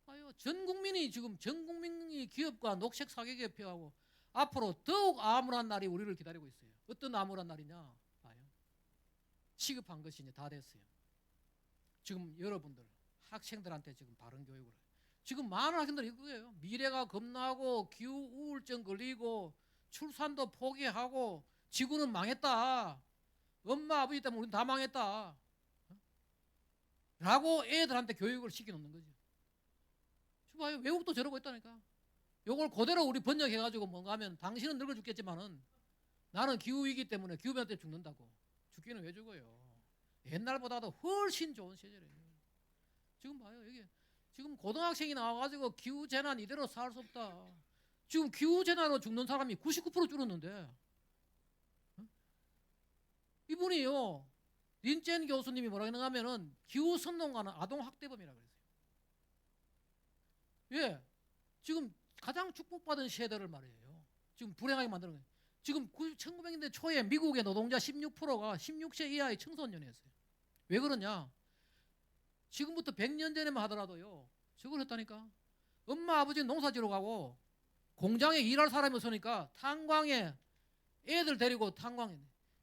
아유, 전 국민이 기업과 녹색 사기에 표하고 앞으로 더욱 암울한 날이 우리를 기다리고 있어요. 어떤 암울한 날이냐? 봐요. 시급한 것이 이제 다 됐어요. 지금 여러분들 학생들한테 지금 바른 교육을 해요. 지금 많은 학생들이 이거예요. 미래가 겁나고 기후 우울증 걸리고 출산도 포기하고 지구는 망했다. 엄마 아버지 때문에 우리는 다 망했다. 라고 애들한테 교육을 시켜놓는 거죠. 봐요. 외국도 저러고 있다니까. 요걸 그대로 우리 번역해가지고 뭔가 하면 당신은 늙어 죽겠지만은 나는 기후위기 때문에 기후변화 때문에 죽는다고. 죽기는 왜 죽어요? 옛날보다도 훨씬 좋은 시절이에요. 지금 봐요. 이게 지금 고등학생이 나와가지고 기후재난 이대로 살 수 없다. 지금 기후재난으로 죽는 사람이 99% 줄었는데 이분이요. 린첸 교수님이 뭐라 했는가 하면은 기후선동가는 아동학대범이라고 그랬어요. 예, 지금 가장 축복받은 세대를 말이에요. 지금 불행하게 만드는 거예요. 지금 1900년대 초에 미국의 노동자 16%가 16세 이하의 청소년이었어요. 왜 그러냐? 지금부터 100년 전에만 하더라도요. 저걸 했다니까. 엄마 아버지 농사지러 가고 공장에 일할 사람이 없으니까 탄광에 애들 데리고 탄광에.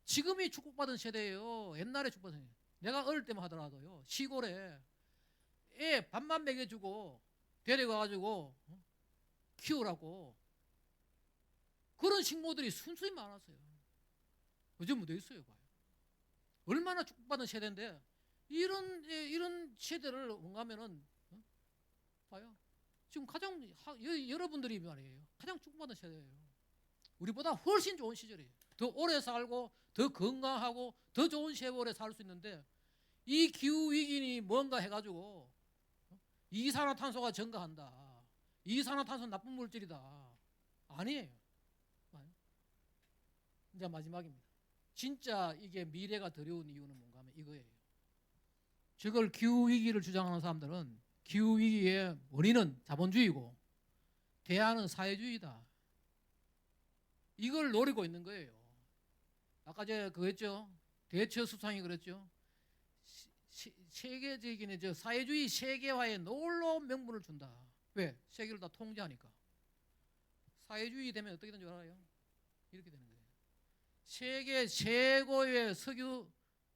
지금이 축복받은 세대예요. 옛날에 축복받은 세대. 내가 어릴 때만 하더라도요. 시골에 애 밥만 먹여주고 데려가가지고 키우라고 그런 식모들이 순수히 많았어요. 요즘 어디 있어요? 봐요. 얼마나 축복받은 세대인데 이런 세대를 응하면은 봐요. 지금 가장 여러분들이 말이에요. 가장 축복받은 세대예요. 우리보다 훨씬 좋은 시절이에요. 더 오래 살고 더 건강하고 더 좋은 세월에 살 수 있는데 이 기후 위기니 뭔가 해가지고 이산화탄소가 증가한다. 이산화탄소는 나쁜 물질이다. 아니에요. 이제 마지막입니다. 진짜 이게 미래가 두려운 이유는 뭔가 하면 이거예요. 저걸 기후위기를 주장하는 사람들은 기후위기의 원인은 자본주의고 대안은 사회주의다. 이걸 노리고 있는 거예요. 아까 제가 그랬죠. 대처 수상이 그랬죠. 세계적인 사회주의 세계화에 놀라운 명분을 준다. 왜? 세계를 다 통제하니까. 사회주의 되면 어떻게 되는 줄 알아요? 이렇게 되는 거예요. 세계 최고의 석유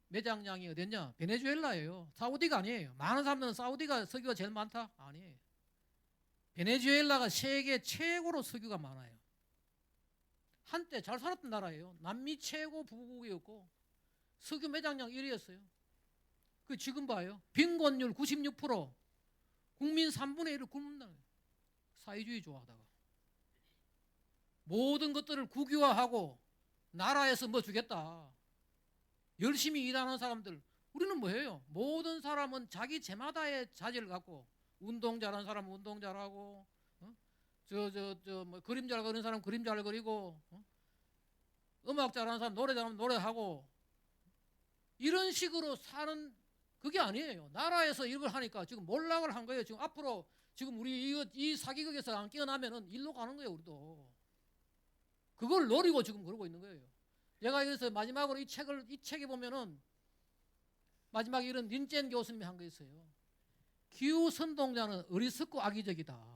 매장량이 어딨냐? 베네수엘라예요. 사우디가 아니에요. 많은 사람들은 사우디가 석유가 제일 많다? 아니에요. 베네수엘라가 세계 최고로 석유가 많아요. 한때 잘 살았던 나라예요. 남미 최고 부국이었고 석유 매장량 1위였어요. 그 지금 봐요. 빈곤율 96%, 국민 3분의 1을 굶는다는 거예요. 사회주의 좋아하다가 모든 것들을 국유화하고 나라에서 뭐 주겠다. 열심히 일하는 사람들 우리는 뭐해요? 모든 사람은 자기 제마다의 자질을 갖고 운동 잘하는 사람은 운동 잘하고 뭐 그림 잘 그리는 사람은 그림 잘 그리고 음악 잘하는 사람 노래 잘하면 노래하고 이런 식으로 사는 그게 아니에요. 나라에서 이걸 하니까 지금 몰락을 한 거예요. 지금 앞으로 지금 우리 이 사기극에서 안 깨어나면은 일로 가는 거예요. 우리도 그걸 노리고 지금 그러고 있는 거예요. 제가 여기서 마지막으로 이 책에 보면은 마지막에 이런 린젠 교수님이 한 거 있어요. 기후 선동자는 어리석고 악의적이다.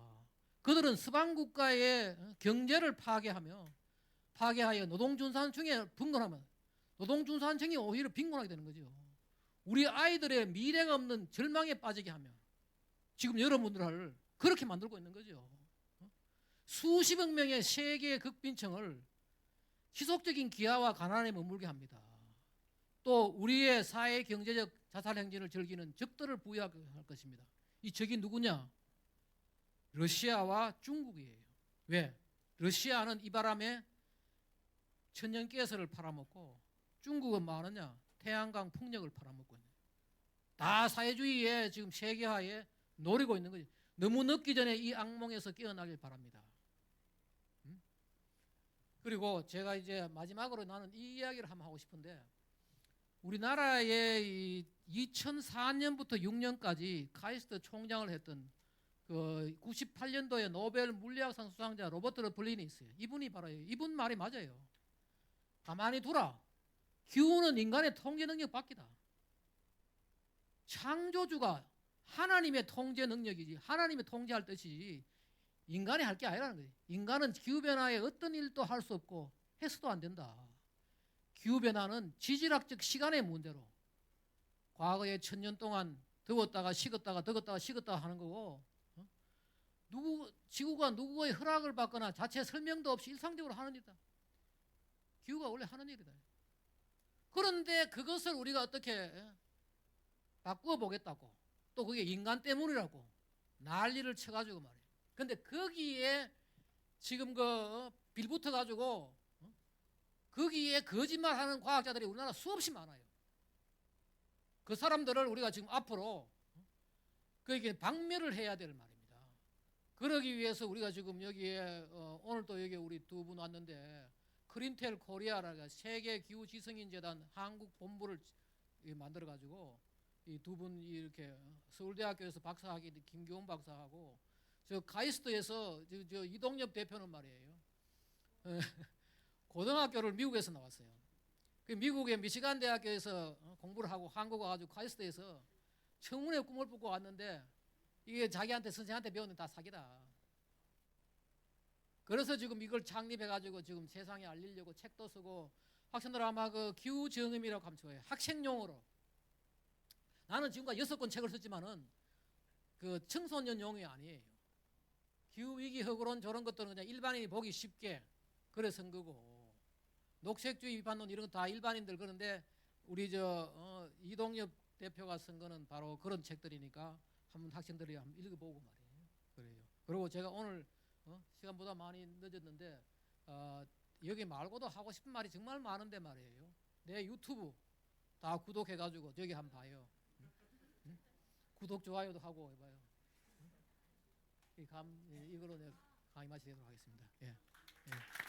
그들은 서방 국가의 경제를 파괴하여 노동준산층에 빈곤하면 노동준산층이 오히려 빈곤하게 되는 거죠. 우리 아이들의 미래가 없는 절망에 빠지게 하면 지금 여러분들을 그렇게 만들고 있는 거죠. 수십억 명의 세계 극빈층을 희속적인 기아와 가난에 머물게 합니다. 또 우리의 사회 경제적 자살 행진을 즐기는 적들을 부여할 것입니다. 이 적이 누구냐? 러시아와 중국이에요. 왜? 러시아는 이 바람에 천연가스를 팔아먹고 중국은 뭐 하느냐? 태양광 풍력을 팔아먹고 있는 다 사회주의의 지금 세계화에 노리고 있는 거지. 너무 늦기 전에 이 악몽에서 깨어나길 바랍니다. 그리고 제가 이제 마지막으로 나는 이 이야기를 한번 하고 싶은데 우리나라의 2004년부터 6년까지 카이스트 총장을 했던 그 98년도에 노벨 물리학상 수상자 로버트 러플린이 있어요. 이분이 바로 이분 말이 맞아요. 가만히 두라. 기후는 인간의 통제 능력 밖이다. 창조주가 하나님의 통제 능력이지 하나님의 통제할 뜻이지 인간이 할 게 아니라는 거예요. 인간은 기후변화에 어떤 일도 할 수 없고 해서도 안 된다. 기후변화는 지질학적 시간의 문제로 과거에 1000년 동안 더웠다가 식었다가 더웠다가 식었다가 하는 거고 지구가 누구의 허락을 받거나 자체 설명도 없이 일상적으로 하는 일이다. 기후가 원래 하는 일이다. 그런데 그것을 우리가 어떻게 바꾸어 보겠다고 또 그게 인간 때문이라고 난리를 쳐가지고 말이에요. 근데 거기에 지금 그 빌붙어 가지고 거기에 거짓말하는 과학자들이 우리나라 수없이 많아요. 그 사람들을 우리가 지금 앞으로 그에게 박멸을 해야 될 말입니다. 그러기 위해서 우리가 지금 여기에 오늘 또 여기 우리 두 분 왔는데 크린텔 코리아라가 세계 기후 지성인 재단 한국 본부를 만들어 가지고 이 두 분 이렇게 서울대학교에서 박사학위 김교훈 박사하고 저 카이스트에서 저 이동엽 대표는 말이에요. 고등학교를 미국에서 나왔어요. 그 미국의 미시간 대학교에서 공부를 하고 한국 와가지고 카이스트에서 청운의 꿈을 꾸고 왔는데 이게 자기한테 선생한테 배우는 다 사기다. 그래서 지금 이걸 창립해가지고 지금 세상에 알리려고 책도 쓰고 학생들 아마 그 기후 정음이라고 하면 좋아요. 학생용으로. 나는 지금까지 6권 책을 썼지만은 그 청소년용이 아니에요. 기후 위기 허구론 저런 것들은 그냥 일반인이 보기 쉽게 그래 쓴 거고 녹색주의 비판론 이런 거 다 일반인들 그런데 우리 이동엽 대표가 쓴 거는 바로 그런 책들이니까 한번 학생들이 한번 읽어보고 말이에요. 그래요. 그리고 제가 오늘 시간보다 많이 늦었는데 여기 말고도 하고 싶은 말이 정말 많은데 말이에요. 내 유튜브 다 구독해가지고 저기 한번 봐요. 응? 구독 좋아요도 하고 해봐요. 이걸로 내가 강의 마치도록 하겠습니다. 예. 예.